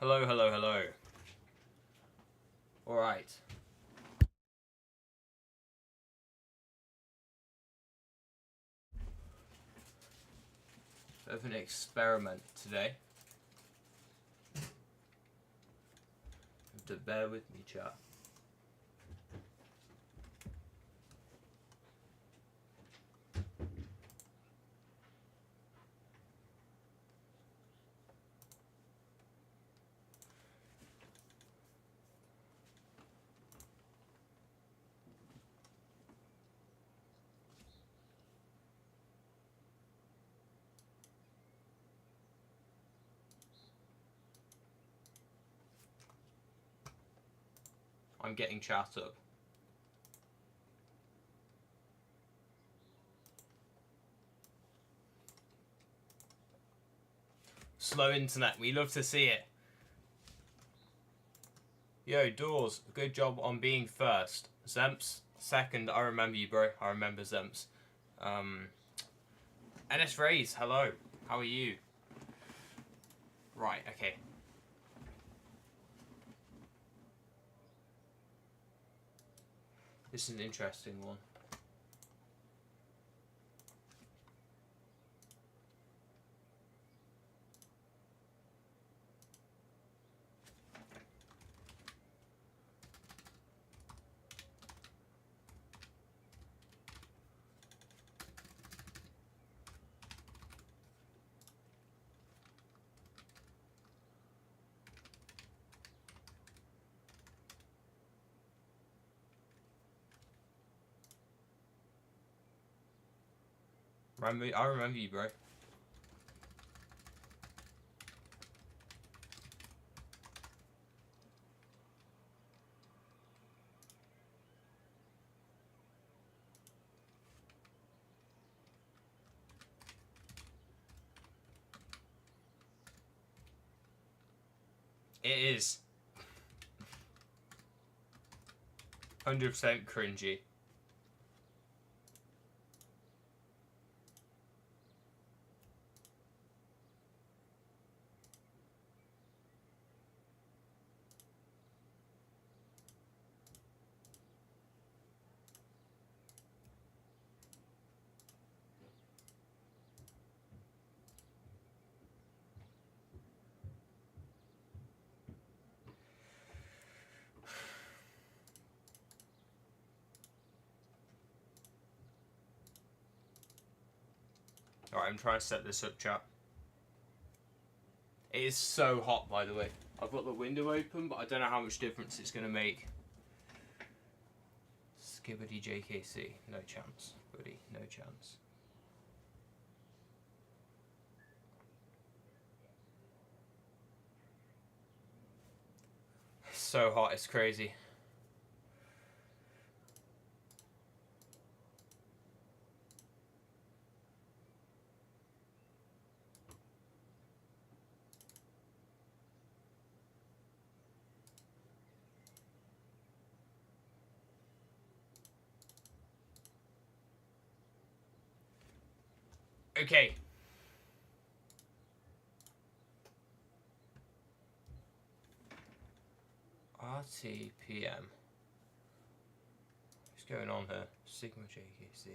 Hello, hello, hello. Alright. Bit of an experiment today. You have to bear with me, chat. I'm getting chat up. Slow internet, we love to see it. Yo, Doors, good job on being first. Zemps, second, I remember you, bro. I remember Zemps. NS Rays, hello. How are you? Right, okay. This is an interesting one. I remember you, bro. It is 100% cringy. Alright, I'm trying to set this up, chat. It is so hot, by the way. I've got the window open, but I don't know how much difference it's going to make. Skibbity JKC. No chance, buddy. No chance. It's so hot, it's crazy. Okay. RTPM. What's going on here? Sigma JKC.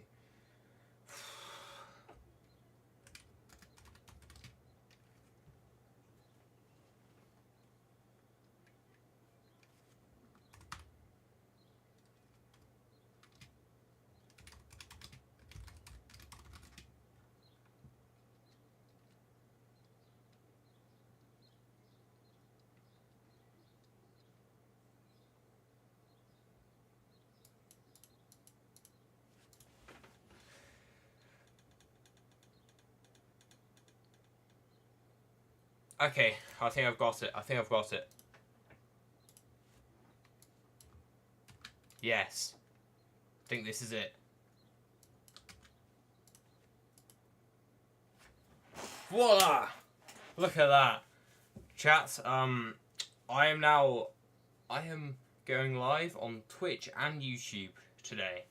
Okay, I think I've got it. I think I've got it. Yes. I think this is it. Voila! Look at that. Chat, I am going live on Twitch and YouTube today.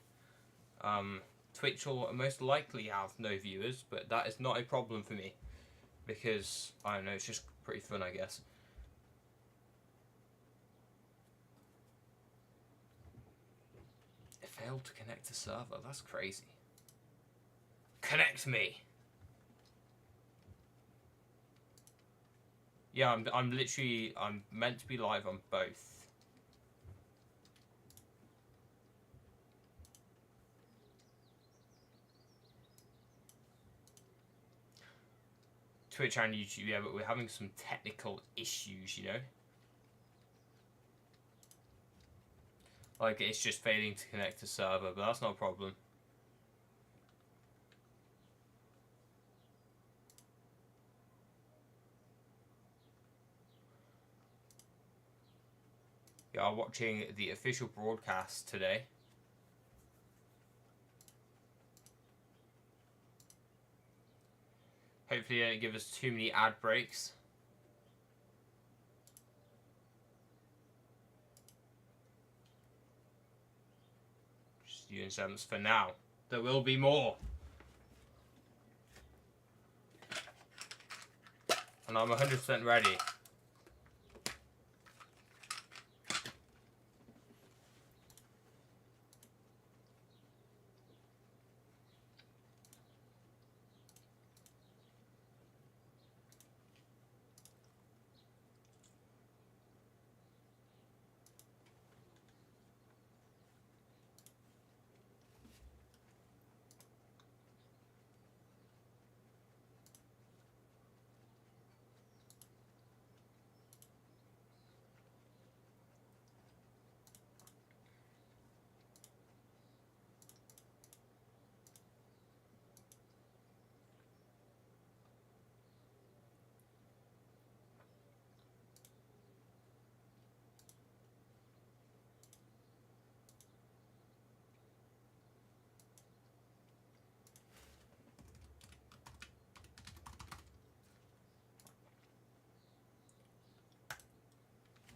Twitch will most likely have no viewers, but that is not a problem for me. Because, I don't know, it's just pretty fun, I guess. failed to connect to server. That's crazy. Connect me. Yeah, I'm meant to be live on both. Twitch and YouTube, yeah, but we're having some technical issues, you know? Like, it's just failing to connect to server, but that's not a problem. Yeah, I'm watching the official broadcast today. Hopefully they don't give us too many ad breaks. Just using sense for now. There will be more. And I'm 100% ready.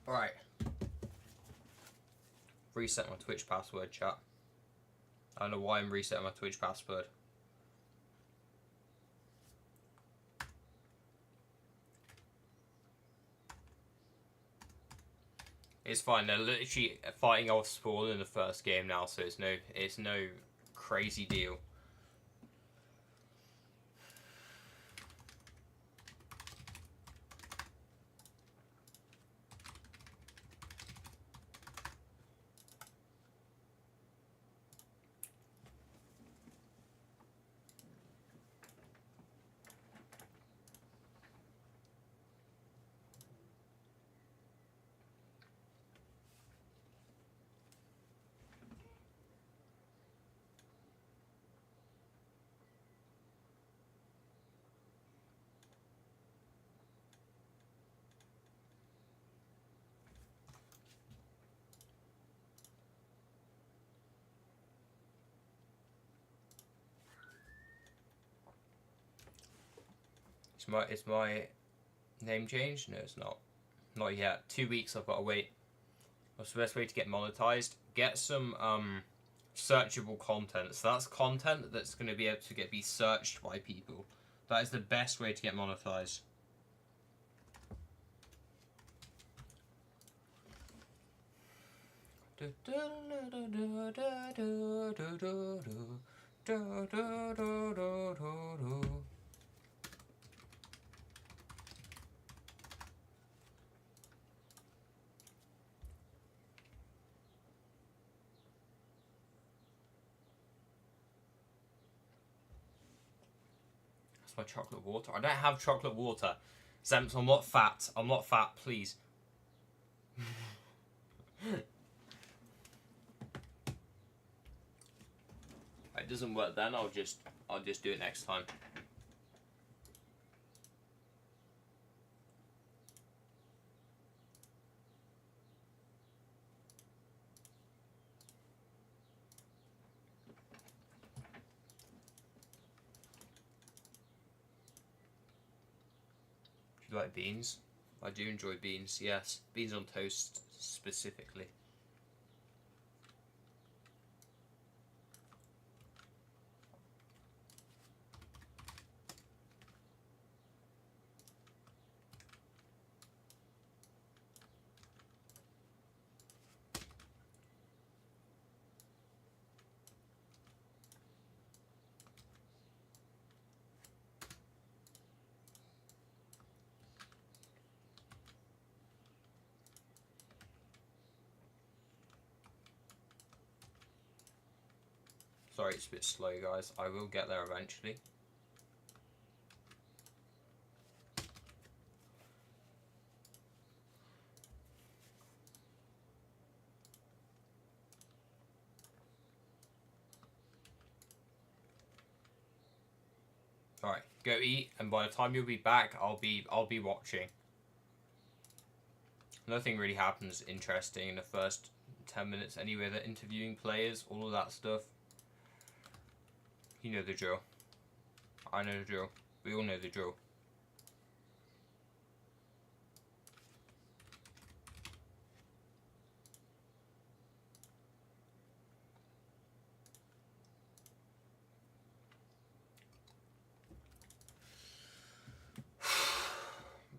Alright. Reset my Twitch password, chat. I don't know why I'm resetting my Twitch password. It's fine, they're literally fighting off spawn in the first game now, so it's no crazy deal. Is my name changed? No, it's not. Not yet. 2 weeks I've got to wait. What's the best way to get monetized? Get some searchable content. So that's content that's going to be able to be searched by people. That is the best way to get monetized. My chocolate water. I don't have chocolate water. Zemps, I'm not fat. I'm not fat, please. If it doesn't work then, I'll just do it next time. Do you like beans? I do enjoy beans, yes. Beans on toast, specifically. Sorry, it's a bit slow, guys. I will get there eventually. Alright, go eat, and by the time you'll be back, I'll be watching. Nothing really happens interesting in the first 10 minutes anyway. They're interviewing players, all of that stuff. You know the drill. I know the drill. We all know the drill.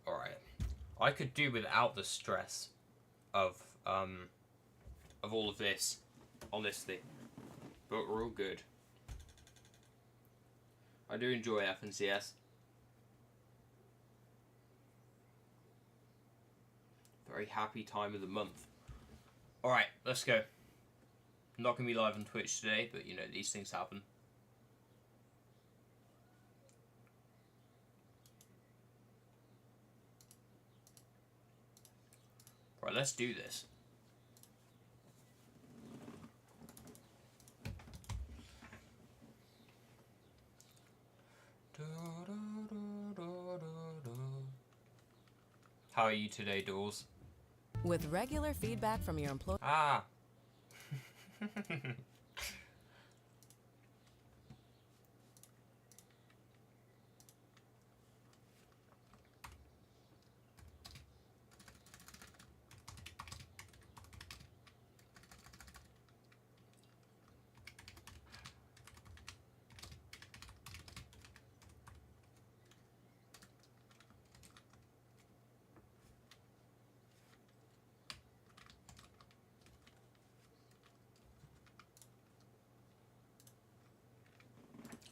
Alright. I could do without the stress of all of this, honestly. But we're all good. I do enjoy FNCS. Very happy time of the month. Alright, let's go. I'm not going to be live on Twitch today, but you know, these things happen. Right, let's do this. How are you today, Dawes? With regular feedback from your employees. Ah.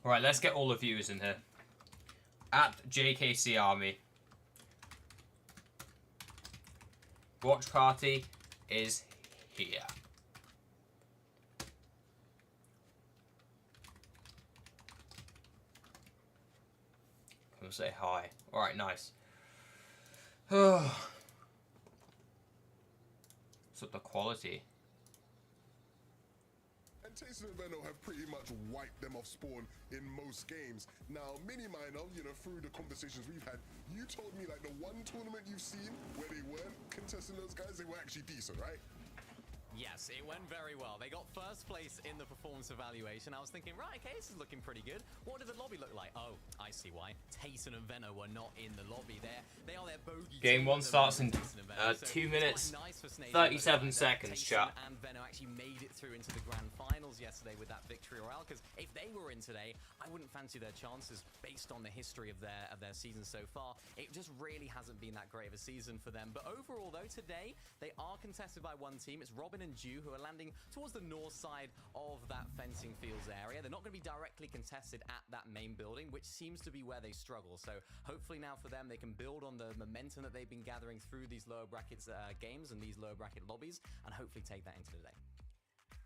Alright, let's get all the viewers in here. At JKC Army. Watch party is here. Come say hi. Alright, nice. What's up the quality? Tyson and Venno have pretty much wiped them off spawn in most games. Now, Mini Minor, you know, through the conversations we've had, you told me like the one tournament you've seen where they weren't contesting those guys, they were actually decent, right? Yes, it went very well. They got first place in the performance evaluation. I was thinking, right, okay, this is looking pretty good. What did the lobby look like? Oh, I see why. Tyson and Venno were not in the lobby there. They are their bogey. Game 1 starts in 2 minutes, 37 seconds, chat. And Venno actually made it through into the grand finals yesterday with that victory royale, because if they were in today, I wouldn't fancy their chances based on the history of their season so far. It just really hasn't been that great of a season for them. But overall, though, today, they are contested by one team. It's Robin and Dew, who are landing towards the north side of that fencing fields area. They're not going to be directly contested at that main building, which seems to be where they struggle. So hopefully now for them, they can build on the momentum that they've been gathering through these lower brackets games and these lower bracket lobbies, and hopefully take that into the day.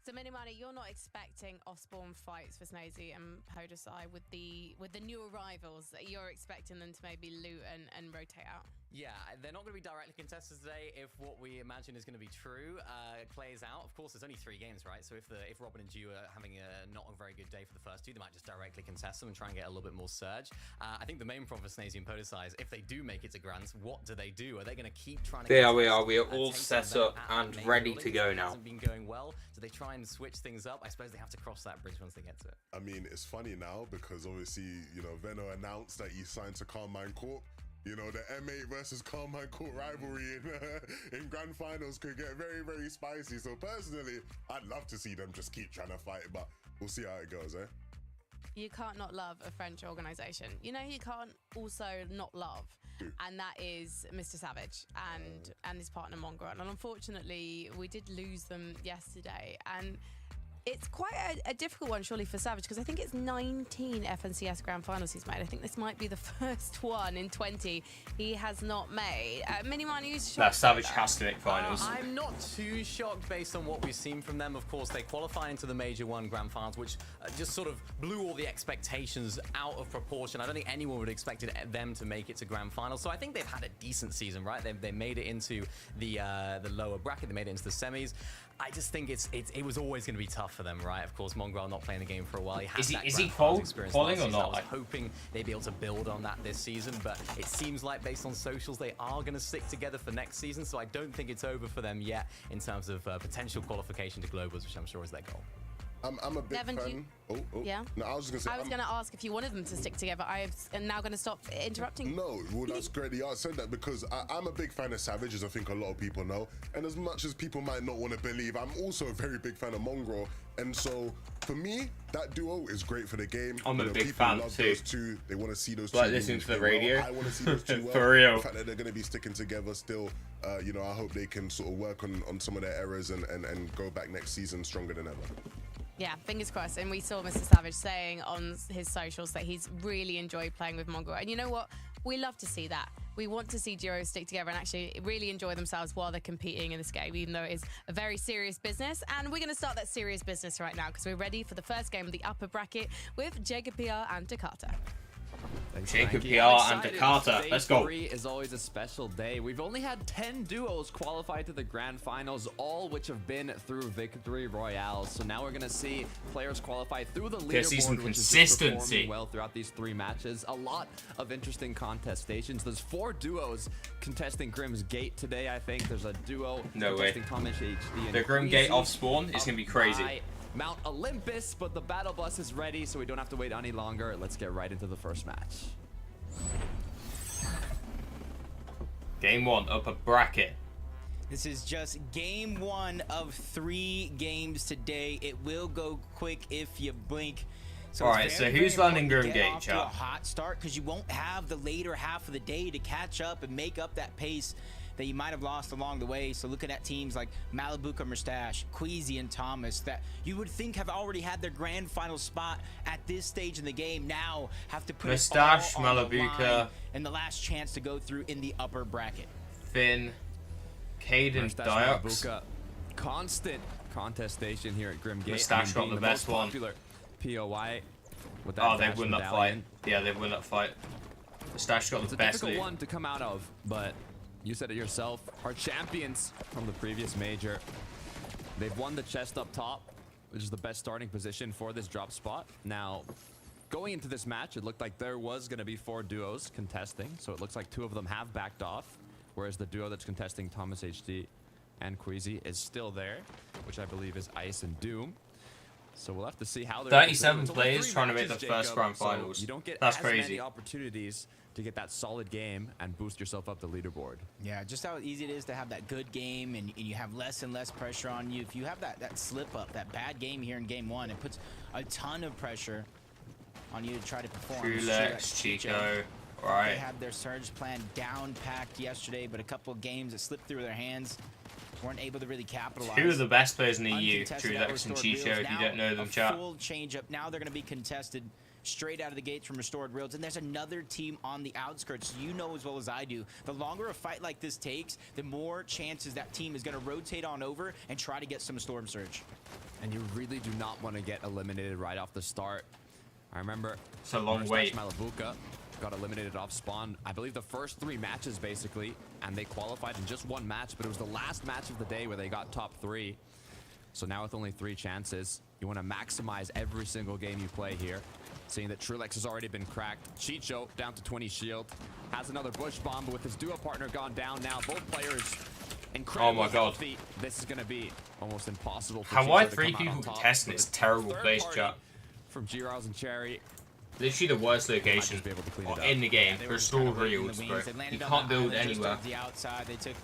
So Minimani, you're not expecting off-spawn fights for Snazy and Podesai with the new arrivals. You're expecting them to maybe loot and rotate out. Yeah, they're not going to be directly contested today if what we imagine is going to be true plays out. Of course, there's only 3 games, right? So if Robin and Dew are having not a very good day for the first 2, they might just directly contest them and try and get a little bit more surge. I think the main problem for Snazy and Podesai is if they do make it to Grands, what do they do? Are they going to keep trying to... There we are. We are all set up and ready to go now. Hasn't been going well. Do they try and switch things up? I suppose they have to cross that bridge once they get to it. I mean, it's funny now because obviously, you know, Venno announced that he signed to Carmine Corp. You know, the M8 versus Carmine Court rivalry in grand finals could get very, very spicy. So personally, I'd love to see them just keep trying to fight, but we'll see how it goes, eh? You can't not love a French organisation. You know, you can't also not love, and that is Mr. Savage and his partner Mongrel. And unfortunately, we did lose them yesterday. And It's quite a difficult one, surely, for Savage, because I think it's 19 FNCS Grand Finals he's made. I think this might be the first one in 20 he has not made. Miniman, you shocked? Savage has to make finals. I'm not too shocked based on what we've seen from them. Of course, they qualify into the Major 1 Grand Finals, which just sort of blew all the expectations out of proportion. I don't think anyone would have expected them to make it to Grand Finals. So I think they've had a decent season, right? They made it into the lower bracket. They made it into the semis. I just think it was always going to be tough for them, right? Of course, Mongrel not playing the game for a while. Is he experience qualling or not? I was hoping they'd be able to build on that this season, but it seems like based on socials, they are going to stick together for next season. So I don't think it's over for them yet in terms of potential qualification to Globals, which I'm sure is their goal. I'm a big Devin, fan. Yeah? No, I was just gonna say. I was going to ask if you wanted them to stick together. I'm now going to stop interrupting. No, well, that's great. I said that because I'm a big fan of Savage, as I think a lot of people know. And as much as people might not want to believe, I'm also a very big fan of Mongrel. And so, for me, that duo is great for the game. I'm a big people fan love too. Those two. They want to see those two. Like listening to the radio. I want to see those two For real. The fact that they're going to be sticking together still, I hope they can sort of work on some of their errors and go back next season stronger than ever. Yeah, fingers crossed. And we saw Mr. Savage saying on his socials that he's really enjoyed playing with Mongrel. And you know what? We love to see that. We want to see duos stick together and actually really enjoy themselves while they're competing in this game, even though it is a very serious business. And we're going to start that serious business right now because we're ready for the first game of the upper bracket with Jacob PR and Dakota. Jacob PR and Dakota. Let's go. Day 3 is always a special day. We've only had 10 duos qualify to the grand finals, all which have been through victory royales. So now we're going to see players qualify through the leaderboard, see some which is just consistency. performing well throughout these 3 matches. A lot of interesting contestations. There's 4 duos contesting Grim's Gate today, I think. There's a duo No way. contesting Tomish HD and The Grim Gate Queasy off spawn is going to be crazy. by Mount Olympus, but the battle bus is ready, so we don't have to wait any longer. Let's get right into the first match. Game 1, upper bracket. This is just game 1 of 3 games today. It will go quick if you blink. So Alright, it's so very, who's very landing important to Grim get Gate, off to a chat? hot start because you won't have the later half of the day to catch up and make up that pace that you might have lost along the way. So looking at teams like Malibuka, Mustache, Queasy, and Thomas that you would think have already had their grand final spot at this stage in the game now have to put Mustache, it all on the Malibuka, line and the last chance to go through in the upper bracket. Finn, Caden, Mustache Diox. Malibuka. Constant contestation here at Grim Gate. Mustache got being the best most one. popular POI with that Oh, they dash won that medallion. fight. Yeah, they won that fight. Mustache got It's the a best difficult loot. one to come out of, but you said it yourself. Our champions from the previous major, they've won the chest up top, which is the best starting position for this drop spot. Now, going into this match, it looked like there was going to be 4 duos contesting, so it looks like 2 of them have backed off, whereas the duo that's contesting Thomas HD and Queasy is still there, which I believe is Ice and Doom. So we'll have to see how they're 37 it's only players 3 trying to make matches, the first Jacob, grand so finals. you don't get That's as crazy. many opportunities to get that solid game and boost yourself up the leaderboard. Yeah, just how easy it is to have that good game and you have less and less pressure on you. If you have that slip up, that bad game here in game 1, it puts a ton of pressure on you to try to perform. Trulex, Chico. They Alright. had their surge plan down packed yesterday, but a couple of games that slipped through their hands weren't able to really capitalize. 2 of the best players in the EU, Uncontested Trulex and restored Chico, reels. if you Now don't know them, a chat. full change up. Now they're going to be contested straight out of the gates from restored reels, and there's another team on the outskirts. You know as well as I do, the longer a fight like this takes, the more chances that team is going to rotate on over and try to get some storm surge. And you really do not want to get eliminated right off the start. I remember It's a long Mustache wait. Malibuka got eliminated off spawn, I believe the first 3 matches basically, and they qualified in just 1 match, but it was the last match of the day where they got top 3. So now with only 3 chances, you want to maximize every single game you play here. Seeing that Trulex has already been cracked. Chicho down to 20 shield. Has another bush bomb, but with his duo partner gone down now. Both players incredibly Oh my God. healthy. This is going to be almost impossible for How why Chicho to 3 come out on people top. contesting this terrible Third place, party chat? from G-Rouse and Cherry. Literally the worst location just be able to clean it up. in the game They for were just kind store of waiting in reels, the bro. wings. They You landed on can't the build island just anywhere. towards the outside. They took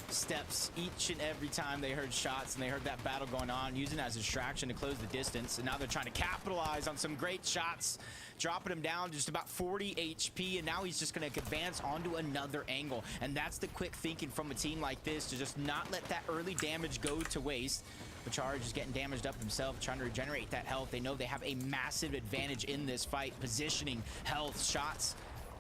steps each and every time they heard shots and they heard that battle going on, using it as a distraction to close the distance. And now they're trying to capitalize on some great shots, dropping him down to just about 40 HP. And now he's just going to advance onto another angle. And that's the quick thinking from a team like this, to just not let that early damage go to waste. Bachar just getting damaged up himself, trying to regenerate that health. They know they have a massive advantage in this fight, positioning, health, shots.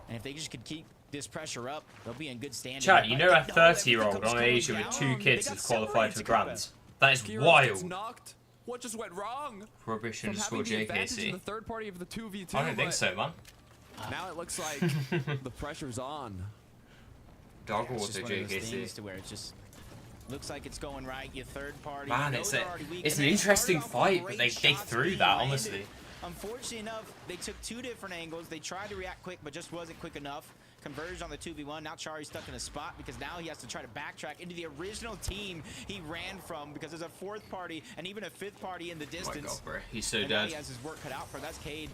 And if they just could keep this pressure up, they'll be in good standing. Chad, you know a But they know 30-year-old everything on comes Asia coming with down. 2 kids They got has qualified for separated together. Grands. That is Kira gets wild. knocked. What just went wrong? Rubbish From underscore having the advantage in JKC. the third party of the 2v2. I don't think but so, man. Now it looks like the pressure's on. Dog It's water just one of those things JKC. to where it just looks like it's going right. Your third party. Man, you know it's they're already weak, it's and an they started interesting off with fight, but great they shots threw being that, landed. honestly. Unfortunately enough, they took 2 different angles. They tried to react quick, but just wasn't quick enough. Converged on the 2v1. Now Chari's stuck in a spot because now he has to try to backtrack into the original team he ran from, because there's a 4th party and even a 5th party in the Oh my distance. god, bro. He's so And now dead. he has his work cut out for him. That's Cade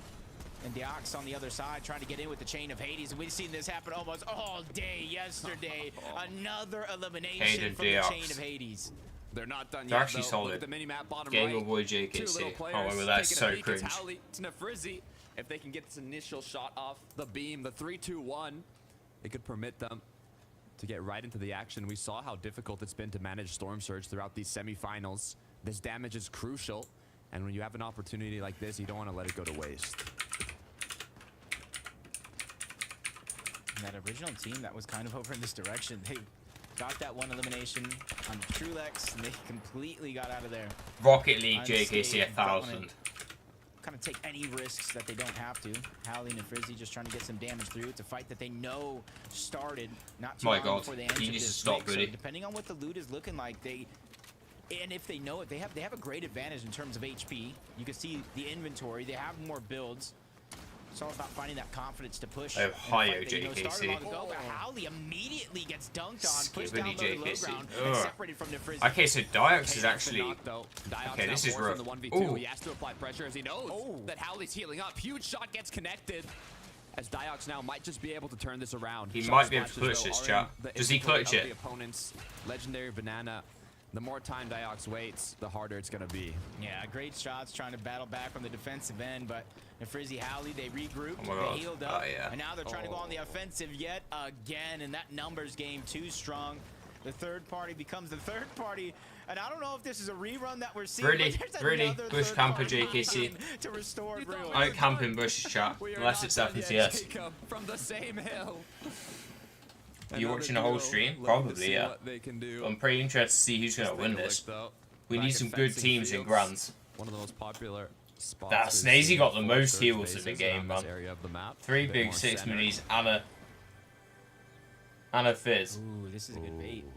and Deox on the other side trying to get in with the chain of Hades. And we've seen this happen almost all day yesterday. Another elimination Cade from and the Deox. chain of Hades. They're not done They're yet. actually though. solid. Look at the mini-map bottom Game right. Boy 2 JKC. little Oh players my god, that's taking so a peek. cringe. It's Howley to Nefrizzi. If they can get this initial shot off the beam, the 3-2-1, it could permit them to get right into the action. We saw how difficult it's been to manage Storm Surge throughout these semifinals. This damage is crucial, and when you have an opportunity like this, you don't want to let it go to waste. And that original team that was kind of over in this direction, they got that one elimination on Trulex, and they completely got out of there. Rocket League Unscathed. JKC Don't wanna 1000. Kind of take any risks that they don't have to. Howley and Frizzy just trying to get some damage through. It's a fight that they know started not too My long God, before they you entered need to this stop, rig. So buddy. depending on what the loot is looking like, and if they know it, they have a great advantage in terms of HP. You can see the inventory. They have more builds. It's all about finding that confidence to push. Ohio in a fight that, JKC. started long ago, but Howley immediately gets dunked on, pushed down Skibbity low to low JKC. ground, and Ugh. separated from the Frizzy. Okay, so Diox is Chaos the actually... knock, though. Diox Okay, now this is forced rough. in the 1v2. Ooh. He has to apply pressure as he knows that Howley's healing up. Huge shot gets connected. As Diox now might just be able to turn this around. He Shot might be able to splashes, clutch though, this, are chat. in the Does he inventory clutch of it? The opponent's legendary banana. The more time Diox waits, the harder it's gonna be. Yeah, great shots trying to battle back from the defensive end, but Frizzy Howley, they regrouped, Oh my God. they healed up, Oh, yeah. and now they're trying to go on the offensive yet again, and that numbers game too strong. The third party becomes the third party, and I don't know if this is a rerun that we're seeing. Really, but there's really, another bush third camper party JKC. to restore it real. I don't camp in bushes, chat. We are Unless not it's done yet, FPTS. Jacob, from the same hill. You Another watching the whole duo, stream? looking to Probably, see yeah. what they can do. I'm pretty interested to see who's going to Take win a look, this. though. We Back need at some good fencing teams in fields. Grands. One of the most popular spots. That is Snazy the got the full most search heals in the bases game, around this man. area of the map. 3 A bit big more 6 center. minis and a fizz. Ooh, this is a good bait. Ooh.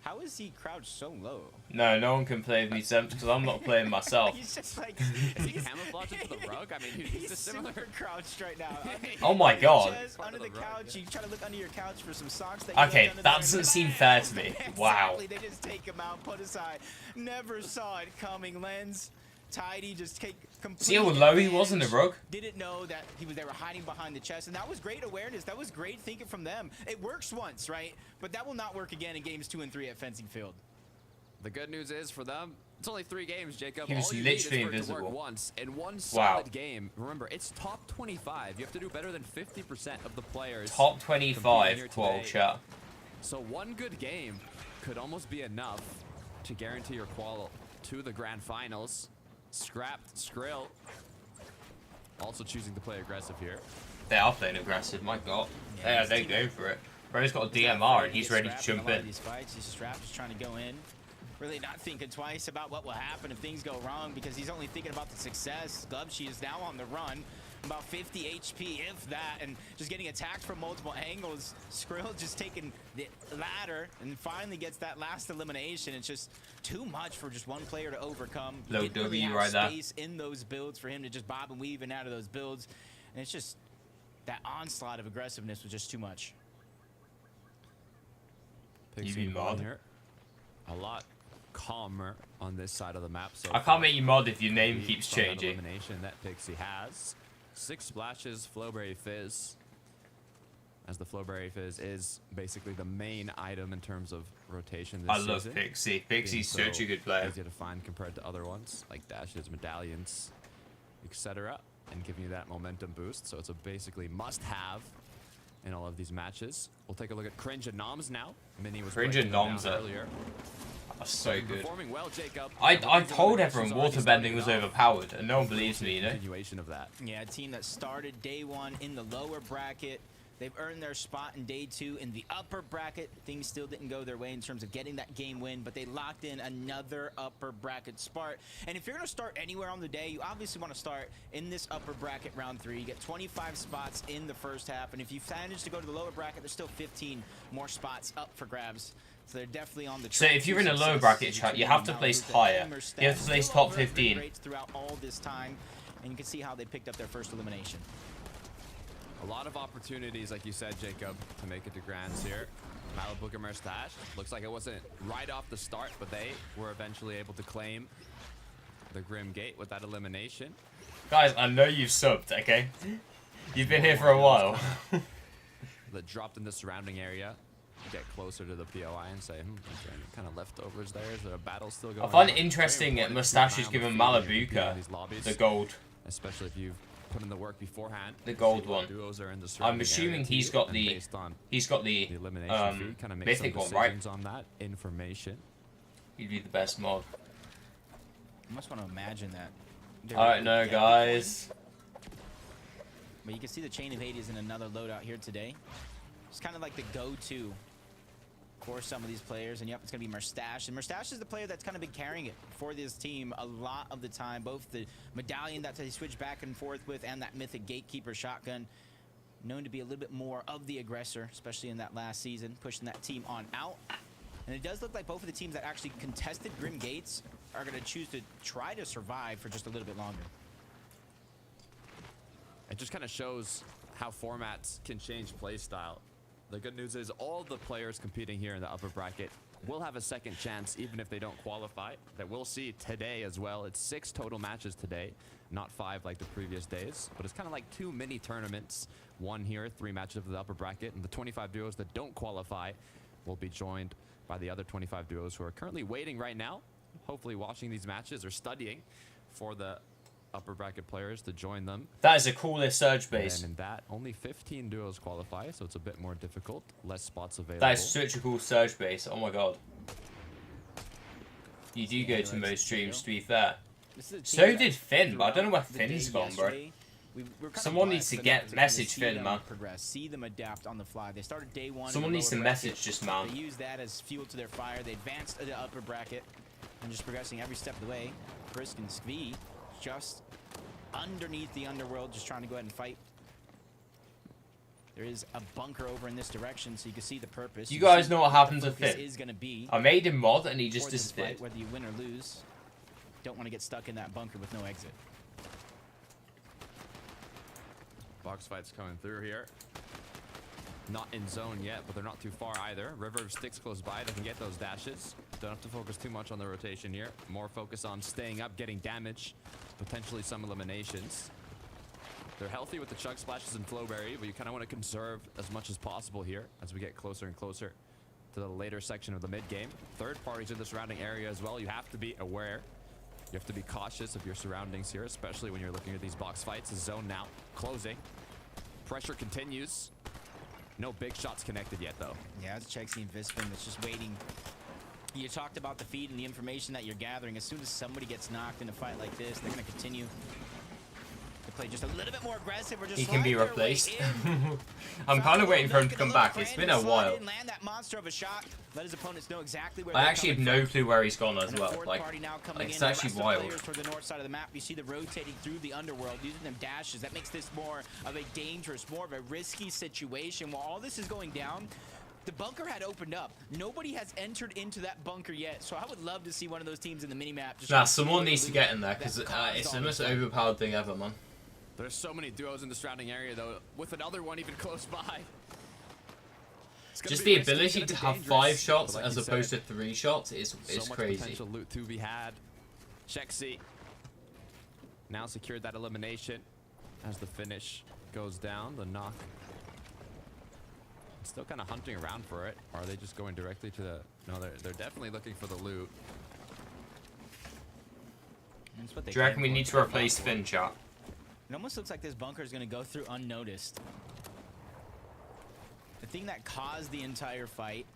How is he crouched so low? No one can play these Zemps because I'm not playing myself. He's just like Is he camouflaged into the rug? I mean, he's he's just similar. super crouched right now. Oh my god. Just under the couch, you try to look under your couch for some socks that Okay, you left under that there, doesn't and seem bam! fair to me. Wow. Exactly, they just take him out, put aside. Never saw it coming. Lens, Tidy, just take complete See how low he was in the advantage. rug? Didn't know that they were hiding behind the chest, and that was great awareness. That was great thinking from them. It works once, right? But that will not work again in games 2 and 3 at Fencing Field. The good news is for them, it's only 3 games, Jacob. He was All you literally need is for it to invisible. work once in one Wow. solid game. Remember, it's top 25. You have to do better than 50% of the players. Top competing 25 here QUAL today. chat. So one good game could almost be enough to guarantee your QUAL to the grand finals. Scrapped Skrill. Also choosing to play aggressive here. They are playing aggressive, my god. Yeah, they're going for it. Bro's got a DMR and he's ready to jump in. These fights, he's strapped, just trying to go in. Really not thinking twice about what will happen if things go wrong, because he's only thinking about the success. Glubshy is now on the run, about 50 HP, if that, and just getting attacked from multiple angles. Skrill just taking the ladder and finally gets that last elimination. It's just too much for just one player to overcome. Low Didn't really W have right there. space in those builds for him to just bob and weave in and out of those builds, and it's just that onslaught of aggressiveness was just too much. Pixie be Ball mod? here. A lot calmer on this side of the map. So I can't make you mod if your name keeps from that changing. elimination that Pixie has. 6 splashes, Flowberry Fizz. As the Flowberry Fizz is basically the main item in terms of rotation this I love season. Pixie. Being Pixie's so such a good player. easy to find compared to other ones like dashes, medallions, etc. And giving you that momentum boost. So it's a basically must-have in all of these matches. We'll take a look at Cringe and Noms now. Mini was Cringe breaking and them Noms down are- earlier. That's so good. Performing well, Jacob. I told everyone waterbending was overpowered, and no one believes me, you know? Continuation of that. Yeah, a team that started day one in the lower bracket. They've earned their spot in day two in the upper bracket. Things still didn't go their way in terms of getting that game win, but they locked in another upper bracket spot. And if you're going to start anywhere on the day, you obviously want to start in this upper bracket round 3. You get 25 spots in the first half, and if you manage to go to the lower bracket, there's still 15 more spots up for grabs. So they're definitely on the So if you're in a low bracket chat, you have to place higher. You have to place top 15. Throughout all this time, and you can see how they picked up their first elimination. A lot of opportunities, like you said, Jacob, to make it to Grands here. Malibu and Mustache. Looks like it wasn't right off the start, but they were eventually able to claim the Grim Gate with that elimination. Guys, I know you've subbed, okay? You've been here for a while. That dropped in the surrounding area. Get closer to the POI and say, is there any kind of leftovers there? Is there a battle still going on? I find it interesting that Mustache is giving Malabuka the gold. Especially if you've put in the work beforehand. The gold one. Duos are in the I'm assuming he's got the elimination fee, kind of mythic one, right? On that information. He'd be the best mod. I must want to imagine that. I don't know, guys. But you can see the Chain of Hades in another loadout here today. It's kind of like the go-to for some of these players. And yep, it's going to be Mustache. And Mustache is the player that's kind of been carrying it for this team a lot of the time. Both the medallion that they switch back and forth with and that mythic Gatekeeper shotgun. Known to be a little bit more of the aggressor, especially in that last season, pushing that team on out. And it does look like both of the teams that actually contested Grim Gates are going to choose to try to survive for just a little bit longer. It just kind of shows how formats can change play style. The good news is all the players competing here in the upper bracket will have a second chance even if they don't qualify. That we'll see today as well. It's 6 total matches today, not 5 like the previous days. But it's kind of like 2 mini tournaments. 1 here, 3 matches of the upper bracket. And the 25 duos that don't qualify will be joined by the other 25 duos who are currently waiting right now. Hopefully watching these matches or studying for the upper bracket players to join them. That is the coolest surge base. And in that, only 15 duos qualify, so it's a bit more difficult. Less spots available. That is such a cool surge base. Oh my god. You do go to most streams, to be fair. So did Finn, but I don't know where Finn's gone, bro. Someone needs to message Finn, man. See them adapt on the fly. They started day 1. Someone needs to message just, man. They use that as fuel to their fire. They advanced to the upper bracket and just progressing every step of the way. Brisk and Skvee just underneath the underworld, just trying to go ahead and fight. There is a bunker over in this direction, so you can see the purpose. You guys know what happens with Finn. Is going to be I made him mod and he just disappeared. Whether you win or lose, don't want to get stuck in that bunker with no exit. Box fights coming through here. Not in zone yet, but they're not too far either. River sticks close by. They can get those dashes. Don't have to focus too much on the rotation here. More focus on staying up, getting damage, potentially some eliminations. They're healthy with the chug splashes and flowberry, but you kind of want to conserve as much as possible here as we get closer and closer to the later section of the mid game. Third parties in the surrounding area as well. You have to be aware. You have to be cautious of your surroundings here, especially when you're looking at these box fights. The zone now closing. Pressure continues. No big shots connected yet, though. Yeah, it's Chexy and Vispin that's just waiting. You talked about the feed and the information that you're gathering. As soon as somebody gets knocked in a fight like this, they're going to continue to play just a little bit more aggressive or just he can be replaced. I'm kind of waiting for him to come back. It's been a while. Land that monster of a shot. Let his opponents know exactly where I actually have no clue where he's gone as well. Like it's actually wild. Toward the north side of the map, you see them rotating through the underworld, using them dashes. That makes this more of a dangerous, more of a risky situation. While all this is going down, the bunker had opened up. Nobody has entered into that bunker yet, so I would love to see one of those teams in the minimap. Nah, someone needs to get in there because it's the most overpowered thing ever, man. There's so many duos in the surrounding area, though, with another one even close by. Just the ability to have 5 shots as opposed to 3 shots is crazy. Potential loot to be had. Chexy now secured that elimination as the finish goes down. The knock. Still kind of hunting around for it. Or are they just going directly to the... No, they're definitely looking for the loot. Do you reckon we need to replace Finn, chat? It almost looks like this bunker is going to go through unnoticed. The thing that caused the entire fight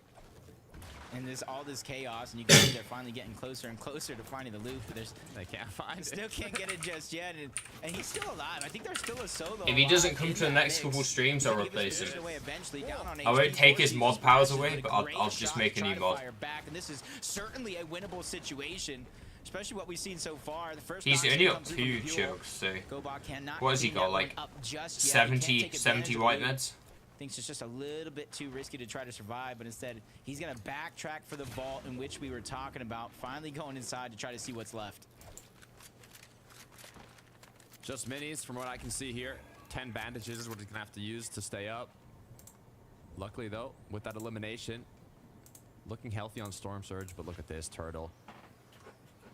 And there's all this chaos, and you can see they're finally getting closer and closer to finding the loop. But They can't find it. still can't get it just yet, and he's still alive. I think there's still a solo. If he doesn't alive come in to the that next mix. couple streams, He's I'll gonna give his replace him. position away eventually, down on I won't HP take his 40. mod powers This is away, a but I'll great just shot make to a try new to mod. fire back, and this is certainly a winnable situation, especially what we've seen so far. The first He's knockdown only comes up through 2 from Fuel. chokes, so Gobot cannot what has he clean got, that one like up just yet. He can't 70, take 70 advantage of white the loop. meds? Thinks it's just a little bit too risky to try to survive, but instead he's going to backtrack for the vault in which we were talking about, finally going inside to try to see what's left. Just minis from what I can see here. 10 bandages is what he's gonna have to use to stay up. Luckily though, with that elimination, looking healthy on Storm Surge, but look at this Turtle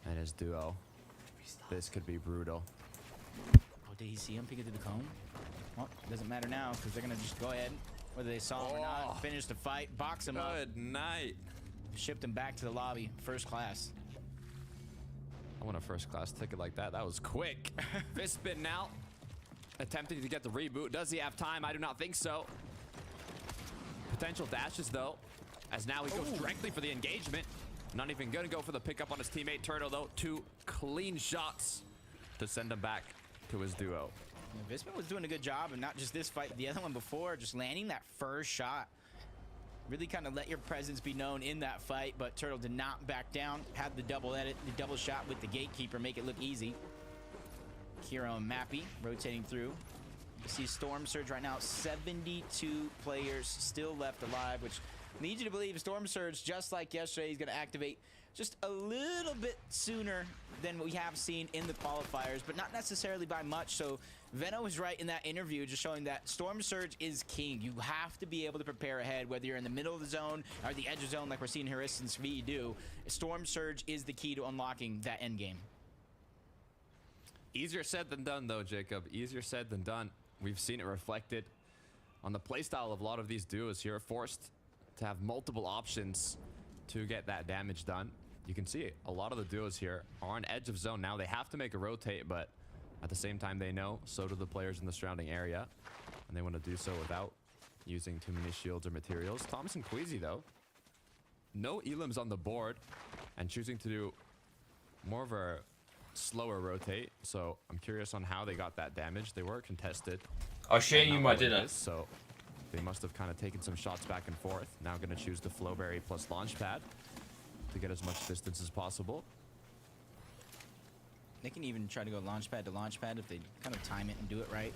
and his duo. This could be brutal. Oh, did he see him pick it through the cone? Well, doesn't matter now because they're going to just go ahead, whether they saw him or not, finish the fight, box him up, Good night. shipped him back to the lobby, first class. I want a first class ticket like that. That was quick. Fist spin now. Attempting to get the reboot. Does he have time? I do not think so. Potential dashes though, as now he goes directly for the engagement. Not even gonna go for the pickup on his teammate Turtle though. 2 clean shots to send him back to his duo. Yeah, Visma was doing a good job, and not just this fight, but the other one before, just landing that first shot. Really kind of let your presence be known in that fight, but Turtle did not back down. Had the double edit, the double shot with the gatekeeper, make it look easy. Kiro and Mappy rotating through. You see Storm Surge right now, 72 players still left alive, which leads you to believe Storm Surge, just like yesterday, is going to activate just a little bit sooner than we have seen in the qualifiers, but not necessarily by much. So Veno was right in that interview, just showing that Storm Surge is king. You have to be able to prepare ahead, whether you're in the middle of the zone or the edge of zone like we're seeing Harrison's V do. Storm Surge is the key to unlocking that end game. Easier said than done though, Jacob. Easier said than done. We've seen it reflected on the playstyle of a lot of these duos here, forced to have multiple options to get that damage done. You can see a lot of the duos here are on edge of zone now. They have to make a rotate, but at the same time they know, so do the players in the surrounding area, and they want to do so without using too many shields or materials. Thomas and Queasy though, no elims on the board, and choosing to do more of a slower rotate, so I'm curious on how they got that damage. They were contested. I'll show you my dinner. So they must have kind of taken some shots back and forth. Now going to choose the Flowberry plus Launchpad to get as much distance as possible. They can even try to go launchpad to launchpad if they kind of time it and do it right.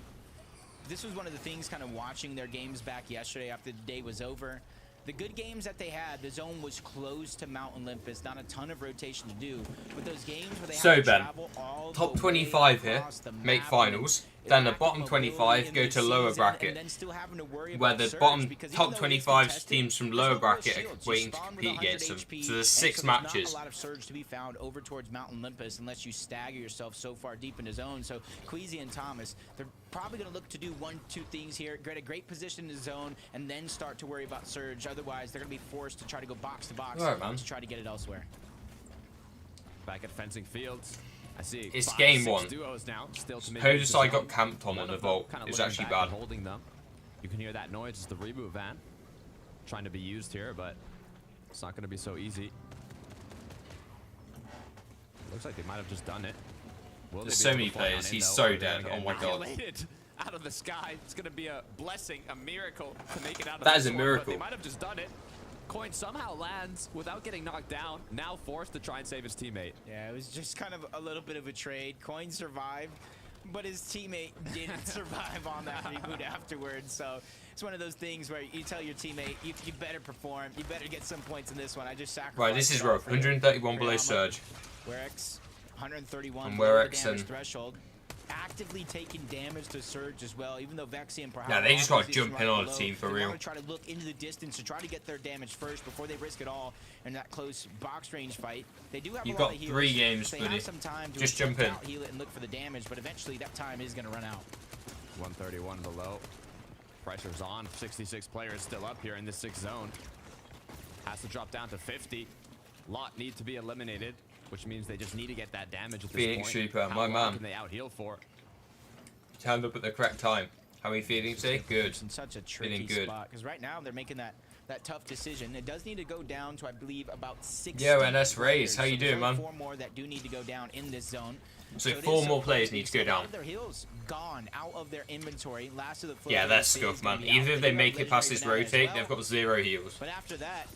This was one of the things kind of watching their games back yesterday after the day was over. The good games that they had, the zone was close to Mount Olympus, not a ton of rotation to do. But those games where they So, have to Ben, travel all top the 25 way here, across the make map, finals. and Then the lack of bottom mobility 25 in go the to lower season, bracket, and then still having to worry where about the surge, bottom because even top though it is 25 contested, teams from there's lower no real bracket shields. are You waiting to spawn with compete 100 against them. HP, So there's and 6 so there's matches. not a lot of surge to be found over towards Mount Olympus unless you stagger yourself so far deep into zone. So Queasy and Thomas, they're probably going to look to do 1-2 things here, get a great position in the zone, and then start to worry about surge. Otherwise, they're going to be forced to try to go box to box to try to get it elsewhere. Back at fencing fields, I see It's 5, game 6 one. duos now. Still to make Podesai it got camped on One in the of them vault. kinda It's looking actually back bad. and holding them. You can hear that noise. It's the reboot van trying to be used here, but it's not going to be so easy. Looks like they might have just done it. Will There's they be so able many to fly on players. in, He's though? so They're dead. gonna Oh get my god. annihilated out of the sky. It's going to be a blessing, a miracle to make it out of That this is a one, but miracle. They might have just done it. Coin somehow lands without getting knocked down. Now forced to try and save his teammate. Yeah, it was just kind of a little bit of a trade. Coin survived, but his teammate didn't survive on that reboot afterwards. So it's one of those things where you tell your teammate, you better perform. You better get some points in this one. I just sacrificed. Right, this is rough. 131 below surge. Werex, 131 And below the Werex damage and- threshold. Actively taking damage to surge as well, even though Vexi and Perhaps. Yeah, they just gotta jump in on the team for real. Want to try to look into the distance to try to get their damage first before they risk it all in that close box range fight. They do have You've a lot got of heals. 3 games, They buddy. have some time to Just attempt jump in. out, heal it, and look for the damage, but eventually that time is going to run out. 131 below. Pressure's on. 66 players still up here in this 6th zone. Has to drop down to 50. Lot need to be eliminated, which means they just need to get that damage at this Phoenix point. Reaper, How my long man. can they out heal for? Turned up at the correct time. How are you feeling today? Good. In such a Feeling tricky good. spot because right now they're making that that tough decision. It does need to go down to, I believe, about 6. Yo, NS Rays, how you doing, man? 4 more that do need to go down in this zone. So it 4 is more so players close. need to go A lot down. of their heals gone out of their inventory. Last of the Yeah, flow that's phase scuff, man. gonna be out. Either they do make have it past this legendary banana as rotate, well. they've got 0 heals. But after that,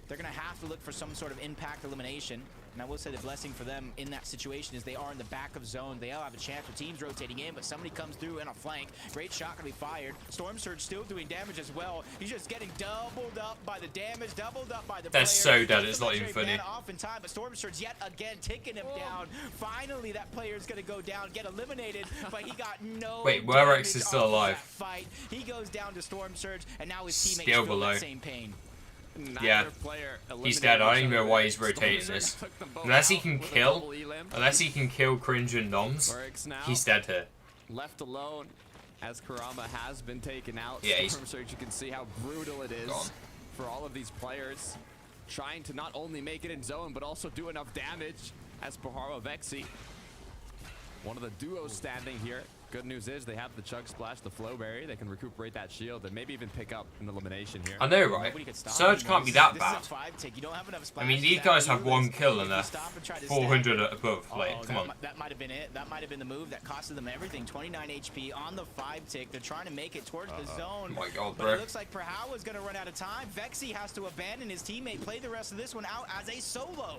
they're going to have to look for some sort of impact elimination. And I will say the blessing for them in that situation is they are in the back of zone. They all have a chance for teams rotating in, but somebody comes through in a flank. Great shot going to be fired. Storm Surge still doing damage as well. He's just getting doubled up by the damage, doubled up by the That's player. so dead, Gets it's the not even legendary funny. banana off in time, but Storm Surge yet again taking him down. Finally, that player is going to go down, get eliminated, but he got no Wait, Werex damage is still off of alive. that fight. He goes down to Storm Surge, and now his teammates Still feel below. that same pain. Yeah, he's dead. I don't even know why he's rotating this. Unless he can kill Cringe and Noms, he's dead here. Left alone as Kurama has been taken out. Yeah, he's Storm Surge, you can see how brutal it is gone. for all of these players trying to not only make it in zone but also do enough damage as Paharo Vexi. One of the duos standing here. Good news is they have the Chug Splash, the Flow Berry. They can recuperate that shield and maybe even pick up an elimination here. I know, right? Surge can't be that bad. I mean, these guys have 1 kill and they're 400 above. Like, come on. That might have been it. That might have been the move that costed them everything. 29 HP on the 5-tick. They're trying to make it towards the zone. My God, but bro. it looks like Perhawa is going to run out of time. Vexi has to abandon his teammate, play the rest of this one out as a solo.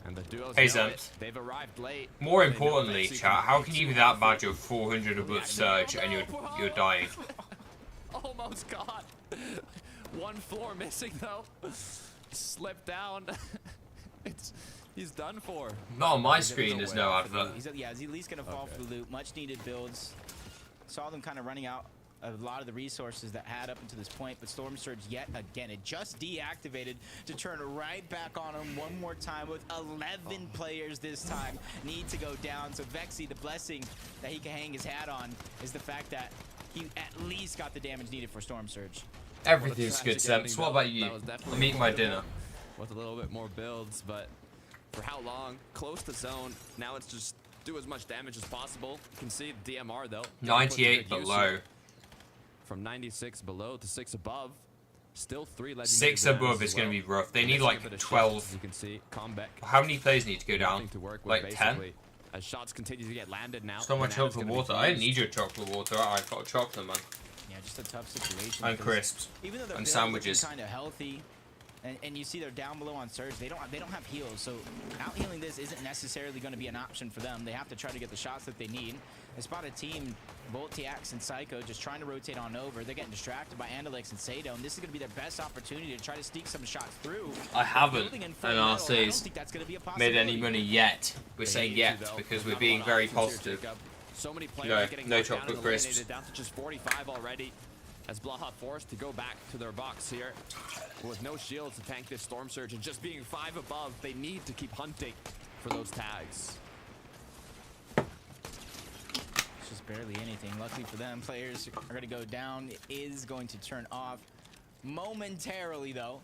And the duos Hey, know Zemps. it. They've arrived late. More They know importantly, Vexi chat, can how make can you too be that much. bad you're 400 above Surge and you're dying? Almost got. 1 floor missing though. Slipped down. He's done for. Not on my screen, there's no advert. He's at least going to fall for the loot. Much needed builds. Saw them kind of running out a lot of the resources that had up until this point, but Storm Surge yet again, it just deactivated to turn right back on him one more time with 11 players this time need to go down. So Vexi, the blessing that he can hang his hat on is the fact that he at least got the damage needed for Storm Surge. Everything's good, Zemps. What about you? I'm eating my dinner. With a little bit more builds, but for how long? Close to zone. Now it's just do as much damage as possible. You can see DMR though. 98 below. From 96 below to 6 above. Still 3 legendary 6 bananas above as is going to well. be rough. They And need missing a like bit of 12. shots, as you can see, comeback. How many players need to go down? Nothing to work with, Like 10? basically, as shots continue to get landed now. So much Banana's chocolate gonna be water. I didn't fused. need your chocolate water. I've got chocolate, man. Yeah, just a tough situation. And because crisps. Even though And sandwiches. kind of healthy, and you see they're down below on Surge, they don't have heals, so out healing this isn't necessarily going to be an option for them. They have to try to get the shots that they need. They spot a team, Voltiax and Psycho, just trying to rotate on over. They're getting distracted by Andalix and Sado, and this is going to be their best opportunity to try to sneak some shots through. I haven't, Building in and full metal, I don't RC's think that's gonna be a made any possibility. money yet. We're They saying need yet to, though. because There's we're being not a lot very of options here, positive. Jacob. So many players No, are getting no knocked down chocolate and crisps. eliminated, down to just 45 already. As Blaha forced to go back to their box here. With no shields to tank this Storm Surge and just being 5 above, they need to keep hunting for those tags. It's just barely anything. Luckily for them, players are going to go down. It is going to turn off momentarily, though.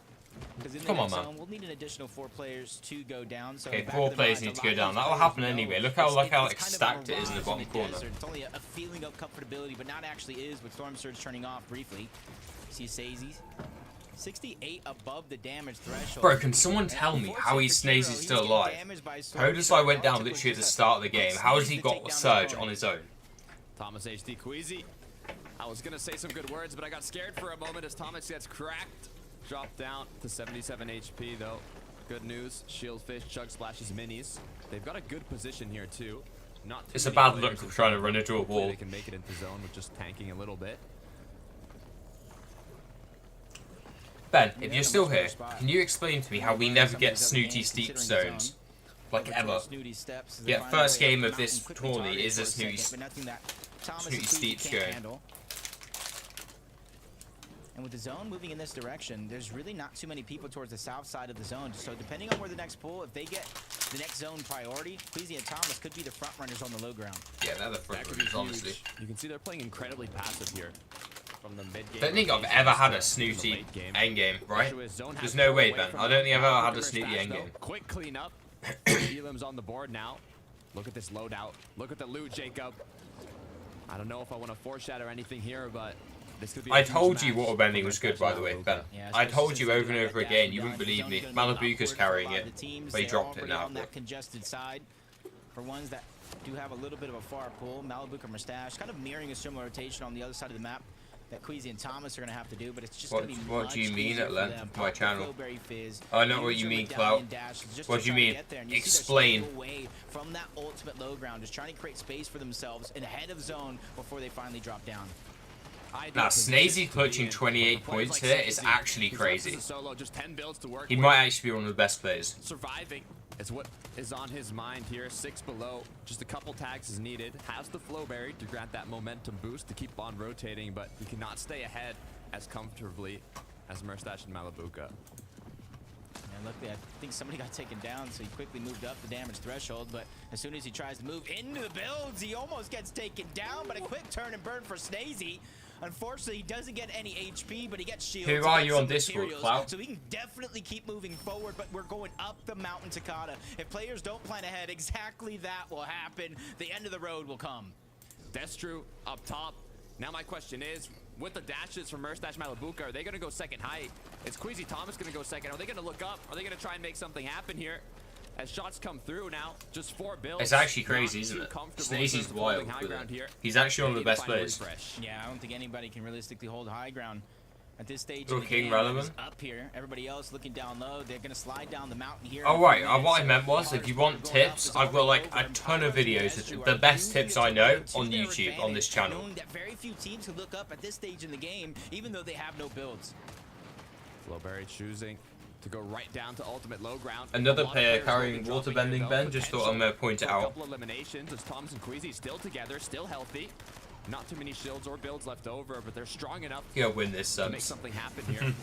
Because in the Come on, next man. zone, we'll need an additional 4 players to go down. So Okay, back 4 of the players minds, need to a go lot down. of That will those happen players anyway. know Look how it's like kind of stacked a it is in the mirage bottom corner. desert. It's only a feeling of comfortability, but not actually is with Storm Surge turning off briefly. See Sazy. 68 above the damage threshold. Bro, can someone tell me how he Snazy is still alive? Hodesai went down literally at the start of the game. How has he got Surge on his own? Thomas HD Queasy. I was going to say some good words, but I got scared for a moment as Thomas gets cracked. Dropped down to 77 HP, though. Good news. Shieldfish, Chug Splashes, Minis. They've got a good position here, too. Not too It's a many bad players look in trying to zone. run into a Hopefully wall. They can make it into zone with just tanking a little bit. Ben, if you're still here, can you explain to me how we never get snooty steep zones? Like ever. Yeah, first game of this tourney is a snooty steeps going. And with the zone moving in this direction, there's really not too many people towards the south side of the zone. So depending on where the next pull, if they get the next zone priority, Queasy and Thomas could be the front runners on the low ground. Yeah, they're the front runners, honestly. You can see they're playing incredibly passive here. From the mid game. Don't think I've ever had a snooty endgame, right? There's no way, Ben. I don't think I've ever had a snooty endgame. Quick cleanup. Elam's on the board now. Look at this loadout. Look at the loot, Jacob. I don't know if I want to foreshadow anything here, but This could be I a huge told you match waterbending for was good, Mercedes by the way, Malabuca. Ben. Yeah, I especially told since you they over and got over that again. down. You To wouldn't be believe honest, me. they're gonna look Malabuca's upward for a carrying lot it, of the teams. but he They're dropped it already now. on that congested side. For ones that do have a little bit of a far pull, Malabuca Mustache kind of mirroring a similar rotation on the other side of the map that Queasy and Thomas are going to have to do, but it's just going to be What do you much mean easier at for length them. of my Pop the channel? Flowberry Fizz, I know what use you their mean, medallion Clout. dash just What to do you try to mean? get there. And you see they're Explain. staying away from that ultimate low ground, just trying to create space for themselves in ahead of zone before they finally drop down. Now, Snazy clutching 28 points here is actually crazy. He might actually be one of the best players. Surviving is what is on his mind here. 6 below, just a couple tags is needed. Has the Flowberry to grant that momentum boost to keep on rotating, but he cannot stay ahead as comfortably as Mustache and Malabuca. And luckily, I think somebody got taken down, so he quickly moved up the damage threshold. But as soon as he tries to move into the builds, he almost gets taken down. But a quick turn and burn for Snazy. Unfortunately, he doesn't get any HP, but he gets shields. Who are you on Discord, Clout? So he can definitely keep moving forward, but we're going up the mountain, Takata. If players don't plan ahead, exactly that will happen. The end of the road will come. That's true. Up top. Now my question is, with the dashes from Mustache Malabuca, are they going to go second height? Is Queasy Thomas going to go second? Are they going to look up? Are they going to try and make something happen here? As shots come through now, just 4 builds. It's actually crazy, isn't it? Snazy's wild with it. He's actually one of the best players. Yeah, I don't think anybody can realistically hold high ground at this stage. Looking relevant. Up here, everybody else looking down low. They're gonna slide down the mountain here. Oh right, what I meant was, if you want tips, I've got like a ton of videos, the best tips I know on YouTube on this channel. That very few teams can look up at this stage in the game, even though they have no builds. Flowberry choosing to go right down to ultimate low ground. Another player carrying waterbending, Ben. Just thought I'm gonna point it out. A couple eliminations as Thomas and Queasy still together, still healthy. Not too many shields or builds left over, but they're strong enough He'll win this, to make something happen here.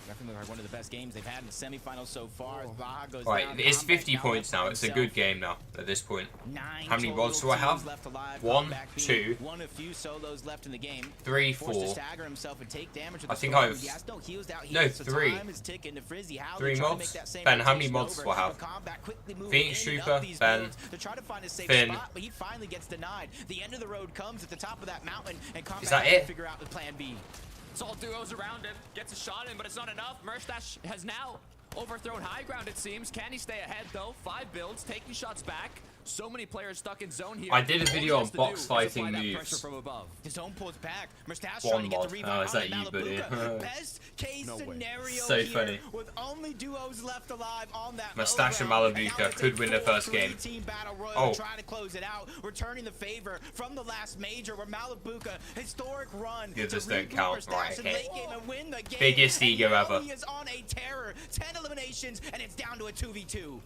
Definitely one of the best games they've had in the semifinals so far. Baja goes Right, down, it's Combat 50 now points left now. by It's a himself. good game now at this point. 9 How many total mods do I have? teams left alive. 1, Combat being 2, one of few solos left in the game. 3, Forced to 4. stagger himself and take damage with I the think storm. I've- He has no heals out no, here, so 3. time is ticking to Frizzy. How 3 they try to mods? make that same Ben, how many rotation mods do I over, have? but Combat quickly moving Phoenix in and Trooper, up these Ben, builds to try to find a safe Finn. spot, but he finally gets denied. The end of the road comes at the top of that mountain, and Combat Is that has to it? figure out the plan B. It's all duos around him. Gets a shot in, but it's not enough. Mustache has now overthrown high ground, it seems. Can he stay ahead, though? 5 builds, taking shots back. So many players stuck in zone here. I did a video All on he has to box do is fighting apply that moves. pressure from above. The zone pulls back. Mustache One trying to get mod. the Oh, rebound is on that you, buddy? Malabuca. Best case No way. scenario So here, funny. with only duos left alive on that Mustache and low ground. Malabuca Now it's could a win the first 4-3 game. team battle royal Oh. trying to close it out, returning the favor from the last major where Malabuca historic run Yeah, to this don't reboot count. Mustache Right, in okay. late game and win the game. Biggest And ego now ever. He is on a terror. 10 eliminations and it's down to a 2v2.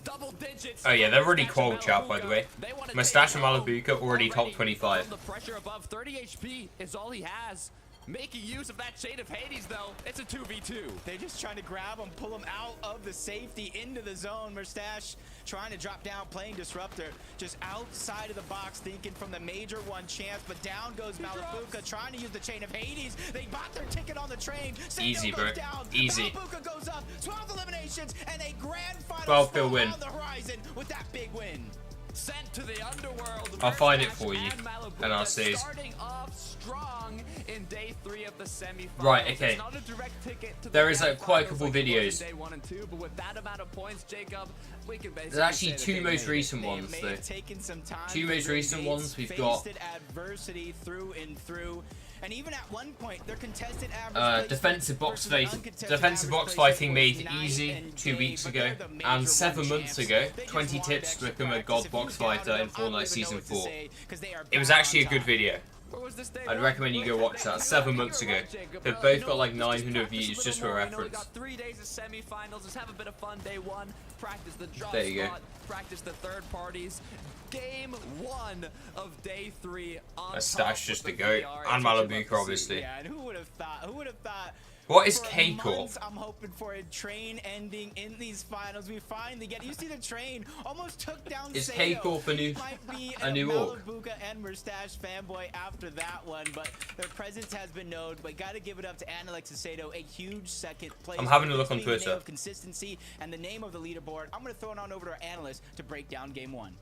Double digits. Oh yeah, they're already Mustache and QUAL chat, by the way. They wanna Mustache take and it home. Malabuca already top From 25. the pressure above, 30 HP is all he has. Making use of that Shade of Hades, though. It's a 2v2. They're just trying to grab him, pull him out of the safety into the zone. Mustache trying to drop down, playing Disruptor. Just outside of the box, thinking from the major one chance, but down goes Malabuca, trying to use the Chain of Hades. They bought their ticket on the train. Sando Easy, goes bro. down. Easy. Malabuca goes up, 12 eliminations, and a grand final 12 spot win. on the horizon with that big win. Sent to the underworld. I'll find it Mustache for you, Malabuca and I'll see. Starting off strong in day 3 of the semifinals. Right, okay. It's not a direct ticket to There the is, grand quite a finals couple like it was videos. in day 1 and 2, but with that amount of points, Jacob, we can basically There's actually say that 2 they most made it. recent They ones, may though. have taken some time 2 to most really recent face- ones we've faced got. it adversity through and through. And even at one point, their contested average Defensive box fighting made easy 2 weeks ago, and 7 months ago, 20 tips to become a god box fighter in Fortnite Season 4. It was actually a good video. Where was this day I'd one? recommend you go watch that. 7 months ago. They've both got like 900 views just for We reference. got 3 days of semifinals. Let's have a bit of fun. Day 1, practice the drop There you go. spot, practice the third parties. Game 1 of day 3 on Mustache top just with the the GOAT, VR. and It's actually Malabuca about to see. obviously. Yeah, and who would have thought? Who would have thought? What is For K-Corp? months, I'm hoping for a train ending in these finals. We finally get. You see the train almost took down. Is Sado. K-Corp a new- Might be a new org? Malabuca and Mustache fanboy after that one, but their presence has been known. But gotta give it up to Alex and Sado, a huge second place. I'm having a look on Between the Twitter. name of consistency and the name of the leaderboard. I'm gonna throw it on over to our analyst to break down game 1.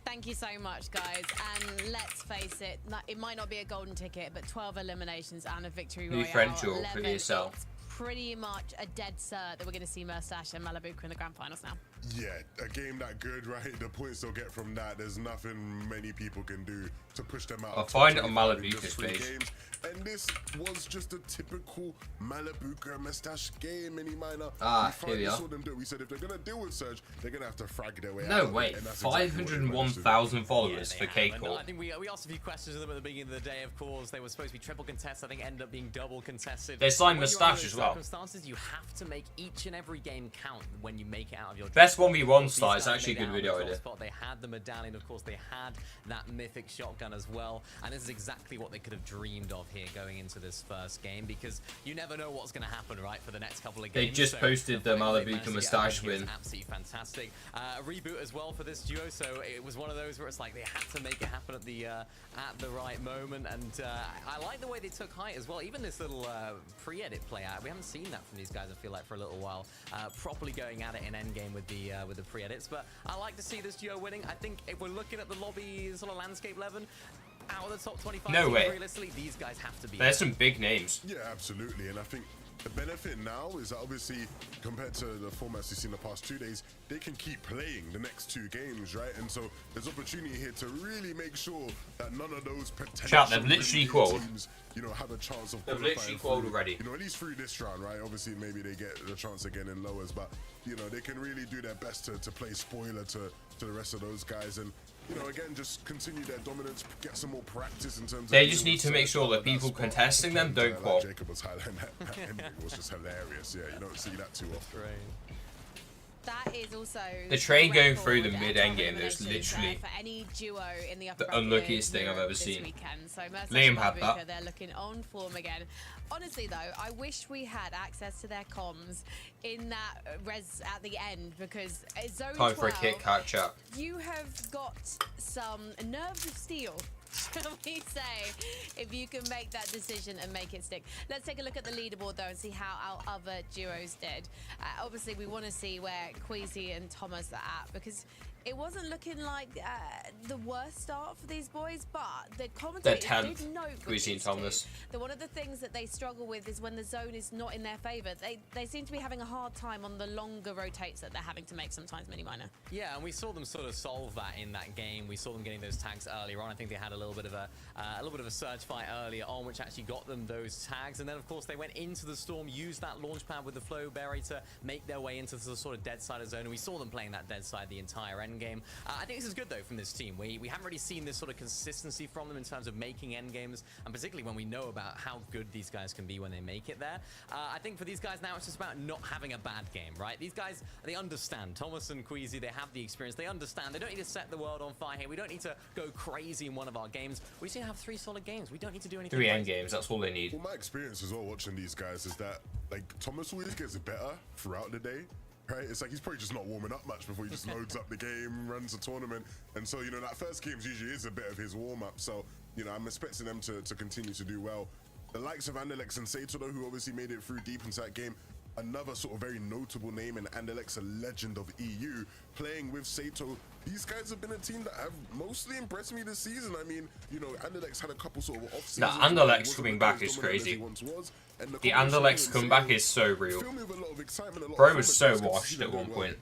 Thank you so much, guys. And let's face it, it might not be a golden ticket, but 12 eliminations and a victory New royale. friend jewel for 11, yourself. it's pretty much a dead cert that we're going to see Mustache and Malibuca in the grand finals now. Yeah, a game that good, right? The points they'll get from that, there's nothing many people can do to push them out. I'll of find it top on 25 in Malibuca's just 3 page. games. And this was just a typical Malibuca Mustache game, Mini Minor. Here we are. saw them do it. We said if they're going to deal with Surge, they're going to have to frag their way out. No way, And that's exactly what they managed to do. 501,000 followers Yeah, for they have. And QUAL. I think we asked a few questions of them at the beginning of the day, of course. They were supposed to be triple contested. I think ended up being double contested. They signed When you're under Mustache those as well. Circumstances, you have to make each and every game count when you make it out of your Best drop. 1v1 These start is guys actually a made it good out of video the drop idea. spot. They had the medallion, of course. They had that mythic shotgun as well. And this is exactly what they could have dreamed of here going into this first game, because you never know what's going to happen, right, for the next couple of games. They just posted the fact that they Malibuca managed to get Mustache a win here is win. absolutely fantastic. A reboot as well for this duo, so it was one of those where it's like they had to make it happen at the right moment. And I like the way they took height as well. Even this little pre-edit play out, we haven't seen that from these guys, I feel like, for a little while. Properly going at it in endgame with the pre-edits. But I like to see this duo winning. I think if we're looking at the lobby sort of landscape 11, out of the top 25 No teams, way. realistically, these guys have to be There's some big names. Yeah, absolutely. And I think the benefit now is that obviously compared to the formats you've seen the past 2 days, they can keep playing the next 2 games, right? And so there's opportunity here to really make sure that none of those potential Chat, they've literally qualified. teams, you know, have a chance of They've qualifying literally qualified through, already. You know, at least through this round, right? Obviously, maybe they get the chance again in lowers, but you know, they can really do their best to play spoiler to the rest of those guys. And you know, again, just continue their dominance, get some more practice in terms They of... just need to make sure that people contesting them don't like qual. Jacob was highlighting that ending was just hilarious. Yeah, you don't see that too often. That is also The train going through the record mid-end at game, there's eliminations, literally for any duo in the upper the bracket unluckiest thing I've Europe ever this seen. Weekend. So Mustache Liam and had Malibuca, that. They're looking on form again. Honestly, though, I wish we had access to their comms in that res at the end, because it's Zone Time 12. for a Kit Kat chat. You have got some nerves of steel, shall we say, if you can make that decision and make it stick. Let's take a look at the leaderboard, though, and see how our other duos did. Obviously, we want to see where Queasy and Thomas are at, because it wasn't looking like the worst start for these boys, but the commentators They're did 10th, note for Queasy and these two Thomas. that one of the things that they struggle with is when the zone is not in their favour. They seem to be having a hard time on the longer rotates that they're having to make sometimes, Mini Minor. Yeah, and we saw them sort of solve that in that game. We saw them getting those tags earlier on. I think they had a little bit of a surge fight earlier on, which actually got them those tags. And then, of course, they went into the storm, used that launch pad with the flow berry to make their way into the sort of dead side of zone. And we saw them playing that dead side the entire end game. I think this is good, though, from this team. We haven't really seen this sort of consistency from them in terms of making end games, and particularly when we know about how good these guys can be when they make it there. I think for these guys now, it's just about not having a bad game, right? These guys, they understand. Thomas and Queasy, they have the experience. They understand. They don't need to set the world on fire here. We don't need to go crazy in one of our games. We just need to have 3 solid games. We don't need to do anything 3 crazy. end games, that's all they need. Well, my experience as well watching these guys is that, like, Thomas always gets better throughout the day, right? It's like he's probably just not warming up much before he just loads up the game, runs a tournament. And so, you know, that first games usually is a bit of his warm-up. So, you know, I'm expecting them to continue to do well. The likes of Andalex and Sato, though, who obviously made it through deep into that game, another sort of very notable name in Andalex, a legend of EU, playing with Sato. These guys have been a team that have mostly impressed me this season. I mean, you know, Andalex had a couple sort of off-seasons. That Andalex coming back is crazy. The Andalex comeback is so real. Bro was so washed at one point.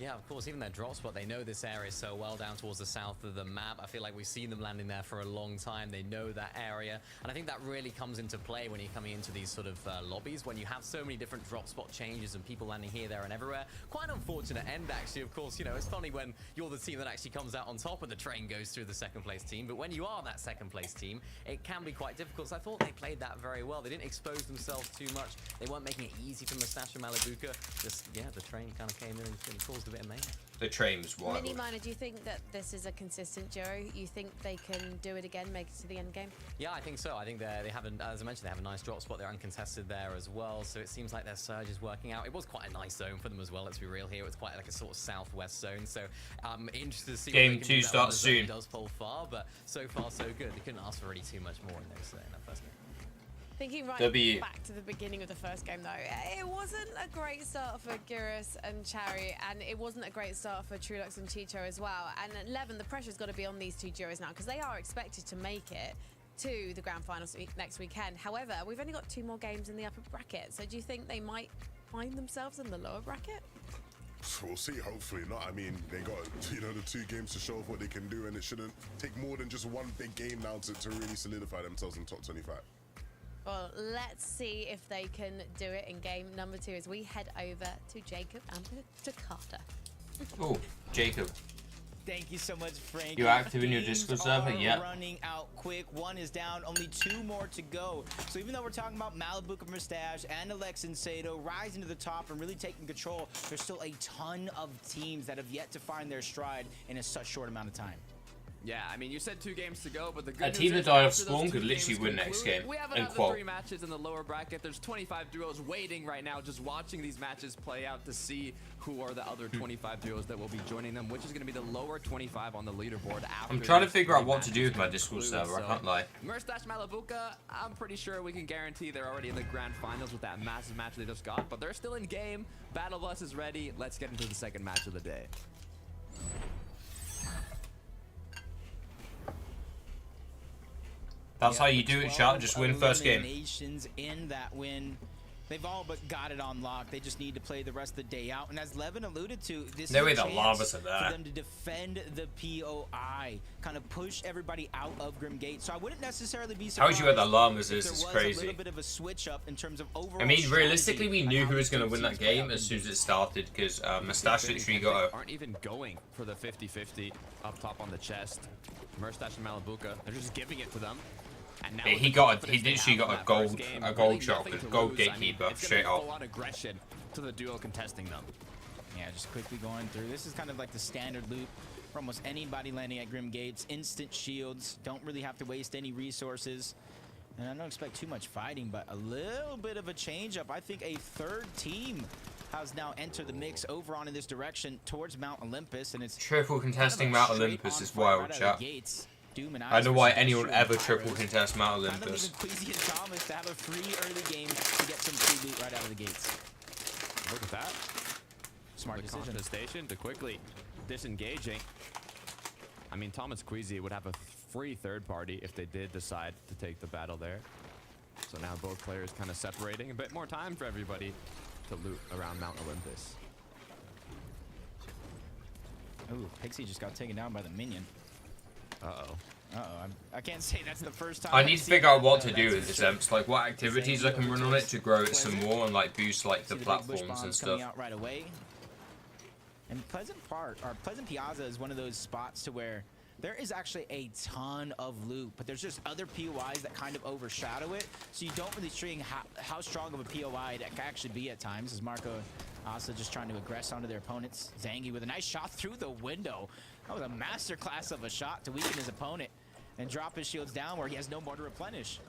Yeah, of course, even their drop spot, they know this area so well down towards the south of the map. I feel like we've seen them landing there for a long time. They know that area. And I think that really comes into play when you're coming into these sort of lobbies, when you have so many different drop spot changes and people landing here, there, and everywhere. Quite an unfortunate end, actually. Of course, you know, it's funny when you're the team that actually comes out on top and the train goes through the second place team. But when you are that second place team, it can be quite difficult. So I thought they played that very well. They didn't expose themselves too much. They weren't making it easy for Mustache and Malibuca. Just, yeah, the train kind of came in and caused a bit of mayhem. The train was wild. Mini Minor, do you think that this is a consistent duo? You think they can do it again, make it to the end game? Yeah, I think so. I think they haven't, as I mentioned, they have a nice drop spot. They're uncontested there as well. So it seems like their surge is working out. It was quite a nice zone for them as well. Let's be real here. It was quite like a sort of southwest zone. So I'm interested to see. Game what they can 2 do starts that when the soon. zone does pull far, but so far so good. They couldn't ask for really too much more in that first game. Thinking right W. back to the beginning of the first game, though, it wasn't a great start for Gyrus and Chari, and it wasn't a great start for Trulux and Chicho as well. And at 11, the pressure's got to be on these two duos now, because they are expected to make it to the grand finals next weekend. However, we've only got 2 more games in the upper bracket, so do you think they might find themselves in the lower bracket? We'll see, hopefully not. I mean, they got, you know, the 2 games to show off what they can do, and it shouldn't take more than just one big game now to really solidify themselves in top 25. Well, let's see if they can do it in game number 2 as we head over to Jacob and to Carter. Oh, Jacob. Thank you so much, Frank. You active in your Games Discord server? are Yeah. running out quick. 1 is down, only 2 more to go. So even though we're talking about Malibu Mustache and Alex and Sato rising to the top and really taking control, there's still a ton of teams that have yet to find their stride in such short amount of time. Yeah, I mean, you said 2 games to go, but the good A news team that is died of after those Spawn 2 could literally games win next conclude, game we have in another QUAL. 3 matches in the lower bracket. There's 25 duos waiting right now, just watching these matches play out to see who are the other 25 duos that will be joining them, which is going to be the lower 25 on the leaderboard after. I'm trying to these figure out 3 what to do with my matches Discord conclude. server, I can't lie. Mustache Malabuka, I'm pretty sure we can guarantee they're already in the grand finals with that massive match they just got, but they're still in game. Battle Bus is ready. Let's get into the second match of the day. That's how you do it, chat. Just win first game. Eliminations in that win. They've all but got it on lock. They just need to play the rest of the day out. And as Levin alluded to, this No is way a the chance llamas are there. for them to defend the POI, kind of push everybody out of Grim Gate. So I wouldn't necessarily be surprised. How would you where the llamas if is? there It's was crazy. a little bit of a switch up in terms of overall I mean, strategy realistically, we on knew how who was these going to two win that teams play game out as in soon as this. it started, because Mustache literally got a... aren't even going for the 50-50 up top on the chest. Mustache and Malabuka, they're just giving it to them. And now Yeah, with he the got confidence he they literally have got in a that gold first game, a really gold shot, nothing a to gold lose. I mean, gatekeeper it's gonna straight be up. full-on aggression to the duo contesting them. Yeah, just quickly going through. This is kind of like the standard loop for almost anybody landing at Grim Gates. Instant shields, don't really have to waste any resources. And I don't expect too much fighting, but a little bit of a change up. I think a 3rd team has now entered the mix over on in this direction towards Mount Olympus, and it's Triple contesting kind of Mount a Olympus straight-on is fight wild, right out of chat. the gates. Doom and I don't know why Ice anyone versus ever Pyros. triple contest Mount Kind of Olympus. leaving Queasy and Thomas to have a free early game to get some free loot right out of the gates. Look at that. Smart The decision. contestation to quickly disengaging. I mean, Thomas Queasy would have a free 3rd party if they did decide to take the battle there. So now both players kind of separating. A bit more time for everybody to loot around Mount Olympus. Ooh, Pixie just got taken down by the minion. Uh-oh. I can't say that's the first time. I I've need to seen figure out that, what though, to do that's with for this sure. Emps, like what activities I can run on it to grow it some more and like boost like the See big bush platforms and bombs stuff. coming out right away. And Pleasant Park or Pleasant Piazza is one of those spots to where there is actually a ton of loot, but there's just other POIs that kind of overshadow it, so you don't really see how strong of a POI that can actually be at times. As Marco also just trying to aggress onto their opponents. Zangy with a nice shot through the window. That was a masterclass of a shot to weaken his opponent and drop his shields down where he has no more to replenish.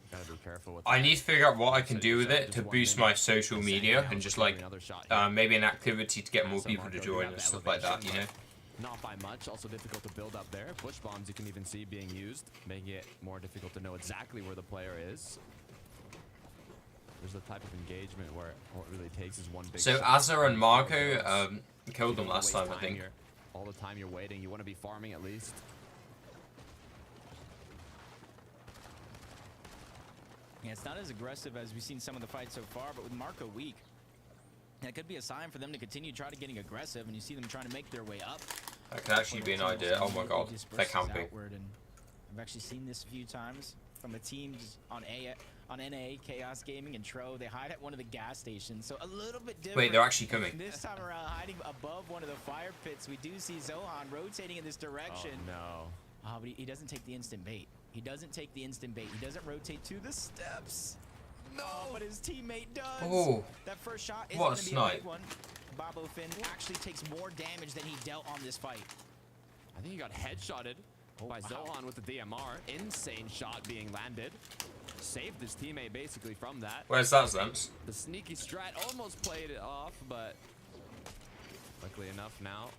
Gotta be careful with I that. need to figure out what I can So do with just it to one boost minute. my social Second media round, and just maybe like another shot here. maybe an activity to get more So people to Marco, join you and have stuff the like that, you know? elevation, Not by much, also difficult to build up there. Bush bombs you can even see being used, making it more difficult to know exactly where the player is. There's the type of engagement where all it really takes is one big So shot. Azza and Marco killed You them don't wanna last waste time, I think. here. All the time you're waiting, you want to be farming at least. Yeah, it's not as aggressive as we've seen some of the fights so far, but with Marco weak, that could be a sign for them to continue try to getting aggressive, and you see them trying to make their way up. That could actually be an idea. Oh my god, they're camping. Outward, and I've actually seen this a few times from a team on NA, Chaos Gaming, and Tro. They hide at one of the gas stations, so a little bit different. Wait, they're actually coming. This time around, hiding above one of the fire pits, we do see Zohan rotating in this direction. Oh no. But he doesn't take the instant bait. He doesn't take the instant bait. He doesn't rotate to the steps. No, but his teammate does. Oh, That first shot is what a going to be a snipe. big one. Bobo Finn actually takes more damage than he dealt on this fight. I think he got headshotted by Zohan with the DMR. Insane shot being landed. Saved his teammate basically from that. Where's that, Zemps? The sneaky strat almost played it off, but luckily enough now,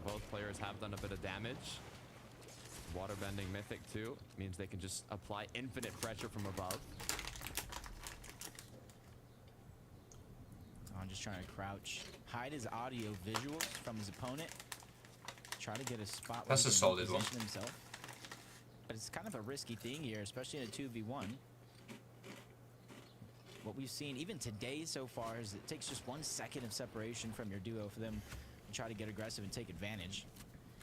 both players have done a bit of damage. Waterbending Mythic too means they can just apply infinite pressure from above. I'm just trying to crouch, hide his audio visuals from his opponent, try to get a spot. That's a solid one. Himself. But it's kind of a risky thing here, especially in a 2v1. What we've seen even today so far is it takes just 1 second of separation from your duo for them to try to get aggressive and take advantage.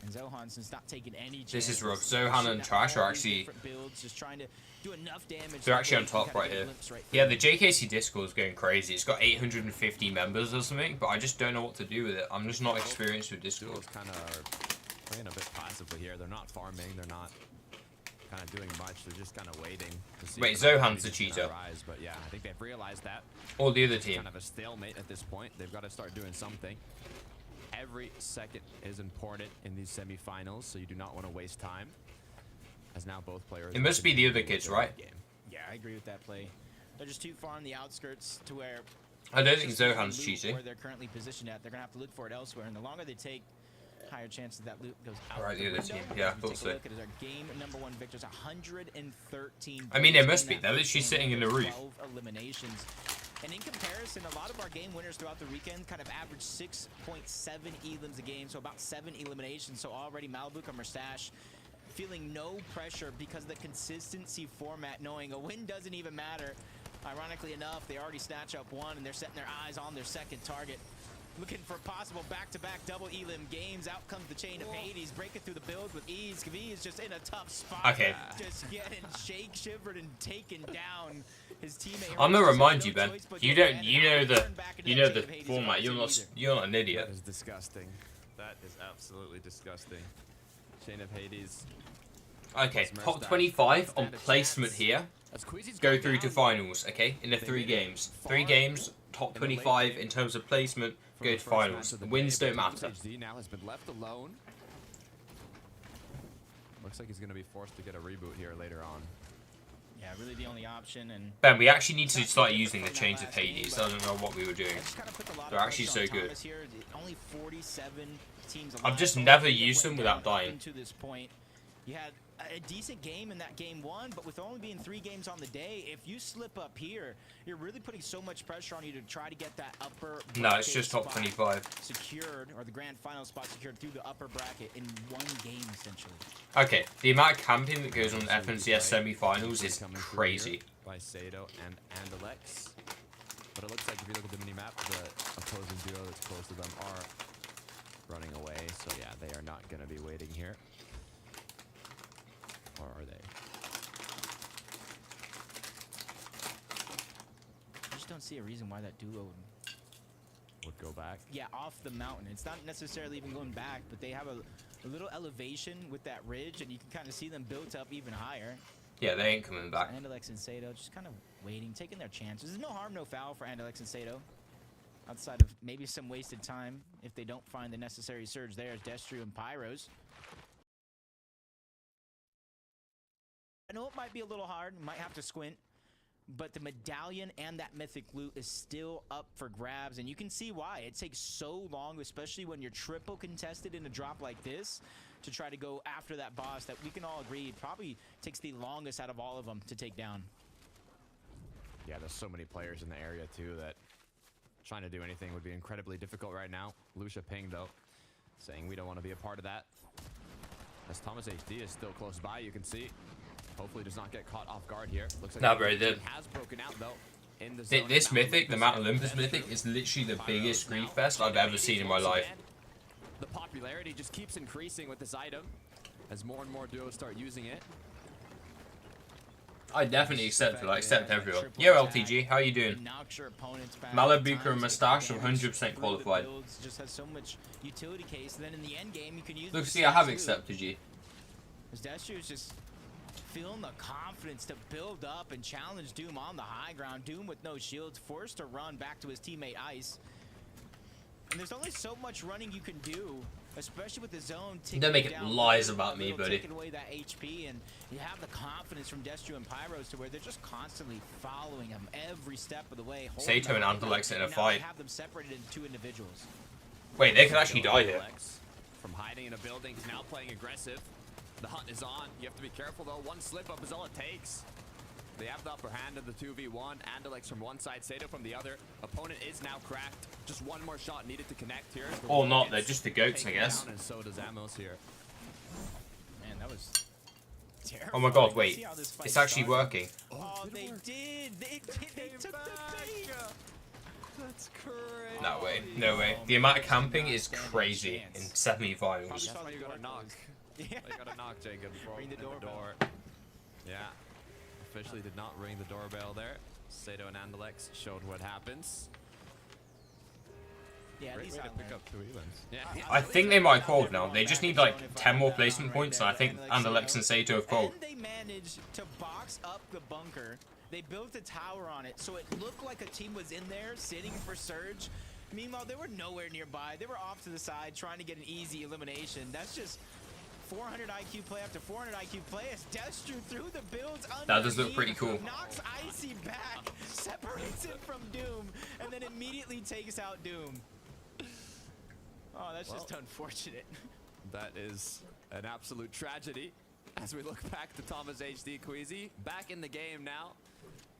And Zohan, since not taking any chances, This is rough. Zohan and Trash are actually... builds, just trying to do enough damage. They're actually on top right here. Yeah, the JKC Discord is going crazy. It's got 850 members or something, but I just don't know what to do with it. I'm just not experienced with Discord. Duos kind of playing a bit passively here. They're not farming. They're not kind of doing much. They're just kind of waiting to see. Wait, Zohan's a cheater. Rise, but yeah, I think they've realized that. Or the other team. Kind of a stalemate at this point. They've got to start doing something. Every second is important in these semifinals, so you do not want to waste time. As now both players. It must be the other kids, right? Game. Yeah, I agree with that play. They're just too far on the outskirts to where. I don't think Zohan's cheating. Where they're currently positioned at, they're gonna have to look for it elsewhere, and the longer they take, higher chances that loot goes out. Alright, the other team. Yeah, I thought so. Look at our game #1 victors, 113. I mean, they must be. They're literally sitting in the roof. 12 eliminations. And in comparison, a lot of our game winners throughout the weekend kind of averaged 6.7 elims a game, so about 7 eliminations. So already Malibu and Mustache feeling no pressure because of the consistency format, knowing a win doesn't even matter. Ironically enough, they already snatch up one, and they're setting their eyes on their second target. Looking for possible back-to-back double elim games. Out comes the chain of Hades, breaking through the build with ease. Kavih is just in a tough spot. Okay. Just getting shake shivered and taken down. His teammate. I'm gonna remind you, Ben. You know the format. You're not an idiot. That is disgusting. That is absolutely disgusting. Chain of Hades. Okay, top 25 on placement here. Go through to finals. Okay, in the 3 games. 3 games, top 25 in terms of placement. Go to finals. The wins don't matter. PG13 now has been left alone. Looks like he's going to be forced to get a reboot here later on. Yeah, really the only option. And Ben, we actually need to start using the chains of Hades. I don't know what we were doing. They're actually so good. Only 47 teams. I've just never used them without dying. To this point, you had a decent game in that game 1, but with only being 3 games on the day, if you slip up here, you're really putting so much pressure on you to try to get that upper. No, it's just top 25. Secured, or the grand final spot secured through the upper bracket in 1 game essentially. Okay, the amount of camping that goes on FNCS semi-finals is crazy. By Sato and Andalex. But it looks like if you look at the mini-map, the opposing duo that's close to them are running away. So yeah, they are not going to be waiting here. Or are they? I just don't see a reason why that duo would go back. Yeah, off the mountain. It's not necessarily even going back, but they have a little elevation with that ridge, and you can kind of see them built up even higher. Yeah, they ain't coming back. So Andalex and Sato just kind of waiting, taking their chances. There's no harm, no foul for Andalex and Sato. Outside of maybe some wasted time if they don't find the necessary surge there as Destru and Pyros. I know it might be a little hard, might have to squint, but the medallion and that mythic loot is still up for grabs, and you can see why. It takes so long, especially when you're triple contested in a drop like this, to try to go after that boss that we can all agree probably takes the longest out of all of them to take down. Yeah, there's so many players in the area too that trying to do anything would be incredibly difficult right now. Lucia Ping, though, saying we don't want to be a part of that. As Thomas HD is still close by, you can see. Hopefully does not get caught off guard here. Looks like Nah, bro, has broken out though. In the zone. This mythic, the Mount Olympus mythic, is literally the biggest grief fest I've ever seen in my life. The popularity just keeps increasing with this item as more and more duos start using it. I definitely accept it. I accept everyone. Yo, LTG, how you doing? Malibu and Mustache are 100% qualified. Just has so much utility case. Then in the end game, you can use. Look, see, I have accepted you. Destru is just feeling the confidence to build up and challenge Doom on the high ground. Doom with no shields, forced to run back to his teammate Ice. And there's only so much running you can do, especially with the zone. Don't make it lies about me, buddy. Taking away that HP, and you have the confidence from Destru and Pyros to where they're just constantly following him every step of the way. Sato and Andalex in a fight. Have them separated into 2 individuals. Wait, they could actually die here. From hiding in a building to now playing aggressive. The hunt is on. You have to be careful though. One slip up is all it takes. They have the upper hand of the 2v1. Andalex from one side, Sato from the other. Opponent is now cracked. Just one more shot needed to connect here. Or not, they're just the goats, I guess. And so does Amos here. Man, that was terrible. Oh my god, wait. It's actually working. Oh, they did. They took the bait. That's crazy. No way. No way. The amount of camping is crazy in semi-finals. That's why you gotta knock. Yeah. You gotta knock, Jacob, before Ring the opening doorbell. door. Yeah. Officially did not ring the doorbell there. Sato and Andalex showed what happens. Yeah, Great these way to out pick there. up 2 evens. Yeah. I think they might qual now. They just need like 10 more placement points, and I think Andalex and Sato have qual. And they managed to box up the bunker. They built a tower on it, so it looked like a team was in there sitting for Surge. Meanwhile, they were nowhere nearby. They were off to the side trying to get an easy elimination. That's just 400 IQ play after 400 IQ play as Destru through the builds underneath. That does look pretty cool. Knocks Icy back, separates it from Doom, and then immediately takes out Doom. Oh, that's just unfortunate. That is an absolute tragedy. As we look back to Thomas HD Queasy, back in the game now.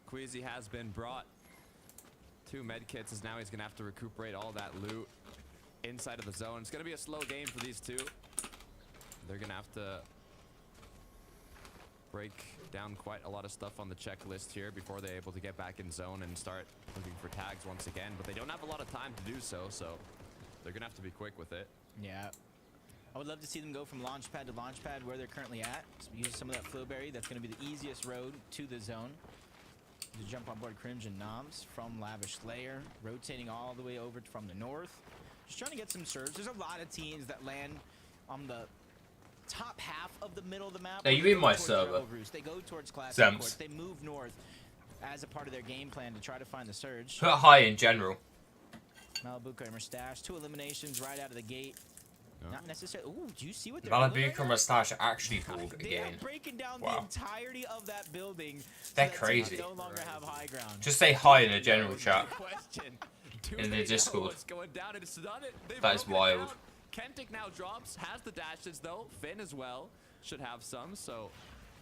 Queasy has been brought 2 medkits, as now he's gonna have to recuperate all that loot inside of the zone. It's gonna be a slow game for these two. They're gonna have to break down quite a lot of stuff on the checklist here before they're able to get back in zone and start looking for tags once again. But they don't have a lot of time to do so, so they're gonna have to be quick with it. Yeah. I would love to see them go from launchpad to launchpad where they're currently at. So use some of that flowberry. That's going to be the easiest road to the zone. To jump on board Crimson Noms from Lavish Slayer, rotating all the way over from the north. Just trying to get some surge. There's a lot of teams that land on the top half of the middle of the map. Are you in my server? They go towards classic Zems. courts. They move north as a part of their game plan to try to find the surge. Put high in general. Malibuca and Mustache, 2 eliminations right out of the gate. Not necessarily. Ooh, do you see what they're doing? Malibuca and Mustache actually pulled They are again. breaking down the Wow. entirety of that building. They're that teams crazy. No longer have high ground. Just say hi in a general chat. Question. In the Discord. What's going down? It's done it. They've That is broken it wild. down. Kentic now drops, has the dashes though. Finn as well should have some. So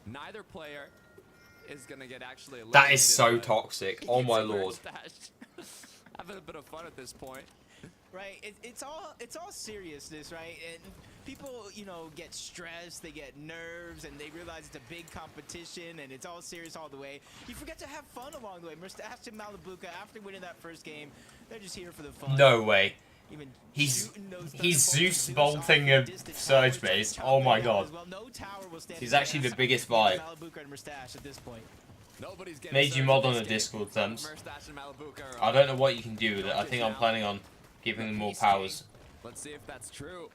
neither player is gonna get actually eliminated. That is so but toxic. Oh my it's a weird lord. stash. Having a bit of fun at this point. Right, it's all seriousness, right? And people, you know, get stressed, they get nerves, and they realize it's a big competition, and it's all serious all the way. You forget to have fun along the way. Mustache and Malibuca, after winning that first game, they're just here for the fun. No way. Even He's shooting those Zeus thunderbolts bolting off a distant surge towers, base. chopping Oh my it down god. as well. No tower will stand He's in actually the gas biggest against vibe. Malibuca and Mustache at this point. Nobody's getting Made you surge mod in on this the game. Discord, Thames. Mustache and Malibuca are I don't know what you can do with it. I think I'm planning on giving them more powers. Let's see if that's true.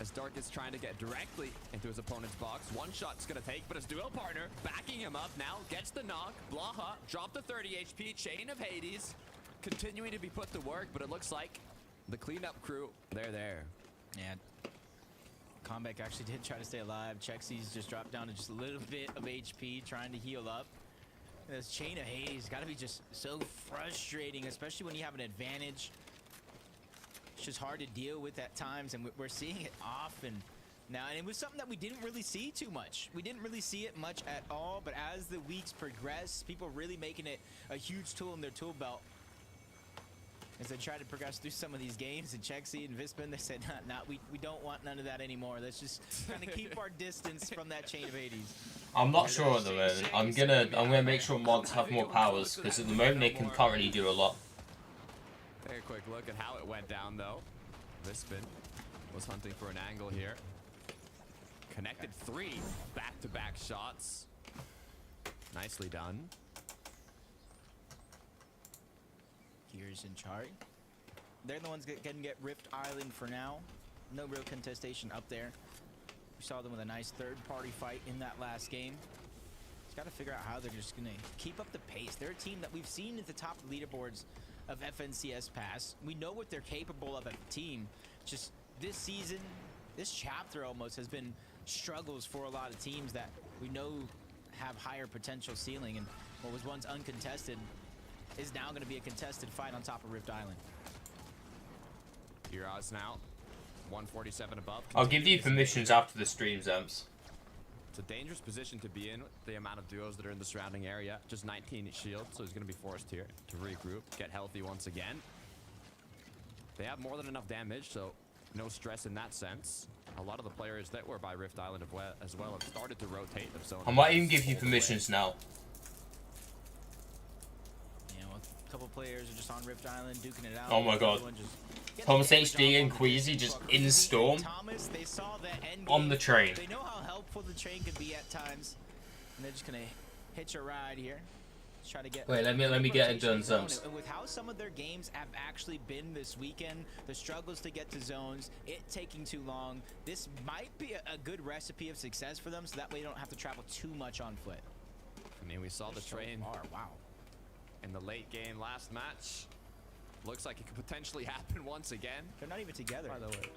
As Dark is trying to get directly into his opponent's box. One shot's gonna take, but his duo partner backing him up now. Gets the knock. Blaha dropped the 30 HP. Chain of Hades continuing to be put to work, but it looks like the cleanup crew, they're there. Yeah. Combeck actually did try to stay alive. Chexi's just dropped down to just a little bit of HP, trying to heal up. This Chain of Hades got to be just so frustrating, especially when you have an advantage. It's just hard to deal with at times, and we're seeing it often now. And it was something that we didn't really see too much. We didn't really see it much at all, but as the weeks progress, people really making it a huge tool in their tool belt. As they try to progress through some of these games, and Chexi and Vispin, they said, nah, we don't want none of that anymore. Let's just kind of keep our distance from that Chain of Hades. I'm not sure at the moment. I'm gonna make sure mods have more powers, because at the moment they can currently do a lot. Take a quick look at how it went down, though. Vispin was hunting for an angle here. Connected 3 back-to-back shots. Nicely done. Here's Inchari. They're the ones that can get Rift Island for now. No real contestation up there. We saw them with a nice third-party fight in that last game. Just got to figure out how they're just going to keep up the pace. They're a team that we've seen at the top of the leaderboards of FNCS Pass. We know what they're capable of as a team. Just this season, this chapter almost has been struggles for a lot of teams that we know have higher potential ceiling, and what was once uncontested is now going to be a contested fight on top of Rift Island. Your odds now, 147 above. I'll give you permissions after the stream, Zems. It's a dangerous position to be in, the amount of duos that are in the surrounding area. Just 19 shield, so he's going to be forced here to regroup, get healthy once again. They have more than enough damage, so no stress in that sense. A lot of the players that were by Rift Island as well have started to rotate the zone. I might even give you permissions now. You know, a couple players are just on Rift Island duking it out. Oh my god. Thomas HD and Queasy just in storm Thomas, they saw that end on the train. They know how helpful the train could be at times, and they're just gonna hitch a ride here. Just try to get. Wait, let me get it done, zone. Zums. And with how some of their games have actually been this weekend, the struggles to get to zones, it taking too long. This might be a good recipe of success for them, so that way they don't have to travel too much on foot. I mean, we saw the train Wow. in the late game last match. Looks like it could potentially happen once again. They're not even together, by the way.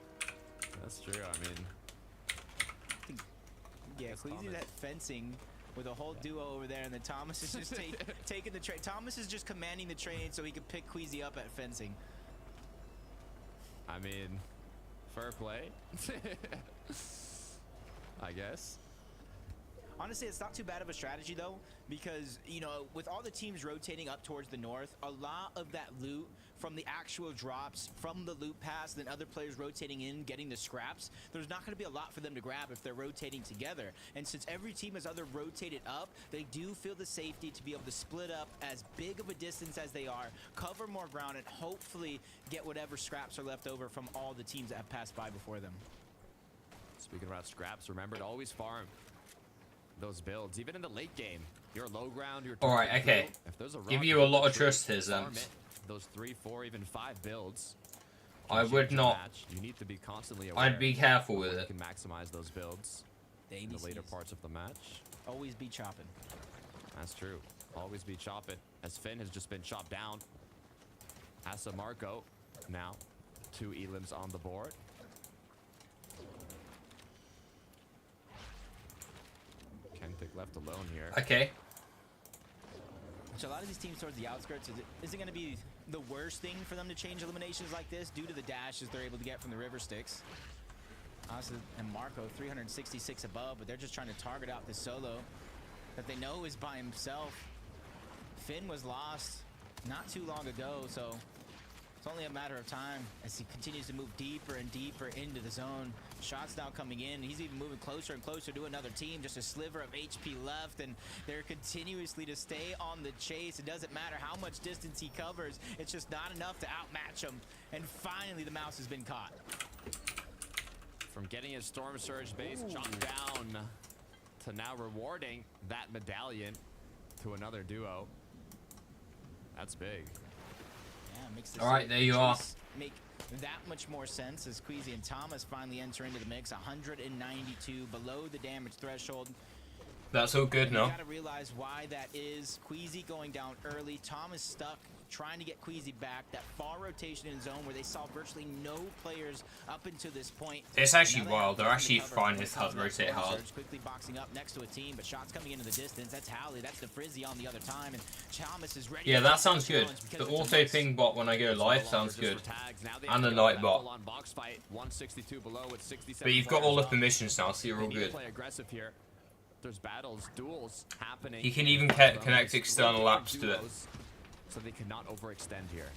That's true. I mean, Yeah, Queasy that fencing with a whole duo over there, and then Thomas is just taking the train. Thomas is just commanding the train so he can pick Queasy up at fencing. I mean, fair play. I guess. Honestly, it's not too bad of a strategy, though, because, you know, with all the teams rotating up towards the north, a lot of that loot from the actual drops, from the loot pass, then other players rotating in, getting the scraps, there's not going to be a lot for them to grab if they're rotating together. And since every team has other rotated up, they do feel the safety to be able to split up as big of a distance as they are, cover more ground, and hopefully get whatever scraps are left over from all the teams that have passed by before them. Speaking about scraps, remember to always farm those builds, even in the late game. You're low ground, you're Alright, okay. If there's a Give rock, you a lot of trust here, farm Zums. it. Those 3, 4, even 5 builds. I would not. You need to be constantly aware. I'd be careful with You it. can maximize those builds in the later parts of the match. Always be chopping. That's true. Always be chopping. As Finn has just been chopped down. Asa Marco now 2 elims on the board. Kentic left alone here. Okay. So a lot of these teams towards the outskirts, is it going to be the worst thing for them to change eliminations like this due to the dashes they're able to get from the river sticks? Asa and Marco 366 above, but they're just trying to target out this solo that they know is by himself. Finn was lost not too long ago, so it's only a matter of time as he continues to move deeper and deeper into the zone. Shots now coming in. He's even moving closer and closer to another team. Just a sliver of HP left, and they're continuously to stay on the chase. It doesn't matter how much distance he covers. It's just not enough to outmatch him. And finally, the mouse has been caught. From getting his Storm Surge base chopped down to now rewarding that medallion to another duo. That's big. Yeah, makes this All right, there you are. Make that much more sense as Queasy and Thomas finally enter into the mix. 192 below the damage threshold. That's all good, no? You gotta realize why that is. Queasy going down early. Thomas stuck trying to get Queasy back. That far rotation in zone where they saw virtually no players up until this point. It's actually Now they wild. have They're actually cover. finding Here this hard comes to that rotate Storm hard. Surge quickly boxing up next to a team, but shots coming into the distance. That's Howley. That's the Frizzy on the other time, and Thomas is ready. Yeah, to that take sounds the good. challenge because The it's a auto must. ping bot when I go live sounds good. And the night bot. Box fight, 162 below with 67 But you've got all the players up. permissions now, so you're They all need to good. play aggressive here. There's battles, duels happening. You can even From connect these external different apps to it. duos, so they cannot overextend here.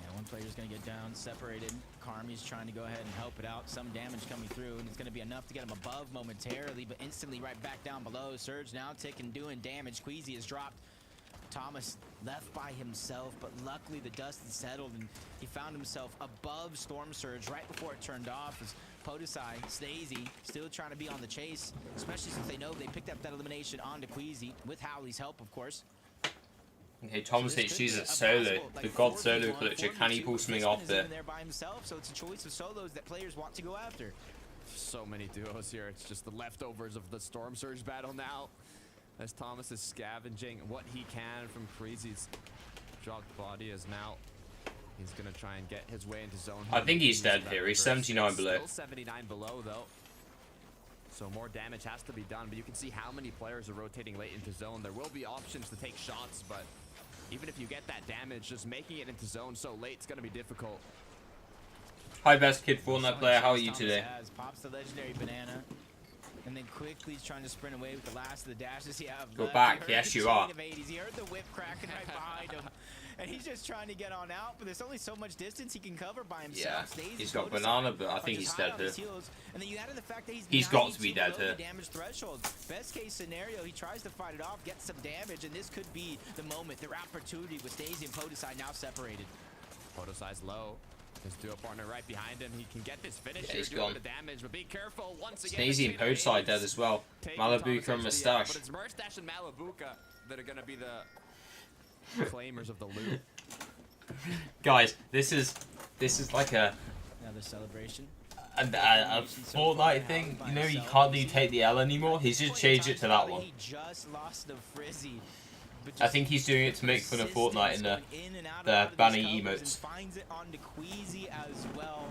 Yeah, one player's gonna get down, separated. Karmi's trying to go ahead and help it out. Some damage coming through, and it's gonna be enough to get him above momentarily, but instantly right back down below. Surge now ticking, doing damage. Queasy has dropped. Thomas left by himself, but luckily the dust had settled, and he found himself above Storm Surge right before it turned off. As Podesai, Snazy, still trying to be on the chase, especially since they know they picked up that elimination onto Queasy, with Howley's help, of course. Okay, Thomas So this could HG's be at a solo. possible, The like, God 4v1, solo glitcher. Can he 4v2, pull something Crispin off is there? even there by himself, so it's a choice of solos that players want to go after. So many duos here. It's just the leftovers of the Storm Surge battle now. As Thomas is scavenging what he can from Crazy's dropped body, as now he's going to try and get his way into zone. I think he's Using dead that here. He's reverse. 79 below. Still 79 below, though. So more damage has to be done, but you can see how many players are rotating late into zone. There will be options to take shots, but even if you get that damage, just making it into zone so late, it's going to be difficult. Hi, best kid Fortnite player. How are you today? Pops the legendary banana. And then quickly he's trying to sprint away with the last of the dashes he have Go left. back, He heard yes the you chain are. of 80s. He heard the whip cracking right behind him. And he's just trying to get on out, but there's only so much distance he can cover by himself. Yeah, Stays he's in got close banana, side, but I think punches he's high dead on his here. heels. And then you add in the fact that He's got to 92 be dead below here. the damage threshold. Best case scenario, he tries to fight it off, gets some damage, and this could be the moment, their opportunity with Stacey and Podesai now separated. Podesai's low. His duo partner right behind him. He can get this finish. Yeah, he's doing gone. the damage, but be careful once again. Sneezy and Podesai dead as well. Malabuka and Mustache. But it's Mustache and Malabuka that are going to be the claimers of the loot. Guys, this is like Another celebration. a Fortnite thing. You know, you can't really take the L anymore. He's just changed it to that one. He just lost the Frizzy. I think he's doing it to make fun of Fortnite and the banning emotes. Finds it onto Queasy as well.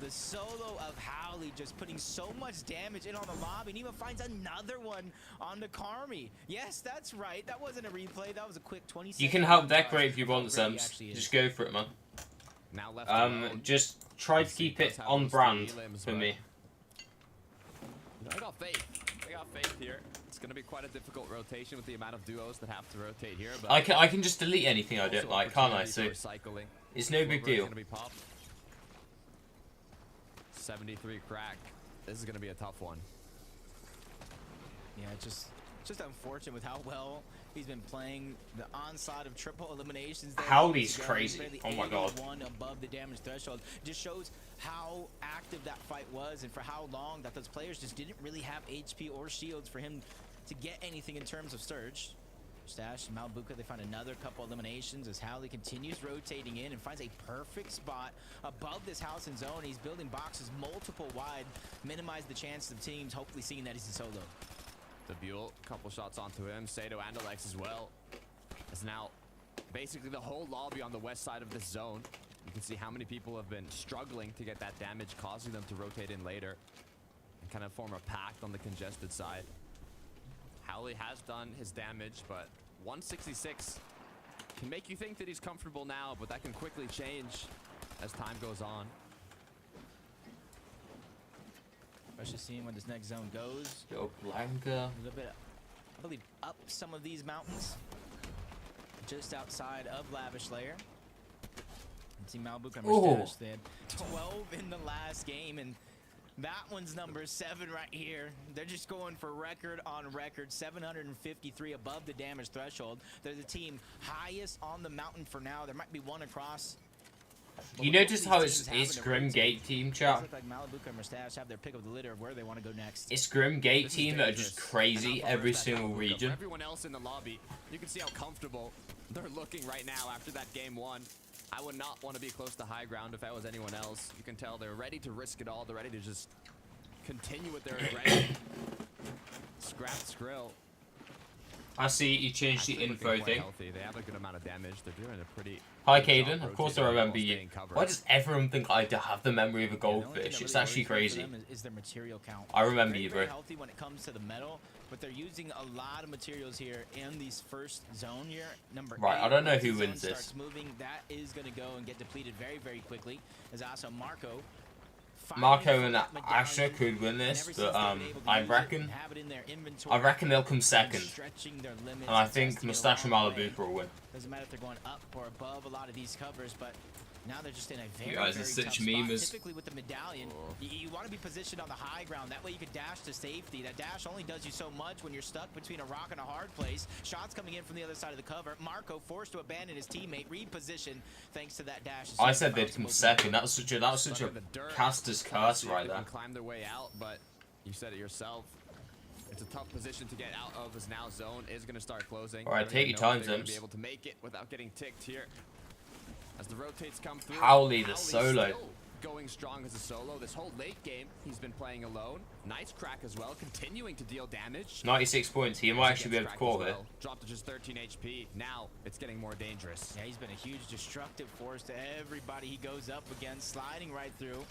The solo of Howley just putting so much damage in on the lobby, and even finds another one on the Karmi. Yes, that's right. That wasn't a replay. That was a quick 20 seconds. You can help decorate if you want, Sams. Just go for it, man. Now left alone. Just try to keep it on brand for me. I got faith. I got faith here. It's going to be quite a difficult rotation with the amount of duos that have to rotate here. But I can just delete anything I don't like, can't I? So recycling. it's no big deal. Gonna be popped. 73 crack. This is going to be a tough one. Yeah, just unfortunate with how well he's been playing. The onslaught of triple eliminations. Howley's crazy. Oh my god. One above the damage threshold. Just shows how active that fight was and for how long that those players just didn't really have HP or shields for him to get anything in terms of Surge. Stash and Malabuka, they find another couple eliminations as Howley continues rotating in and finds a perfect spot above this house and zone. He's building boxes multiple wide, minimize the chance of teams hopefully seeing that he's a solo. The Buell, couple shots onto him. Sato and Alex as well. It's now basically the whole lobby on the west side of this zone. You can see how many people have been struggling to get that damage, causing them to rotate in later and kind of form a pact on the congested side. Howley has done his damage, but 166 can make you think that he's comfortable now, but that can quickly change as time goes on. Especially seeing when this next zone goes. Yo, Blanca. A little bit, I believe, up some of these mountains. Just outside of Lavish Lair. And see Malabuka and Mustache. They had 12 in the last game, and that one's number 7 right here. They're just going for record on record. 753 above the damage threshold. They're the team highest on the mountain for now. There might be one across. You notice how it's Grim Gate team, chat? Look like Malabuka and Mustache have their pick of the litter of where they want to go next. It's Grim Gate team that are just crazy every single region. For everyone else in the lobby, you can see how comfortable they're looking right now after that game 1. I would not want to be close to high ground if I was anyone else. You can tell they're ready to risk it all. They're ready to just continue with their aggression. Scrap Skrill. I see you changed the info thing. Healthy. They have a good amount of damage. They're doing a pretty... Hi, good job Caden. Of course I rotating remember while you. staying covered. Why does everyone think I have the memory of a Yeah, the only thing goldfish? that It's really actually worries for crazy. them is their material count. I remember Very, you, very bro. healthy when it comes to the metal, but they're using a lot of materials here in these first zone here. Number Right, 8, I don't know once who the wins zone this. starts moving, that is going to go and get depleted very, very quickly. As also Marco. Marco and Asher could win this, but I reckon they'll come second. And I think Mustache and Malabuka will win. Doesn't matter if they're going up or above a lot of these covers, but now they're just in a very, You guys are very such tough spot. memers. Typically with the medallion, you want to be positioned on the high ground. That way you can dash to safety. That dash only does you so much when you're stuck between a rock and a hard place. Shots coming in from the other side of the cover. Marco forced to abandon his teammate, reposition thanks to that dash. I said they'd come second. That was such a caster's curse right They there. can climb their way out, but you said it yourself. It's a tough position to get out of as now zone is going to start closing. All right, take your time, They're going to be Zems. able to make it without getting ticked here. As the rotates come through. Howley, the Howley's solo. still going strong as a solo. This whole late game, he's been playing alone. Nice crack as well, continuing to deal damage. 96 points. He might actually be able to call it. Dropped to just 13 HP. Now it's getting more dangerous. Yeah, he's been a huge destructive force to everybody he goes up against, sliding right through.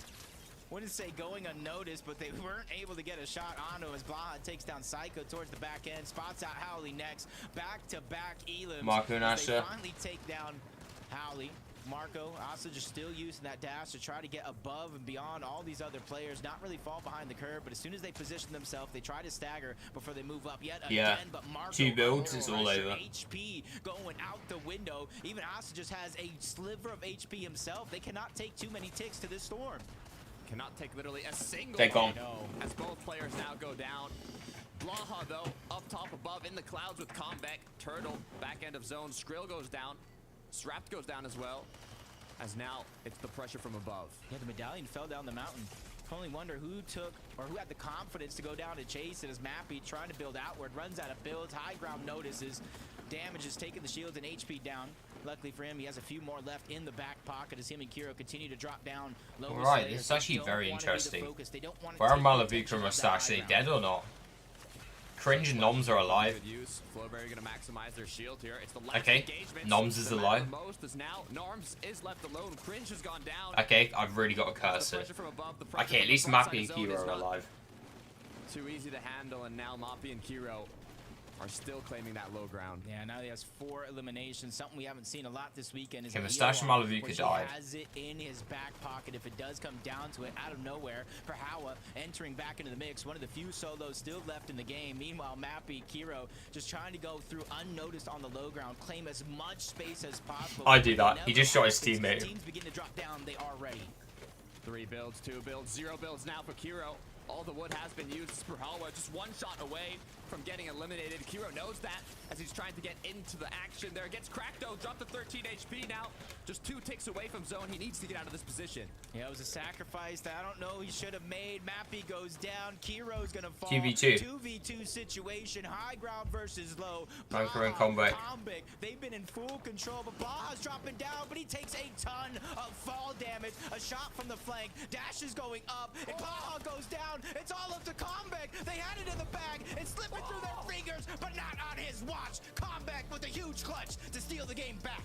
Wouldn't say going unnoticed, but they weren't able to get a shot onto him as Blaha takes down Psycho towards the back end, spots out Howley next, back-to-back elims. Marco and as they Asher. finally take down Howley. Marco, Asa just still using that dash to try to get above and beyond all these other players, not really fall behind the curve, but as soon as they position themselves, they try to stagger before they move up yet again. But Marco, 2 builds, it's all over. HP going out the window. Even Asa just has a sliver of HP himself. They cannot take too many ticks to this storm. Cannot take literally a single. They're gone. As both players now go down. Blaha, though, up top above in the clouds with Combeck. Turtle, back end of zone. Skrill goes down. Srapt goes down as well. As now, it's the pressure from above. Yeah, the medallion fell down the mountain. Only wonder who took, or who had the confidence to go down to chase it as Mappy trying to build outward, runs out of builds, high ground notices. Damage is taking the shields and HP down. Luckily for him, he has a few more left in the back pocket as him and Kiro continue to drop down. Alright, this is actually very interesting. Where are Malavika and Mustache? Are they dead or not? Cringe and Noms are alive. Flowberry gonna maximize their shield here. It's the last Okay, engagement. Noms is alive. Most is now Norms is left alone. Cringe has gone down. Okay, I've really got to curse it. Okay, at least Mappy and Kiro are alive. Too easy to handle, and now Mappy and Kiro are still claiming that low ground. Yeah, now he has 4 eliminations. Something we haven't seen a lot this weekend is Okay, Mustache and Malavika died. He has it in his back pocket if it does come down to it out of nowhere. For Hawa entering back into the mix, one of the few solos still left in the game. Meanwhile, Mappy, Kiro just trying to go through unnoticed on the low ground, claim as much space as possible. I do that. He just shot his teammate. Teams begin to drop down, they are ready. 3 builds, 2 builds, 0 builds now for Kiro. All the wood has been used. Spurhalwa just 1 shot away from getting eliminated. Kiro knows that as he's trying to get into the action there. Gets cracked though, dropped to 13 HP now. Just 2 ticks away from zone. He needs to get out of this position. Yeah, it was a sacrifice that I don't know he should have made. Mappy goes down. Kiro's gonna fall. 2v2. 2v2 situation. High ground versus low. Bunker and Combeck. They've been in full control, but Blaha's dropping down, but he takes a ton of fall damage. A shot from the flank. Dash is going up, and Blaha goes down. It's all up to Combeck. They had it in the bag. It's slipping through their fingers, but not on his watch. Combeck with a huge clutch to steal the game back.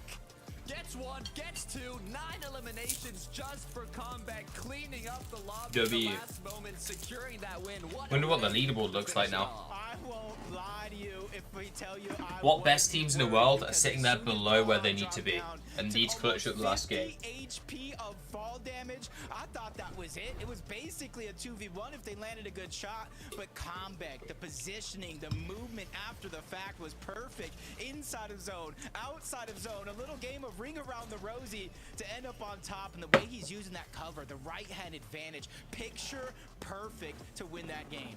Gets 1, gets 2, 9 eliminations just for Combeck, cleaning up the lobby W. at the last moment, securing that win. Wonder what the leaderboard looks like now. I won't lie to you if we tell you What best teams in the world are sitting there below where they need to be and need to clutch up the last game? HP of fall damage. I thought that was it. It was basically a 2v1 if they landed a good shot, but Combeck, the positioning, the movement after the fact was perfect. Inside of zone, outside of zone, a little game of ring around the rosy to end up on top, and the way he's using that cover, the right hand advantage, picture perfect to win that game.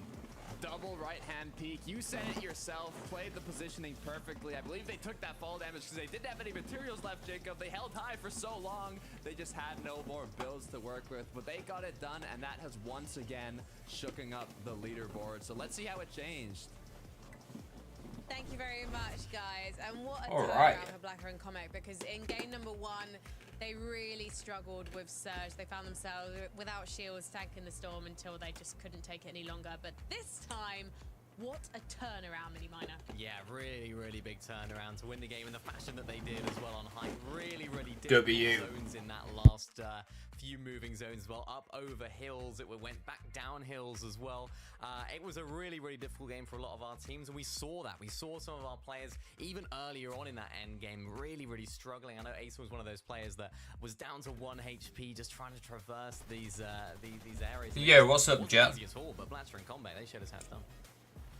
Double right hand peek. You said it yourself. Played the positioning perfectly. I believe they took that fall damage because they didn't have any materials left, Jacob. They held high for so long. They just had no more builds to work with. But they got it done, and that has once again shooken up the leaderboard. So let's see how it changed. Thank you very much, guys. And what a All turnaround right. for Blacker and Comic, because in game number 1, they really struggled with Surge. They found themselves without shields tanking the storm until they just couldn't take it any longer. But this time, what a turnaround, Mini Miner. Yeah, really, really big turnaround to win the game in the fashion that they did as well on height. Really, really W. difficult zones in that last few moving zones as well. Up over hills, it went back down hills as well. It was a really, really difficult game for a lot of our teams, and we saw that. We saw some of our players even earlier on in that end game really, really struggling. I know Ace was one of those players that was down to 1 HP just trying to traverse these areas. Yo, what's up, Wasn't Jet? easy at all, but Blatcher and Combat, they showed us how it's done.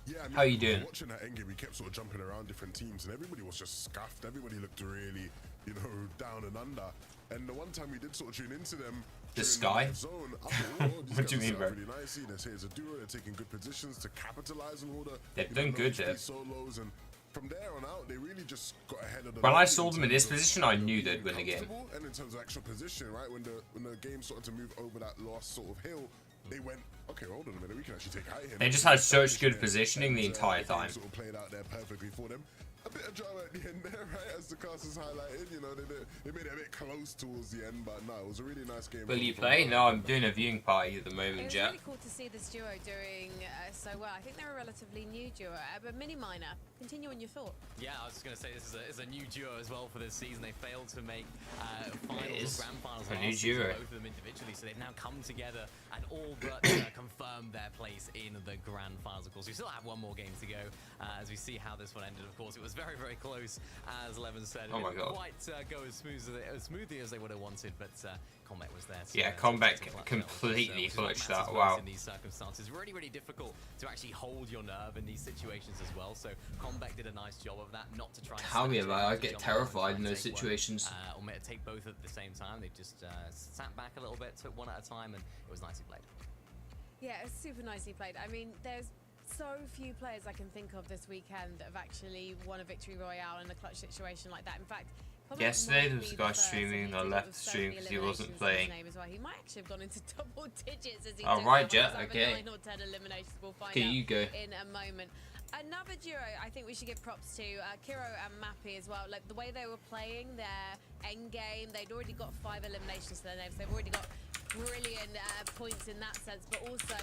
Yeah, I mean, How you doing? Watching that endgame, we kept sort of jumping around different teams, and everybody was just scuffed. Everybody looked really, you know, down and under. And the one time we did sort of tune into them, The during Sky? live zone, I thought, oh, these What do you guys mean, are bro? really nicely. They say it's a duo. They're taking good positions to capitalize on all the. They've you done know, good HP there. solos, and from there on out, they really just got ahead of the. When I league saw them in terms this of, position, I you know, knew they'd being win the game. comfortable, and in terms of actual position, right, when the game started to move over that last sort of hill, they went, okay, hold on a minute, we can actually take height here. They just had such good positioning the entire game time. Sort of played out there perfectly for them. A bit of drama at the end there, right? As the casters highlighted, you know, they made it a bit close towards the end, but no, it was a really nice game. Will you play? No, I'm doing a viewing party at the It moment, was Jet. really cool to see this duo doing so well. I think they're a relatively new duo, but Mini Miner, continue on your thought. Yeah, I was just going to say this is a new duo as well for this season. They failed to make finals is or grand finals a last new season, duo. both of them individually. So they've now come together and all but confirmed their place in the grand finals. Of course, we still have one more game to go as we see how this one ended. Of course, it was was very, very close, as Levin said. Oh my It didn't God. quite go as smoothly as they would have wanted, but Combat was there. Yeah, to Combat clutch that, completely which is what clutched matters that. most Wow. in these circumstances. Really, really difficult to actually hold your nerve in these situations as well. So Combat did a nice job of that, not to try and Tell me snatch it, about it, not I to get jump on and terrified try in and those take one, situations. or to take both at the same time. They just sat back a little bit, took one at a time, and it was nicely played. Yeah, it's super nicely played. I mean, there's so few players I can think of this weekend that have actually won a victory royale in a clutch situation like that. In fact, Combat Yesterday might there was be a guy the first, streaming and and I he did it left with the so stream many because he wasn't eliminations to his playing. name as well. He might actually have gone into double digits as he Oh, took right, over. Jet, It was either okay. 9 or 10 eliminations. We'll find Okay, out you go. in a moment. Another duo I think we should give props to, Kiro and Mappy as well. Like the way they were playing their end game, they'd already got 5 eliminations to their names. They've already got brilliant points in that sense, but also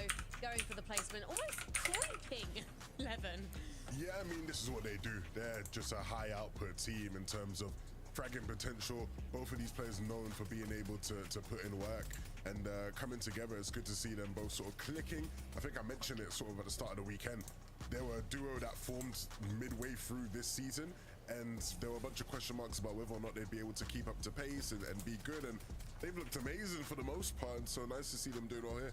going for the placement, almost creeping Levin. Yeah, I mean, this is what they do. They're just a high output team in terms of fragging potential. Both of these players known for being able to put in work and coming together. It's good to see them both sort of clicking. I think I mentioned it sort of at the start of the weekend. They were a duo that formed midway through this season, and there were a bunch of question marks about whether or not they'd be able to keep up to pace and be good, and they've looked amazing for the most part, and so nice to see them doing well here.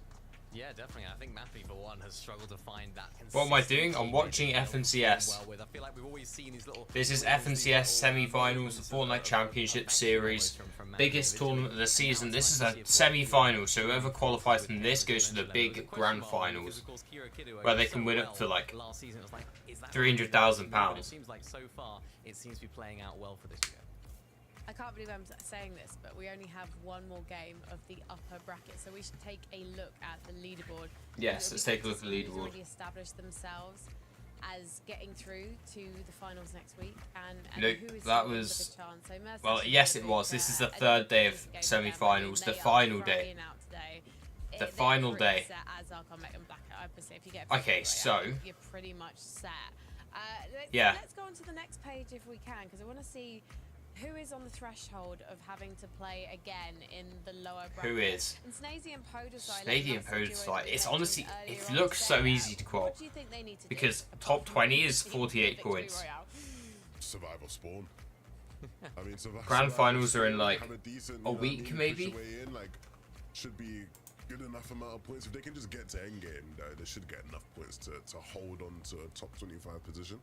Yeah, definitely. I think Mappy, for one, has struggled to find that What am I doing? consistency I'm watching that they're FNCS. well with. I feel like we've always seen these little This is wins, these FNCS semi-finals, moments the Fortnite of Championship action Series, almost from Mappy biggest individually. tournament of the season. Now This it's is nice a to see semi-final, so Kiro whoever with qualifies Kiro from with this Kiro, goes to the as you mentioned, big there was a grand question mark finals, because, of course, Kiro Kiddo where they opened can so win well up to like last season. It was like, is that £300,000. But it seems like so far it seems to be playing out well for this year. I can't believe I'm saying this, but we only have one more game of the upper bracket, so we should take a look at the leaderboard. Yes, let's take a look at the Who's leaderboard. already established themselves as getting through to the finals next week, and Nope, who is that still in was- for the chance. So Mercer well, should yes, be it a was. big, This is the a third day difficult of game for them. I mean, semi-finals, the they are final day. throwing out today. The They're final pretty day. set, as are Combat and Black. Obviously, if you get a Okay, victory so- royale, you're pretty much set. Yeah. Let's go on to the next page if we can, because I want to see who is on the threshold of having to play again in the lower bracket. Who is? And Snazzy and Podosai. Snazzy and Podosai. It's honestly, it on looks so today. easy to qual. What do you think they need to do, Because apart top from 20 is winning the 48 victory points. royale? Survival spawn. I mean, Grand finals are in, spawn, like, have decent, a you know what I week, mean, push maybe? your way in, like, should be good enough amount of points. If they can just get to endgame, they should get enough points to hold on to a top 25 position.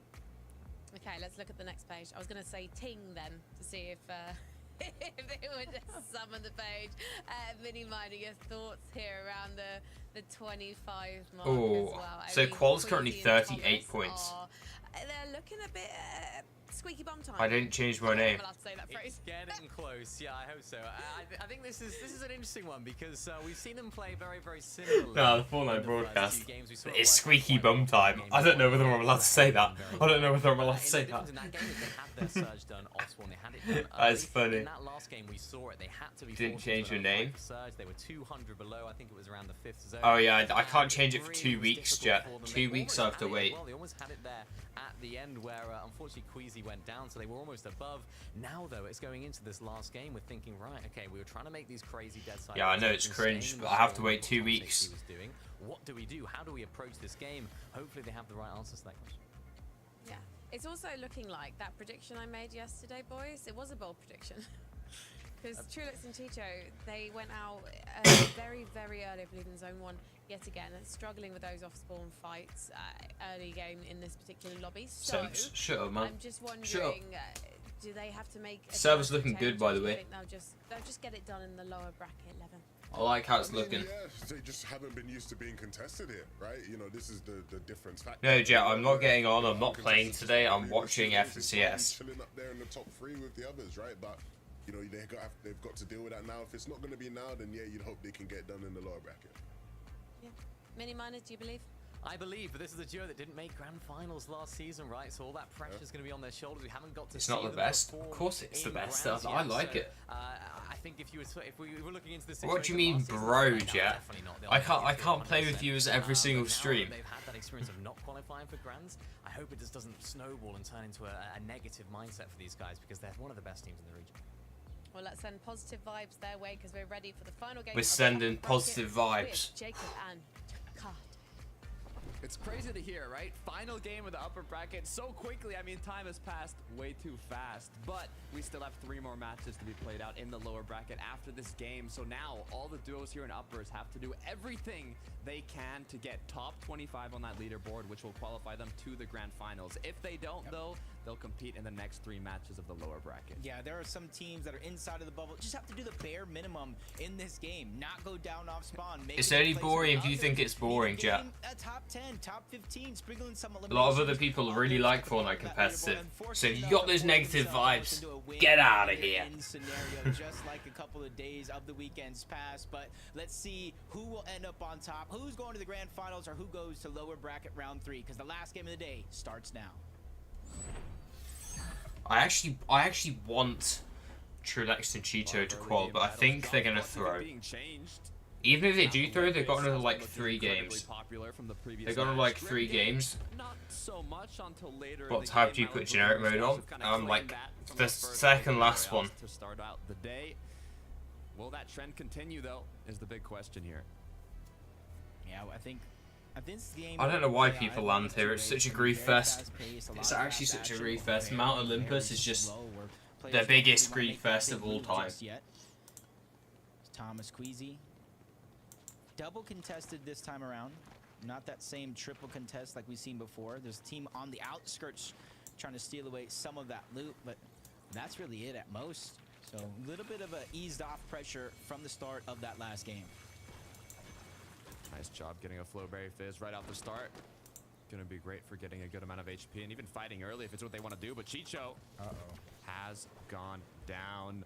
Okay, let's look at the next page. I was going to say ting then to see if if it would just summon the page. Mini Miner, your thoughts here around the 25 mark as Oh, well. I so mean, Qual's currently Queasy and 38 Thomas points. they're looking a bit squeaky bum time. I didn't change my name. I'm allowed to say that phrase. It's getting close. Yeah, I hope so. I think this is an interesting one because we've seen them play very, very similarly. No, the Fortnite in the first broadcast. two games. We saw it It's work out squeaky quite well bum in the time. game I don't know before. whether I'm allowed to say that. I don't know whether I'm allowed to The say difference that. in that game is they had their surge done off spawn. They had it done That is early. funny. In that last game, we saw it. They had to be Didn't forced change into your another name? fight for surge. They were 200 below. I think it was around the 5th zone. Oh yeah, I can't And change it for 2 really was weeks, difficult Jet. for them. 2 They weeks almost I have to had it as wait. well. They almost had it there at the end where unfortunately Queasy went down, so they were almost above. Now though, it's going into this last game. We're thinking, right, okay, we were trying to make these crazy dead side. Yeah, I know it's rotations, cringe, staying in but the I have to zone, wait what 2 Tom weeks. 60 was doing. What do we do? How do we approach this game? Hopefully they have the right answers to that question. Yeah. It's also looking like that prediction I made yesterday, boys. It was a bold prediction. Because Trulix and Chicho, they went out very, very early, I believe, in Zone 1 yet again, struggling with those off-spawn fights early game in this particular lobby. So, Sims, shut up, man. I'm just Shut up. wondering, do they have to make a Server's drastic looking good, change, by or the do you way. think they'll just get it done in the lower bracket, Levin? I like how it's I mean, looking. Yeah, they just haven't been used to being contested here, right? You know, this is the difference. No, Jet, I'm not getting on. I'm not Contested playing today. I'm previously, watching this is probably FNCS. chilling up there in the top 3 with the others, right? But you know, they've got to deal with that now. If it's not going to be now, then yeah, you'd hope they can get done in the lower bracket. Yeah. Mini Miners, do you believe? I believe, but this is a duo that didn't make grand finals last season, right? So all that pressure is going to be on their shoulders. We haven't got to It's see not the them best. perform Of course it's the in best grands stuff. I yet. like So, it. I think if we were looking into this What do you situation mean, last season, bro, no, Jet? definitely not. They'll I make it through can't play with 100%. you as every single But now stream. that they've had that experience of not qualifying for grands, I hope it just doesn't snowball and turn into a negative mindset for these guys because they're one of the best teams in the region. Well, let's send positive vibes their way because we're ready for the final game. We're of the sending upper positive bracket vibes. with Jacob and Card. It's crazy to hear, right? Final game of the upper bracket so quickly. I mean, time has passed way too fast. But we still have 3 more matches to be played out in the lower bracket after this game. So now all the duos here in uppers have to do everything they can to get top 25 on that leaderboard, which will qualify them to the grand finals. If they don't, though, they'll compete in the next 3 matches of the lower bracket. Yeah, there are some teams that are inside of the bubble. Just have to do the bare minimum in this game. Not go down off spawn. It's only boring if you think it's boring, chat. Top 10, top 15, sprinkling some A lot of other people really like Fortnite competitive. So if you got those negative vibes, get out of here. Just like a couple of days of the weekends past. But let's see who will end up on top, who's going to the grand finals, or who goes to lower bracket round 3. Because the last game of the day starts now. I actually want Trulex and Cheeto to qual, but I think they're gonna throw. Even if they do throw, they've got another like 3 games. They've got another like 3 games. What type do you put generic mode on? Like the second last one. To start out the day. Will that trend continue though? Is the big question here. Yeah, I think this game, I don't know why people land here. It's such a grief fest. It's actually such a grief fest. Mount Olympus is just the biggest grief fest of all time. Thomas Queasy. Double contested this time around. Not that same triple contest like we've seen before. There's a team on the outskirts trying to steal away some of that loot, but that's really it at most. So a little bit of a eased off pressure from the start of that last game. Nice job getting a Flowberry Fizz right off the start. Gonna be great for getting a good amount of HP and even fighting early if it's what they want to do. But Chicho has gone down.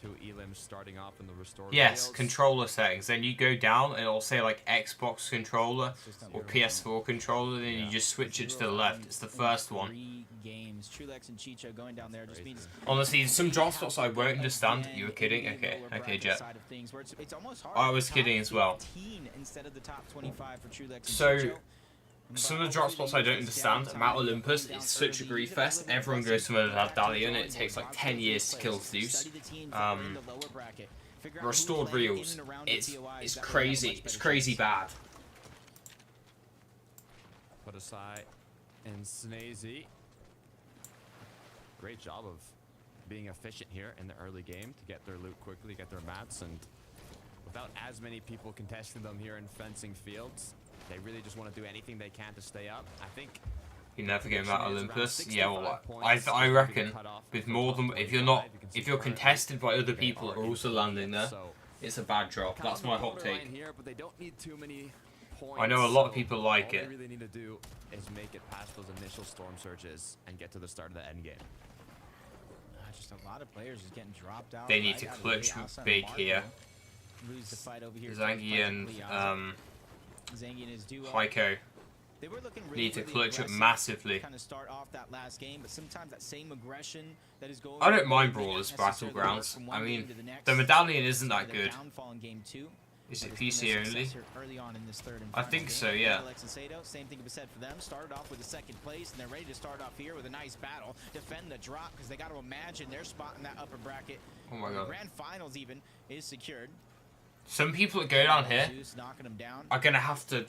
2 elims starting off in the restored Yes, fields. controller settings. Then you go down and it'll say like Xbox controller or PS4 controller, then you just switch it to the left. It's the first one. 3 games. Trulex and Chicho going down there just means Honestly, some drop spots I won't understand. You were kidding? Okay, Jet. I was kidding as well. So, some of the drop spots I don't understand. Mount Olympus is such a grief fest. Everyone goes to a medallion. It takes like 10 years to kill Zeus. Restored reels. It's crazy. It's crazy bad. Put aside and Snazy. Great job of being efficient here in the early game to get their loot quickly, get their mats, and without as many people contesting them here in fencing fields, they really just want to do anything they can to stay up. I think you never get Mount Olympus. Yeah, well, I reckon with more than if you're contested by other people who are also landing there, it's a bad drop. That's my hot take. I know a lot of people like it. All they really need to do is make it past those initial storm surges and get to the start of the end game. Just a lot of players just getting dropped out. They need to clutch big here. Lose the fight over here. Zangi and Zangi and his duo. Heiko They were looking really, need to really clutch up aggressive, massively. Kind of start off that last game, but sometimes that same aggression that is going. I don't mind Brawlers Battlegrounds. I mean, the medallion isn't that good. Downfall in game 2. Is it PC only? Early on in this third and I think so, yeah. Alex and Sato, same thing can be said for them. Started off with a 2nd place, and they're ready to start off here with a nice battle. Defend the drop, because they got to imagine their spot in that upper bracket. Oh my god. Grand finals even is secured. Some people that go down here knocking them down. are gonna have to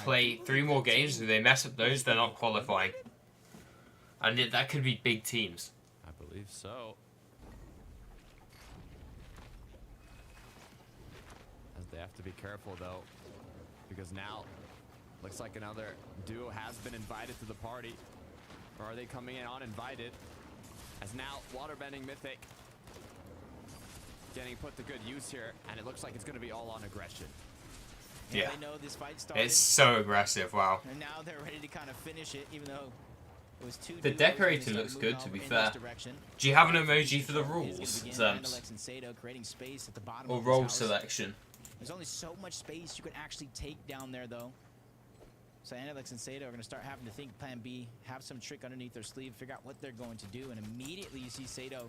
play 3 more games. If they mess up those, they're not qualifying. And that could be big teams. I believe so. They have to be careful though, because now looks like another duo has been invited to the party. Or are they coming in uninvited? As now Waterbending Mythic getting put to good use here, and it looks like it's going to be all on aggression. Yeah, they know this fight started, it's so aggressive. Wow. And now they're ready to kind of finish it, even though it was 2 The decorating looks good, to be fair. Do you have an emoji for the rules, Zems? Or role selection? There's only so much space you can actually take down there, though. So Alex and Sato are going to start having to think plan B, have some trick underneath their sleeve, figure out what they're going to do, and immediately you see Sato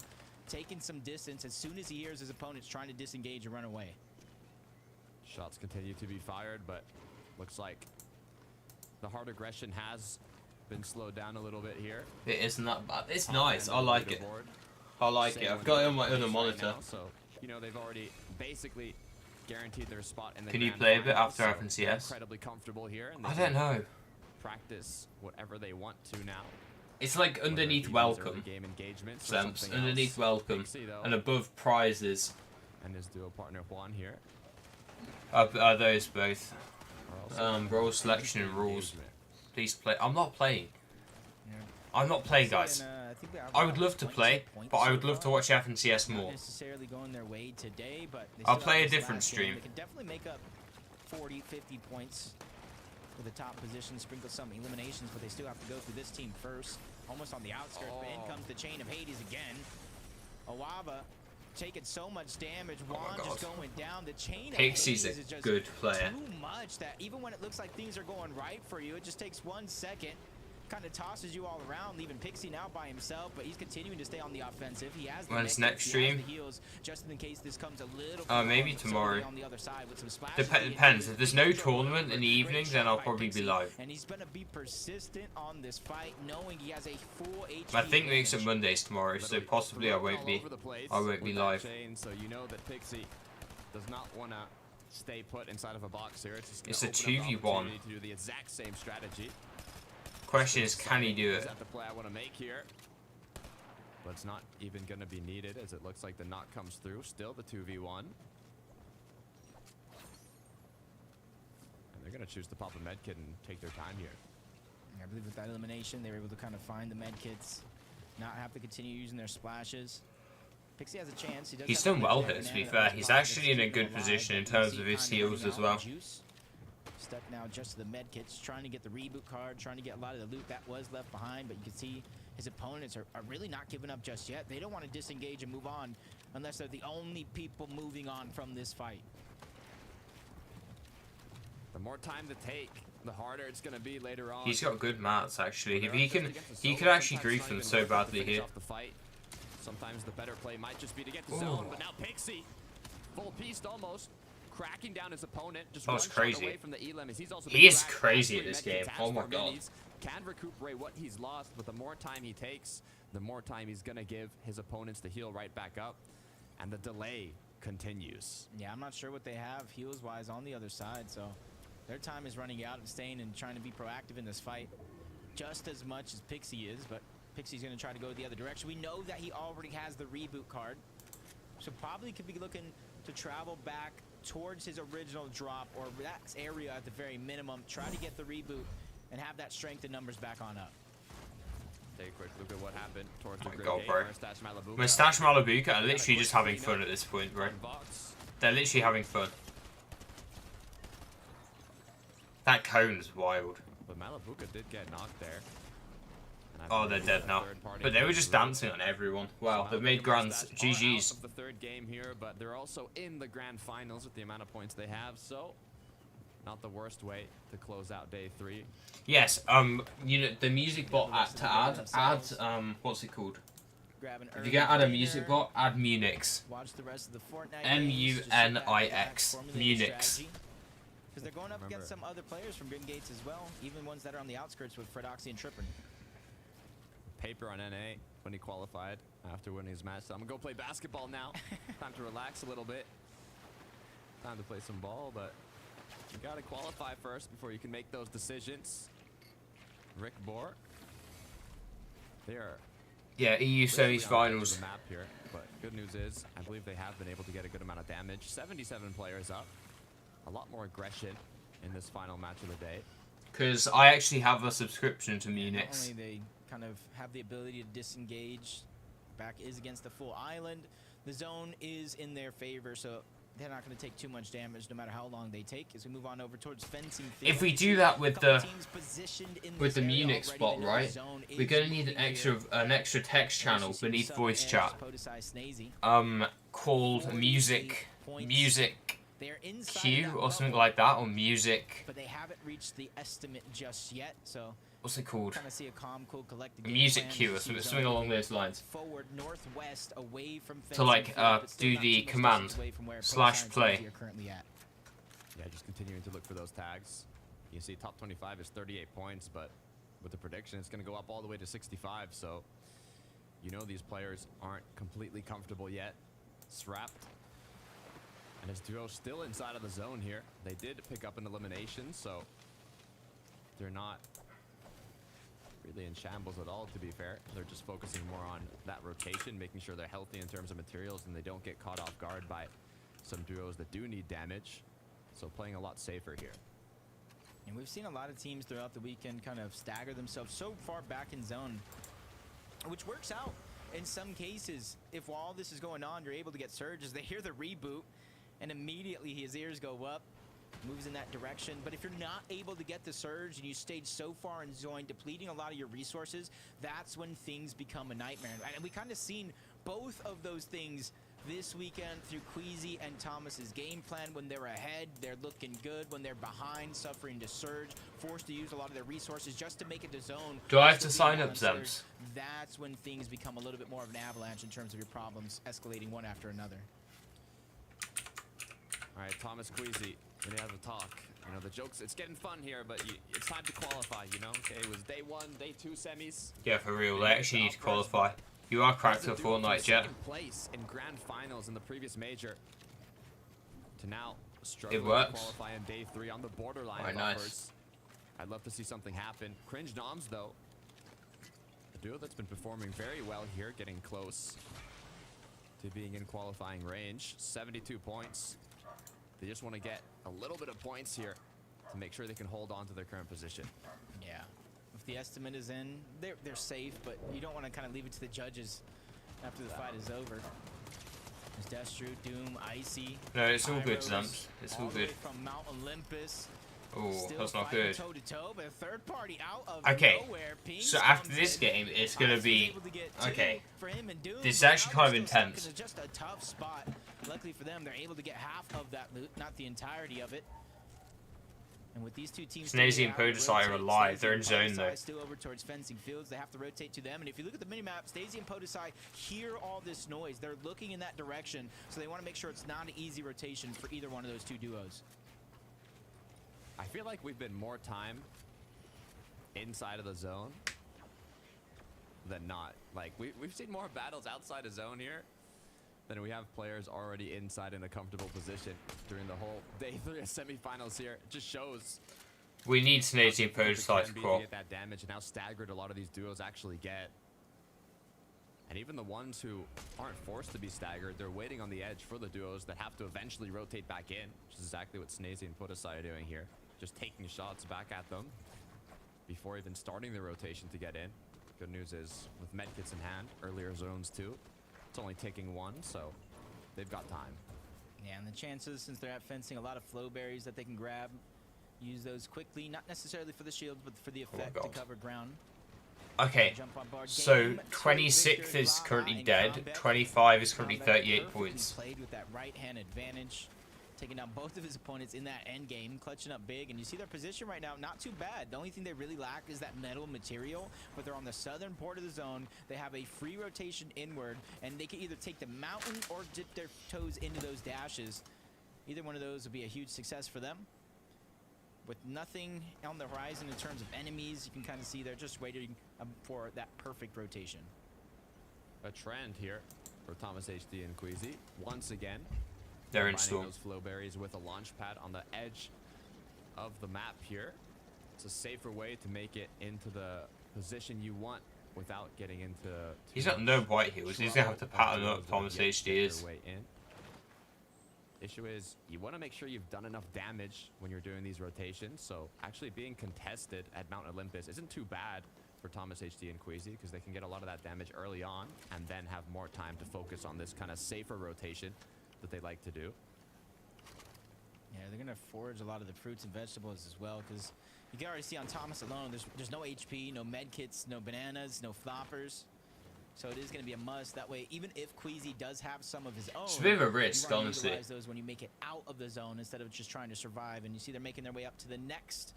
taking some distance as soon as he hears his opponents trying to disengage and run away. Shots continue to be fired, but looks like the hard aggression has been slowed down a little bit here. It isn't that bad. It's nice. I like it. I like it. I've got it on my other monitor. So, you know, they've already basically guaranteed their spot in the Can you grand play a bit finals, after so FNCS? Incredibly comfortable here. And they I can don't know. practice whatever they want to now. It's like Whether it underneath be these welcome. early game engagements or Sense. something Underneath else. welcome. Pixie, though, And above prizes. and his duo partner Juan here. Are those both? are also Role selection and rules. engagement. Please play. I'm not playing. Yeah. I'm not playing, guys. I think they have I would about love to 22 play, points but I so would love to far. watch FNCS Not more. necessarily going their way today, but they I'll still play have a this different last game. stream. They can definitely make up 40, 50 points for the top position, sprinkle some eliminations, but they still have to go through this team first, almost on the outskirts. But in comes the chain of Hades again. Awava taking so much damage. Juan God. just going down. The chain Pixie's of a Hades is just good player. too much that even when it looks like things are going right for you, it just takes 1 second. Kind of tosses you all around, leaving Pixie now by himself, but he's continuing to stay on the offensive. He has the When's mix, next he has stream? the heals, just in case this comes a little Maybe bit tomorrow. on the other side with some splashes. Depends. If there's no tournament in the evening, then I'll probably be live. And he's gonna be persistent on this fight, knowing he has a full HP. I think makes it advantage. Mondays tomorrow, so possibly I won't be. I won't be live. Chain, so you know that Pixie does not want to stay put inside of a box here. It's a just gonna open up the 2v1. opportunity to do the exact same strategy. Question is, can he do Is it? that the play I want to make here? But it's not even going to be needed, as it looks like the knock comes through. Still the 2v1. And they're going to choose to pop a medkit and take their time here. I believe with that elimination, they were able to kind of find the med kits, not have to continue using their splashes. Pixie has a chance. He does He's have done the well med kit here, to and be the fair. most He's positive actually in a keep good him alive, position in but terms you of see his kinda heals running as out well. of juice. Stuck now just to the med kits, trying to get the reboot card, trying to get a lot of the loot that was left behind, but you can see his opponents are really not giving up just yet. They don't want to disengage and move on unless they're the only people moving on from this fight. The more time to take, the harder it's going to be later on. He's got good mats actually. If They're he just can, against the he solo, could actually sometimes grief it's them not so even worth it to badly finish here. off the fight. Sometimes the better play might just be to get to Ooh. zone, but now Pixie, full pieced almost, cracking down his opponent. Just That was one shot crazy. away from the Elam, as he's also He been is cracked. crazy Last at this three game. medkits Oh my for God. minis. Can recuperate what he's lost, but the more time he takes, the more time he's going to give his opponents to heal right back up. And the delay continues. Yeah, I'm not sure what they have heals-wise on the other side, so their time is running out and staying and trying to be proactive in this fight just as much as Pixie is, but Pixie's going to try to go the other direction. We know that he already has the reboot card, so probably could be looking to travel back towards his original drop, or that area at the very minimum, try to get the reboot and have that strength and numbers back on up. Take a quick look at what happened towards the my grid God, gate. bro. Mustache Malibu. Mustache Malabuka are literally just having fun at this point, bro. Box. They're literally having fun. That cone's wild. But Malibuka did get knocked there. And I Oh, they're believe dead the now. third party But they were was just really dancing on everyone. So Wow, they've Malibuka made and grands. Mustache are out GG's. of the third game here, but they're also in the grand finals with the amount of points they have, so not the worst way to close out day 3. Yes, you know, the music bot add, what's it called? Grab an If early you're gonna add a winner, music bot, add Munix. watch the rest of the Fortnite MUNIX, Munix. Because they're going up against some other players from Green Gates as well, even ones that are on the outskirts with Fredoxy and Trippin. Paper on NA when he qualified after winning his match. So I'm gonna go play basketball now. Time to relax a little bit. Time to play some ball, but you gotta qualify first before you can make those decisions. Rick Bohr. They are Yeah, EU basically on the edge of semi-finals. the map here, but good news is I believe they have been able to get a good amount of damage. 77 players up. A lot more aggression in this final match of the day. Because I actually have a subscription to Not Munix. only they kind of have the ability to disengage, back is against the full island. The zone is in their favor, so they're not going to take too much damage no matter how long they take as we move on over towards fencing field. If we do that with Couple the teams positioned in with this the area Munix already. bot, They know right? the zone We're is gonna need moving an extra text here. channel You see beneath Sub voice and chat. Podesai Snazy. Called 48 music points. They're inside Q that or something bubble, like that, or music. but they haven't reached the estimate just yet, so What's it called? kind of see a calm, cool, collected game Music plan. Q or You see something, zone something along moving those lines. forward northwest away from To, like, fencing field, but still do not the too much command distance away from where slash Podesai and play. Snazy are currently at. Yeah, just continuing to look for those tags. You can see top 25 is 38 points, but with the prediction, it's going to go up all the way to 65. So, you know these players aren't completely comfortable yet. Srapped And his duo still inside of the zone here. They did pick up an elimination, so they're not really in shambles at all, to be fair. They're just focusing more on that rotation, making sure they're healthy in terms of materials and they don't get caught off guard by some duos that do need damage. So playing a lot safer here. And we've seen a lot of teams throughout the weekend kind of stagger themselves so far back in zone, which works out in some cases. If while all this is going on, you're able to get surges, they hear the reboot and immediately his ears go up, moves in that direction. But if you're not able to get the surge and you stayed so far in zone, depleting a lot of your resources, that's when things become a nightmare. And we kind of seen both of those things this weekend through Queasy and Thomas's game plan. When they're ahead, they're looking good. When they're behind, suffering to surge, forced to use a lot of their resources just to make it to zone. Do I have to sign up, Zems? That's when things become a little bit more of an avalanche in terms of your problems escalating one after another. All right, Thomas, Queasy, when you have a talk. You know, the jokes, it's getting fun here, but it's time to qualify, you know? Okay, it was day 1, day 2 semis. Yeah, for real. They actually need to qualify. You are cracked to Fortnite, Jet. Place in grand finals in the previous major to now struggling It works. to qualify in day 3 on the borderline. Right, nice. I'd love to see something happen. Cringe Noms, though, a duo that's been performing very well here, getting close to being in qualifying range. 72 points. They just want to get a little bit of points here to make sure they can hold on to their current position. Yeah. If the estimate is in, they're safe, but you don't want to kind of leave it to the judges after the fight is over. There's Destru, Doom, Icy. No, it's all good, Pyros, Zamps. It's all the way good. From Mount Olympus. Oh, Still that's not fighting good. toe to toe, but a third party out of Okay, nowhere. Pings so after comes this in. game, it's gonna Icy's be able to get two okay. for him and Doom, This is but actually now kind of they're still stuck intense. in just a tough spot. Luckily for them, they're able to get half of that loot, not the entirety of it. And with these two teams, Snazy and Podesai are alive. They're in zone though. Still over towards fencing fields. They have to rotate to them. And if you look at the minimap, Snazy and Podesai hear all this noise. They're looking in that direction, so they want to make sure it's not an easy rotation for either one of those two duos. I feel like we've been more time inside of the zone than not. Like, we've seen more battles outside of zone here than we have players already inside in a comfortable position during the whole day 3 of semifinals here. It just shows We need Snazy and how difficult Podesai it to can be crawl. get that damage and how staggered a lot of these duos actually get. And even the ones who aren't forced to be staggered, they're waiting on the edge for the duos that have to eventually rotate back in, which is exactly what Snazy and Podesai are doing here. Just taking shots back at them before even starting the rotation to get in. Good news is, with medkits in hand, earlier zones too, it's only taking 1, so they've got time. Yeah, and the chances, since they're at fencing, a lot of flow berries that they can grab. Use those quickly, not necessarily for the shield, but for the effect to God. cover ground. Okay, Jump on board. so Game, 26th Victor, is Lama, currently and dead. Combat. 25 is currently Combat 38 perfectly points. Played with that right hand advantage, taking down both of his opponents in that end game, clutching up big. And you see their position right now, not too bad. The only thing they really lack is that metal material, but they're on the southern port of the zone. They have a free rotation inward, and they can either take the mountain or dip their toes into those dashes. Either one of those would be a huge success for them. With nothing on the horizon in terms of enemies, you can kind of see they're just waiting for that perfect rotation. A trend here for Thomas HD and Queasy. Once again, They're in combining storm. those flow berries with a launch pad on the edge of the map here. It's a safer way to make it into the position you want without getting into He's got no white heals. He's gonna have to pattern up Thomas HD is. Issue is, you want to make sure you've done enough damage when you're doing these rotations. So actually being contested at Mount Olympus isn't too bad for Thomas HD and Queasy, because they can get a lot of that damage early on and then have more time to focus on this kind of safer rotation that they like to do. Yeah, they're gonna forage a lot of the fruits and vegetables as well, because you can already see on Thomas alone, there's no HP, no med kits, no bananas, no floppers. So it is going to be a must. That way, even if Queasy does have some of his own, It's a bit of a you risk, wanna honestly. utilize those when you make it out of the zone instead of just trying to survive. And you see they're making their way up to the next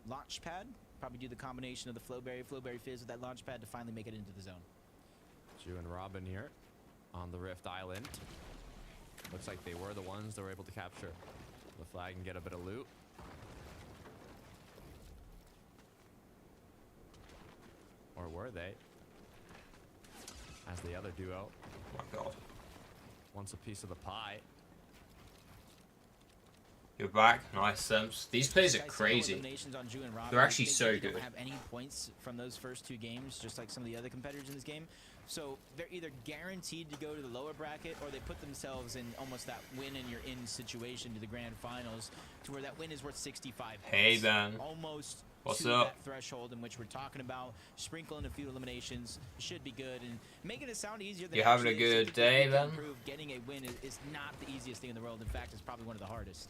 launch pad. Probably do the combination of the Flowberry Fizz with that launch pad to finally make it into the zone. Ju and Robin here on the Rift Island. Looks like they were the ones that were able to capture the flag and get a bit of loot. Or were they? As the other duo Oh my god. wants a piece of the pie. You're back. Nice, Sims. These players are I see no crazy. eliminations on Ju and Robbie. They're actually They so really good. Don't have any points from those first 2 games, just like some of the other competitors in this game. So they're either guaranteed to go to the lower bracket, or they put themselves in almost that win and you're in situation to the grand finals, to where that win is worth 65 points. Hey, Ben. Almost What's to up? that threshold in which we're talking about. Sprinkling a few eliminations should be good, and making it sound easier than You it having a actually is, good simply day, because we Ben? can prove getting a win is not the easiest thing in the world. In fact, it's probably one of the hardest.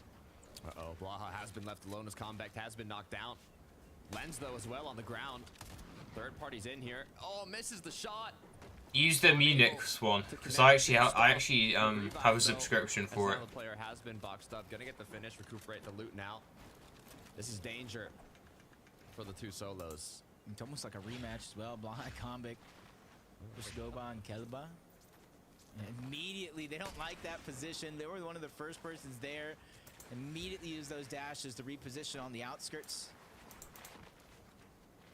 Uh-oh, Blaha has been left alone as Combat has been knocked down. Lens, though, as well on the ground. Third party's in here. Oh, misses the shot. Use the Munich one, because I actually have a subscription for it. The player has been boxed up. Gonna get the finish, recuperate the loot now. This is danger for the 2 solos. It's almost like a rematch as well. Blaha, Comic, Goba, and Kelba. And immediately, they don't like that position. They were one of the first persons there. Immediately use those dashes to reposition on the outskirts.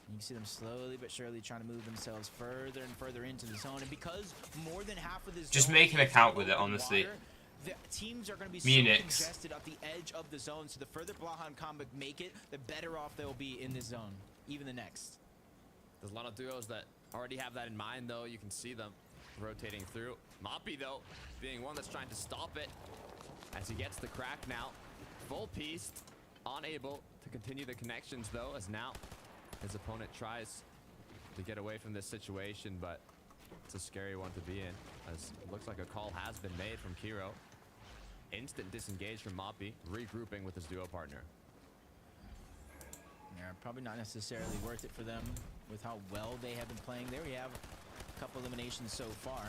You can see them slowly but surely trying to move themselves further and further into the zone. And because more than half of this Just zone make an is account with it, open honestly. water, the teams are going to be Munich. so congested at the edge of the zone. So the further Blaha and Comic make it, the better off they'll be in this zone, even the next. There's a lot of duos that already have that in mind, though. You can see them rotating through. Moppy, though, being one that's trying to stop it as he gets the crack now. Full pieced, unable to continue the connections, though, as now his opponent tries to get away from this situation, but it's a scary one to be in, as it looks like a call has been made from Kiro. Instant disengage from Moppy, regrouping with his duo partner. Yeah, probably not necessarily worth it for them with how well they have been playing. There we have a couple eliminations so far.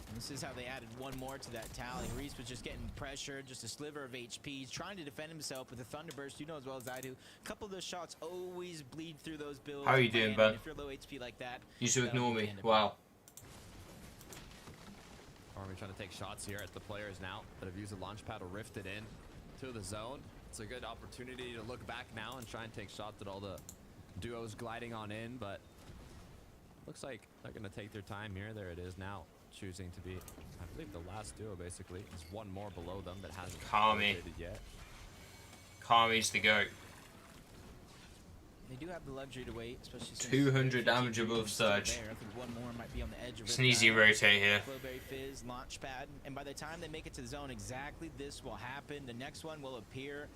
And this is how they added one more to that tally. Reese was just getting pressured, just a sliver of HP. He's trying to defend himself with a Thunderburst. You know as well as I do. A couple of those shots always bleed through those builds. How are you doing, Ben? If you're low HP like that, You should that'll ignore be the me. end of it. Wow. Army trying to take shots here at the players now that have used the launch pad to rift it in to the zone. It's a good opportunity to look back now and try and take shots at all the duos gliding on in, but looks like they're going to take their time here. There it is now, choosing to be, I believe, the last duo, basically. There's one more below them that hasn't Kami. rotated yet. Kami's the GOAT. They do have the luxury to wait, especially since 200 damage above Surge. there. I think one more might be on the edge of Sneezy Riptide. rotate here. Flowberry Fizz, Launchpad, and by the time they make it to the zone, exactly this will happen. The next one will appear,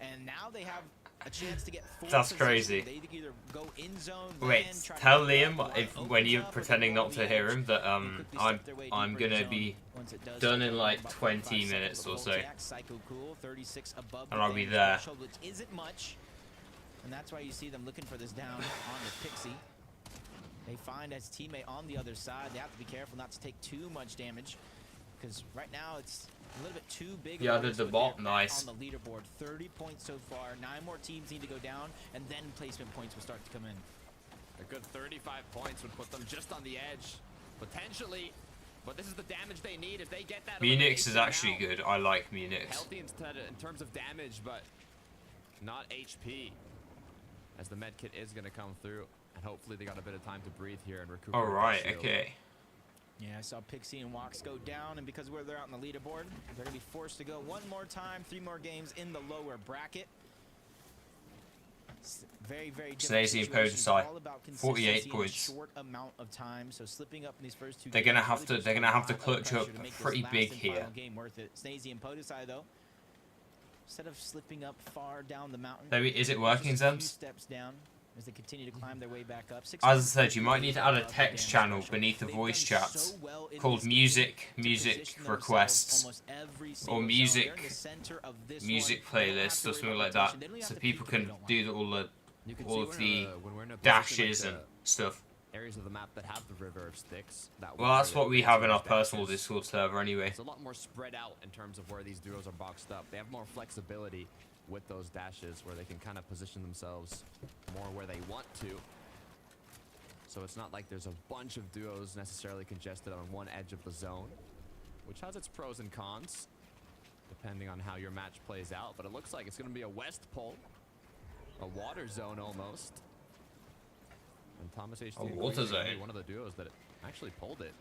and now they have a chance to get full That's position. crazy. They either go in zone, Wait, land, try to tell grab Liam what if opens when you're up, or pretending go not on to the hear edge him that and quickly step their way I'm deeper in gonna zone. be Once it does done start in to like about 20 45 minutes seconds, or so. Voltax, Psycho Cool, 36 above And the I'll be damage there. threshold, which isn't much. And that's why you see them looking for this down on the Pixie. They find his teammate on the other side. They have to be careful not to take too much damage, because right now it's a little bit too big. Yeah, of a did risk the with bot their nice. on the leaderboard. 30 points so far. 9 more teams need to go down, and then placement points will start to come in. A good 35 points would put them just on the edge, potentially. But this is the damage they need if they get that. Munich is elimination actually now. good. I like Munich. Healthy in terms of damage, but not HP. As the med kit is going to come through, and hopefully they got a bit of time to breathe here and recuperate. All right, their shield. okay. Yeah, I saw Pixie and Walks go down, and because they're out on the leaderboard, they're going to be forced to go one more time, 3 more games in the lower bracket. It's very, very different Snazy and situations, Podesai, all about 48 consistency in a points. short amount of time. So slipping up in these first 2 They're games gonna have really to- puts they're a gonna have to lot of clutch pressure up to make this pretty last big and here. final game worth it. Snazy and Podesai, though, instead of slipping up far down the mountain, Maybe is it just working, a few Zems? steps down as they continue to climb their way back up. As I said, you 650 might need to add a above the text damage channel threshold. beneath the They've voice done chats so well in called this game music to music position themselves requests almost every or single zone. music They're in the center of this music one. They don't have playlist to or worry something about like that, rotation. They don't even so have to people peek if they can don't want. do You can all see of we're the in a- when we're in a position dashes like and the stuff. areas of the map that have the river of sticks. Well, that's what we have in our personal Discord server anyway. It's a lot more spread out in terms of where these duos are boxed up. They have more flexibility with those dashes where they can kind of position themselves more where they want to. So it's not like there's a bunch of duos necessarily congested on one edge of the zone, which has its pros and cons, depending on how your match plays out. But it looks like it's going to be a west pull, a water zone almost. And Thomas H. A water zone. One of the duos that actually pulled it.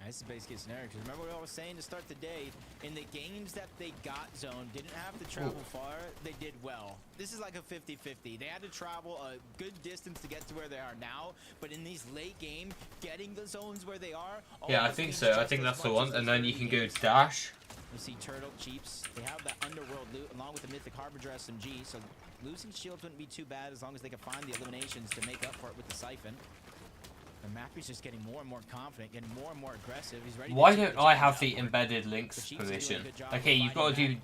That's the base case scenario. Because remember what I was saying to start the day? In the games that they got zone, didn't have to travel far, they did well. This is like a 50-50. They had to travel a good distance to get to where they are now, but in these late game, getting the zones where they are... Yeah, I think so. I think that's the one. And then you can go dash. You see Turtle, Cheeps. They have that Underworld loot along with the Mythic Harbinger SMG, so losing shields wouldn't be too bad as long as they can find the eliminations to make up for it with the Siphon. And Mappy's just getting more and more confident, getting more and more aggressive. He's ready. Why don't I have the embedded links permission? Okay, you've got to do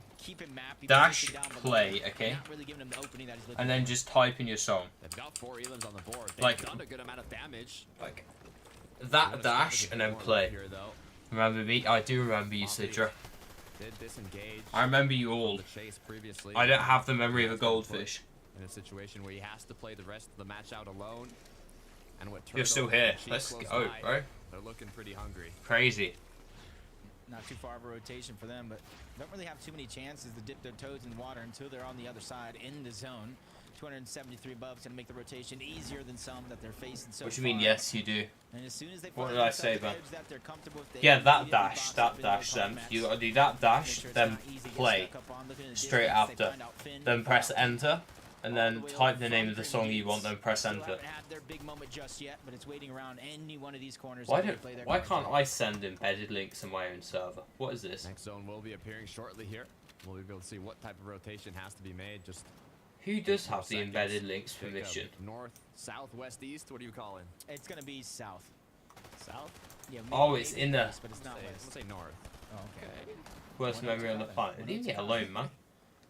dash play, okay? And then just type in your song. They've got 4 elims on the board. They've Like- done a good amount of damage. Like that dash and then play. Here, though. Remember me? I do remember you, Citra. Did disengage. I remember you all. The chase previously. I don't have the memory of a goldfish. In a situation where he has to play the rest of the match out alone. And what You're still Turtle here. and Cheese Let's close go, by, bro. They're looking pretty hungry. Crazy. Not too far of a rotation for them, but don't really have too many chances to dip their toes in the water until they're on the other side in the zone. 273 buffs gonna make the rotation easier than some that they're facing so What do you mean, far. yes, you do? And as soon as they What find did I themselves say, at the man? edge that they're comfortable with, they Yeah, that immediately dash, box that up into dash, their then. opponent's You match. gotta do that dash, Make sure it's then not easy to get play. stuck up on. Look at the Straight distance, they after. find out Finn, Then they press find out enter, and then type the name of the song you want, then press Still enter. haven't had their big moment just yet, but it's waiting around any one of these corners. Why as they don't? play their Why cards can't right. I send embedded links in my own server? What is this? Next zone will be appearing shortly here. We'll be able to see what type of rotation has to be made. Just Who does have the seconds. embedded links Jacob, permission? north, south, west, east. What are you calling? It's gonna be south. South? Yeah. Oh, maybe it's in the- east, but it's not Let's west. say north. Oh, okay. Worst memory on the planet. Leave me alone, man.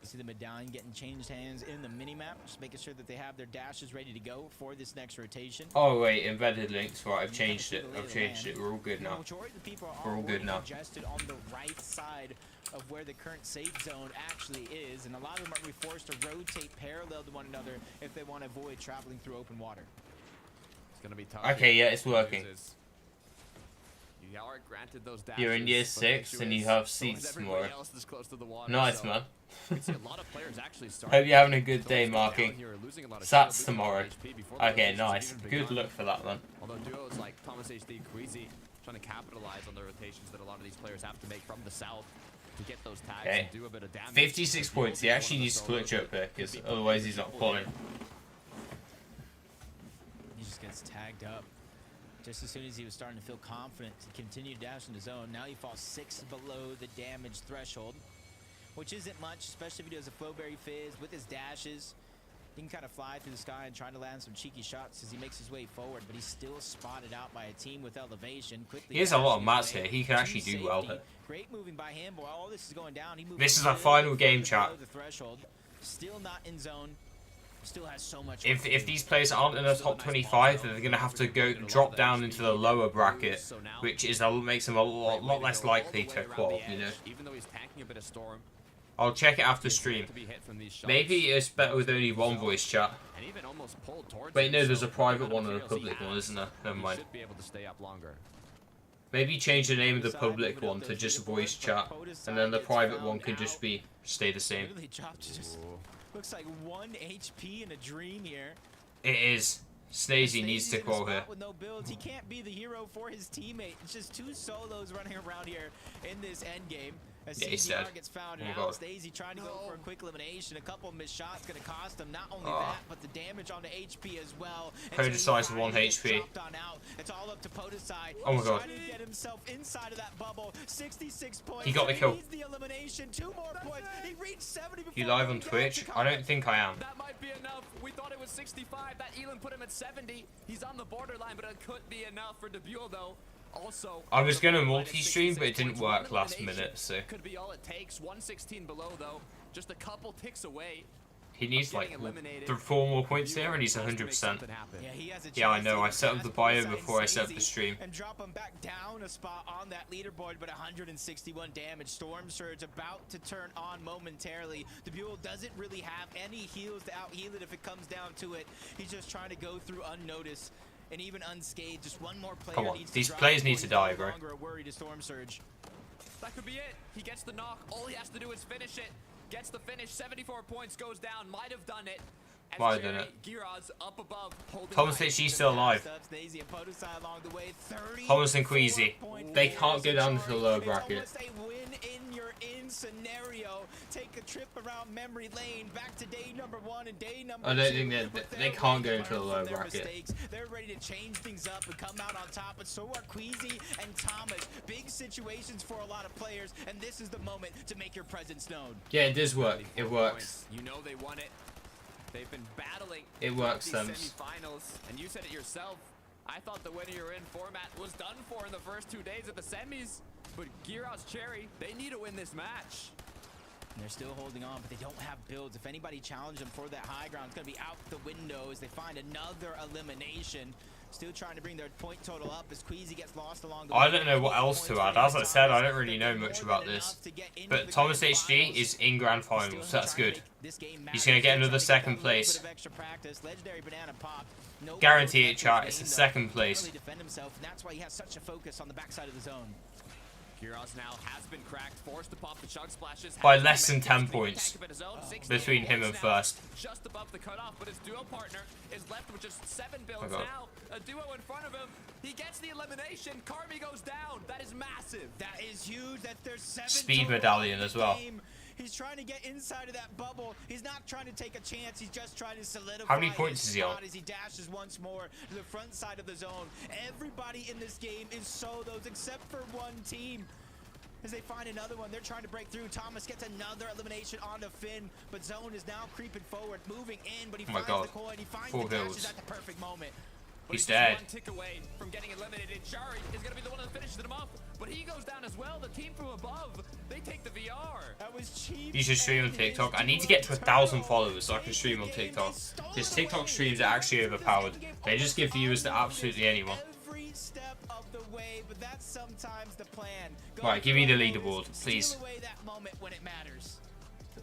You see the medallion getting changed hands in the mini-map, just making sure that they have their dashes ready to go for this next rotation. Oh wait, embedded links. Right, I've changed it. I've changed it. We're all good The now. majority of the people are We're all good already now. congested on the right side of where the current safe zone actually is, and a lot of them are going to be forced to rotate parallel to one another if they want to avoid traveling through open water. It's gonna be tough. Okay, here. yeah, it's working. You are granted those dashes, You're in year but the 6 issue and you is, have so is seats everybody tomorrow. else this close to the water, Nice, so man. we see a lot of players actually starting Hope you're having a good to day, slow down Marking. here, losing a lot of Sats shield, losing a lot tomorrow. of HP before the Okay, rotations have nice. even Good begun. luck for that, man. Although duos like Thomas HD, Queasy trying to capitalize on the rotations that a lot of these players have to make from the south to get those tags Okay. and do a bit of damage. 56 points. He actually needs to clutch up here, because otherwise he's not qualling. He just gets tagged up. Just as soon as he was starting to feel confident to continue to dash in the zone, now he falls 6 below the damage threshold, which isn't much, especially if he does a Flowberry Fizz with his dashes. He can kind of fly through the sky and try to land some cheeky shots as he makes his way forward, but he's still spotted out by a team with elevation. Quickly He has a lot of dashing mats his way here. He can to actually do well safety. here. Great moving by him, while all this is going down. He moves This a is our little final further game, below chat. the threshold. Still not in zone. Still has so much. If work to do. these players aren't in the top 25, then they're gonna have to go drop down into the lower bracket, which is makes them a lot less likely to qual. You know. Even though he's tanking a bit of storm, I'll check it after he's stream. yet to be hit from these shots. Maybe it's better with only one voice chat. And even almost pulled towards Wait, him, no, there's so a private with the one and a materials he public one, has, isn't there? Never he mind. should be able to stay up longer. Maybe change the name of the public one to just voice chat, and then the private one can just be stay the same. Literally dropped just looks like 1 HP in a dream here. It is. Snazy needs Snazy's to in a qual spot here. with no builds. He can't be the hero for his teammate. It's just 2 solos running around here in this end game. As Yeah, he's CZR dead. gets found Oh my out, God. Stacey trying to go for a quick elimination. A couple of missed shots going to cost him not only Oh. that, but the damage on the HP as well. Podesai's 1 HP. It's all up to Podesai. Oh my He's God. trying to get himself inside of that bubble. 66 points. He got the kill. needs the elimination. 2 more points. He reached 70 before You live going on down Twitch? to I don't think I am. That might be enough. We thought it was 65. That Elon put him at 70. He's on the borderline, but it could be enough for Debule though. Also, I was gonna the multi-stream, but it didn't 66 work points, last elimination minute, so could be all it takes. 116 below though, just a couple ticks away. he needs like Getting eliminated. 4 more points Debule here, and he's has to make 100%. something happen. Yeah, he has a Yeah, I chance know. to I set up the bio pass before I set up the Stacey stream. and drop him back down a spot on that leaderboard, but 161 damage. Storm Surge about to turn on momentarily. The Buell doesn't really have any heals to out-heal it if it comes down to it. He's just trying to go through unnoticed and even unscathed. Just one more player Come on, needs to these drop players before need to he's die, no bro. longer a worry to Storm Surge. That could be it. He gets the knock. All he has to do is finish it. Gets the finish. 74 points. Goes down. Might have done it. Might have done it. Giraz up above. Holding Thomas the thinks she's still alive. Stacey and Podesai along the way. 30 Thomas and Queasy. point they can't go down to the lower bracket. Scenario, take a trip around memory lane, back to day number 1 and day number 2. I don't think they can't go into the lower bracket. They're ready to change things up and come out on top, but so are Queasy and Thomas. Big situations for a lot of players, and this is the moment to make your presence known. Yeah, it does work. It works. You know they won it. They've been battling. It works, these Sims. semifinals, and you said it yourself. I thought the winner you're in format was done for in the first 2 days of the semis. But Giros Cherry, they need to win this match. And they're still holding on, but they don't have builds. If anybody challenged them for that high ground, it's going to be out the window as they find another elimination. Still trying to bring their point total up as Queasy gets lost along the way. I don't know what else to add. As I said, I don't really know much about this. But Thomas HG is in grand finals, so that's good. He's going to get another second place. Guarantee it, chat. It's a second place. That's why he has such a focus on the backside of the zone. Giros now has been cracked, forced to pop the chug splashes by less than 10 points between him and first. Just above the cutoff, but his duo partner is left with just 7 builds now. A duo in front of him. He gets the elimination. Carby goes down. That is massive. That is huge. That there's 7 speed medallion as well. He's trying to get inside of that bubble. He's not trying to take a chance. He's just trying to solidify. How many points is he on? As he dashes once more to the front side of the zone. Everybody in this game is solos except for one team. As they find another one, they're trying to break through. Thomas gets another elimination onto Finn, but Zone is now creeping forward, moving in, but he finds the coin. He finds the dashes at the perfect moment. He's dead. One tick away from getting eliminated. Shari is going to be the one that finishes him up, but he goes down as well. The team from above, they take the VR. That was cheap. You should stream on TikTok. I need to get to 1,000 followers so I can stream on TikTok. His TikTok streams are actually overpowered. They just give viewers to absolutely anyone. Every step of the way, but that's sometimes the plan. Right, give me the leaderboard, please. Steal away that moment when it matters.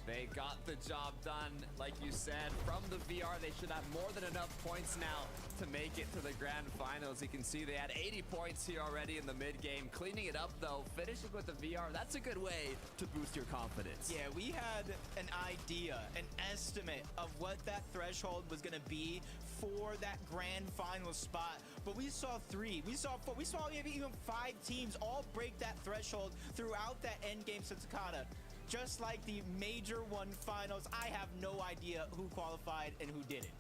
They got the job done, like you said, from the VR. They should have more than enough points now to make it to the grand finals. You can see they had 80 points here already in the mid game. Cleaning it up though, finishing with the VR, that's a good way to boost your confidence. Yeah, we had an idea, an estimate of what that threshold was going to be for that grand final spot, but we saw 3, we saw 4, we saw maybe even 5 teams all break that threshold throughout that end game Sensakata. Just like the Major 1 finals, I have no idea who qualified and who didn't.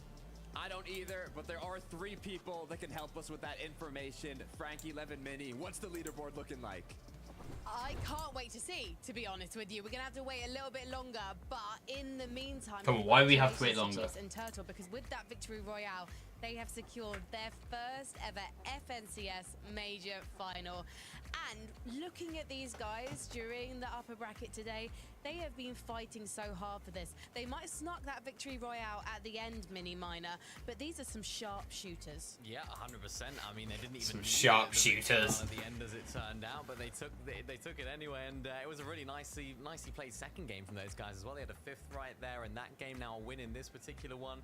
I don't either, but there are 3 people that can help us with that information. Frankie, Levin, Mini, what's the leaderboard looking like? I can't wait to see, to be honest with you. We're going to have to wait a little bit longer, but in the meantime... Come on, why do we have to wait longer? And Turtle, because with that victory royale, they have secured their first ever FNCS major final. And looking at these guys during the upper bracket today, they have been fighting so hard for this. They might snuck that victory royale at the end, Mini Minor, but these are some sharp shooters. Yeah, 100%. I mean, they didn't even some sharp shooters at the end as it turned out, but they took it anyway, and it was a really nicely played second game from those guys as well. They had a 5th right there in that game, now a win in this particular one.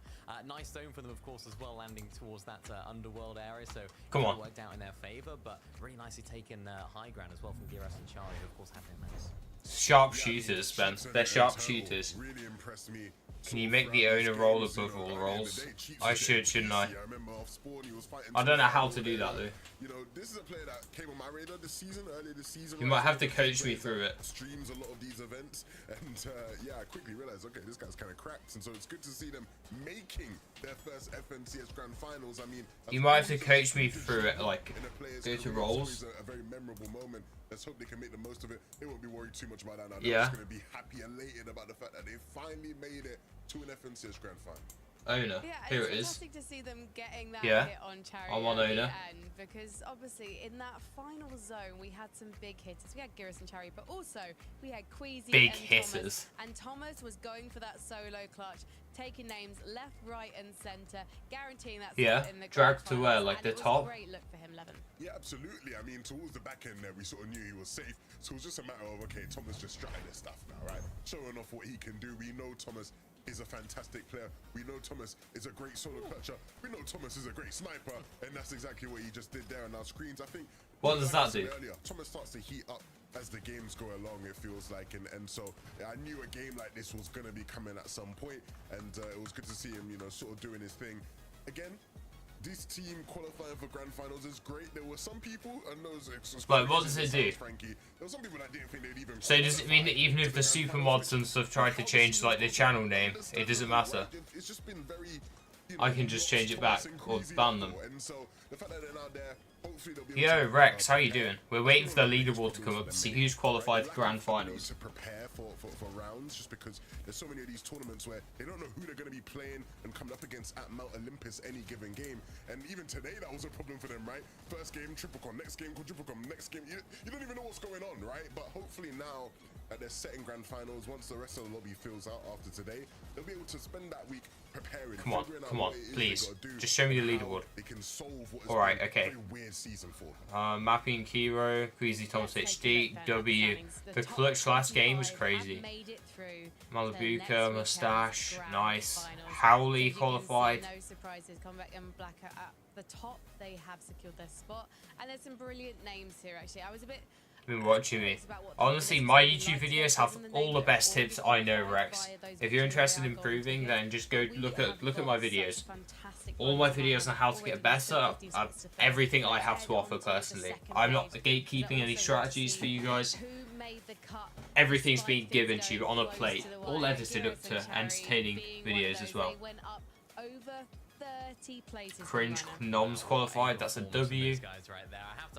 Nice zone for them, of course, as well, landing towards that underworld area, so come on, worked out in their favor, but really nicely taken high ground as well from Giros and Charlie, who of course had their max. Sharp shooters, Ben. They're sharp shooters. Really impressed me. Can you make the owner roll above all rolls? I should, shouldn't I? I don't know how to do that though. You know, this is a player that came on my radar this season, earlier this season. You might have to coach me through it. Streams a lot of these events, and yeah, I quickly realized, okay, this guy's kind of cracked, and so it's good to see them making their first FNCS Grand Finals. I mean, you might have to coach me through it, like go to roles. A very memorable moment. Let's hope they can make the most of it. They won't be worried too much about that now. They're just going to be happy and elated about the fact that they finally made it to an FNCS Grand Final. Owner. Yeah, Here it it's is. fantastic to see them getting that Yeah, hit on Charity I'm on at the owner. end, because obviously in that final zone we had some big hitters. We had Giros and Charity, but also we had Queasy big and hitters. Thomas. And Thomas was going for that solo clutch, taking names left, right, and center, guaranteeing that spot in the dragged grand to where, finals, like and the it was top. a great look for him, Levin. Yeah, absolutely. I mean, towards the back end there, we sort of knew he was safe. So it was just a matter of, okay, Thomas just trying his stuff now, right? Showing off what he can do. We know Thomas is a fantastic player. We know Thomas is a great solo clutcher. We know Thomas is a great sniper, and that's exactly what he just did there on our screens. I think. What does that do? Earlier, Thomas starts to heat up as the games go along, it feels like, and so I knew a game like this was going to be coming at some point, and it was good to see him, you know, sort of doing his thing. Again, this team qualifying for grand finals is great. There were some people, and those. Like, what does it do? Frankie, there were some people that didn't think they'd even. So does it mean that even if the super mods and stuff tried to change like the channel name, it doesn't matter? It's just been very. I can just change it back or ban them. And so the fact that they're now there, hopefully they'll be Yo, Rex, how you doing? We're waiting for the leaderboard to come up to see who's qualified for grand finals. To prepare for rounds, just because there's so many of these tournaments where they don't know who they're going to be playing and coming up against at Mount Olympus any given game. And even today, that was a problem for them, right? First game, triple con, next game, quadruple con, next game. You don't even know what's going on, right? But hopefully now that they're setting grand finals, once the rest of the lobby fills out after today, they'll be able to spend that week preparing. Come on, please. Just show me the leaderboard. They can solve what is Alright, a okay. very weird season for them. Mapping Kiro, Queasy Thomas HD, W. The clutch last game was crazy. Malabuka, Mustache, nice. Howley qualified. No surprises. Comeback and Blacker at the top. They have secured their spot. And there's some brilliant names here, actually. I was a bit... Been watching me. Honestly, my YouTube videos have all the best tips I know, Rex. If you're interested in improving, then just go look at my videos. All my videos on how to get better, everything I have to offer personally. I'm not gatekeeping any strategies for you guys. Everything's being given to you on a plate, all edited up to entertaining videos as well. Cringe Noms qualified, that's a W.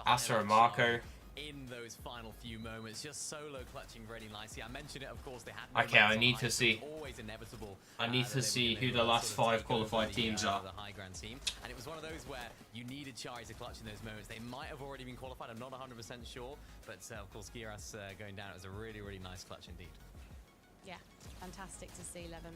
Astra and Marco. In those final few moments, just solo clutching really nicely. I mentioned it, of course, they had okay, I need to see. Always inevitable. I need to see who the last 5 qualified teams are. The high ground team, and it was one of those where you needed Chari to clutch in those moments. They might have already been qualified. I'm not 100% sure, but of course, Giras going down. It was a really, really nice clutch indeed. Yeah, fantastic to see, Levin.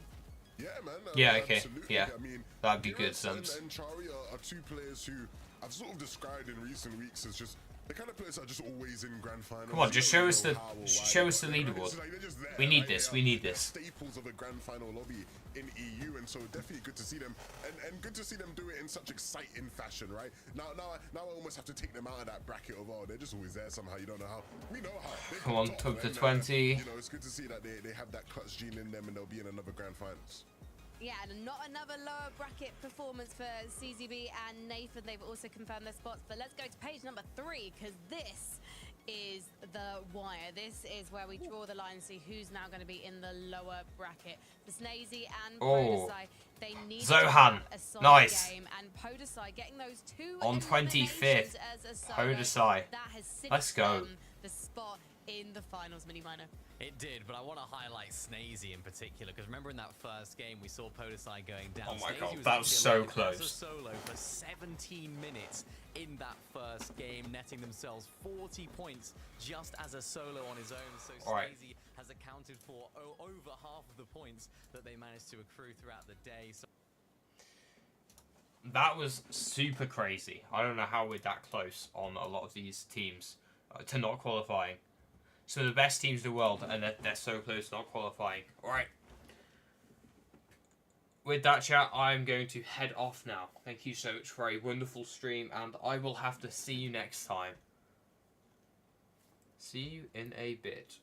Yeah, man. Yeah, okay. Absolutely. Yeah, I mean, that'd be good, Sums. And Chari are two players who I've sort of described in recent weeks as just the kind of players that are just always in grand finals. Come on, just show us the leaderboard. We need this. We need this. Staples of a grand final lobby in EU, and so definitely good to see them, and good to see them do it in such exciting fashion, right? Now I almost have to take them out of that bracket of they're just always there somehow. You don't know how. We know how. Come on, tug to 20. You know, it's good to see that they have that clutch gene in them, and they'll be in another grand finals. Yeah, and not another lower bracket performance for CZB and Nathan. They've also confirmed their spots. But let's go to page number 3, because this is the wire. This is where we draw the line and see who's now going to be in the lower bracket. The Snazy and Podesai, they need Zohan, to have a solid nice. Game. And Podesai getting those 2 on 25th. Podesai, let's go. The spot in the finals, Mini Minor. It did, but I want to highlight Snazy in particular, because remember in that first game we saw Podesai going down. Oh my Snazy god, was that was so actually as a close. solo for 17 minutes in that first game, netting themselves 40 points just as a solo on his own. So Snazy has accounted for over half of the points that they managed to accrue throughout the day. So that was super crazy. I don't know how we're that close on a lot of these teams to not qualifying. Some of the best teams in the world, and they're so close to not qualifying. Alright. With that, chat, I'm going to head off now. Thank you so much for a wonderful stream, and I will have to see you next time. See you in a bit.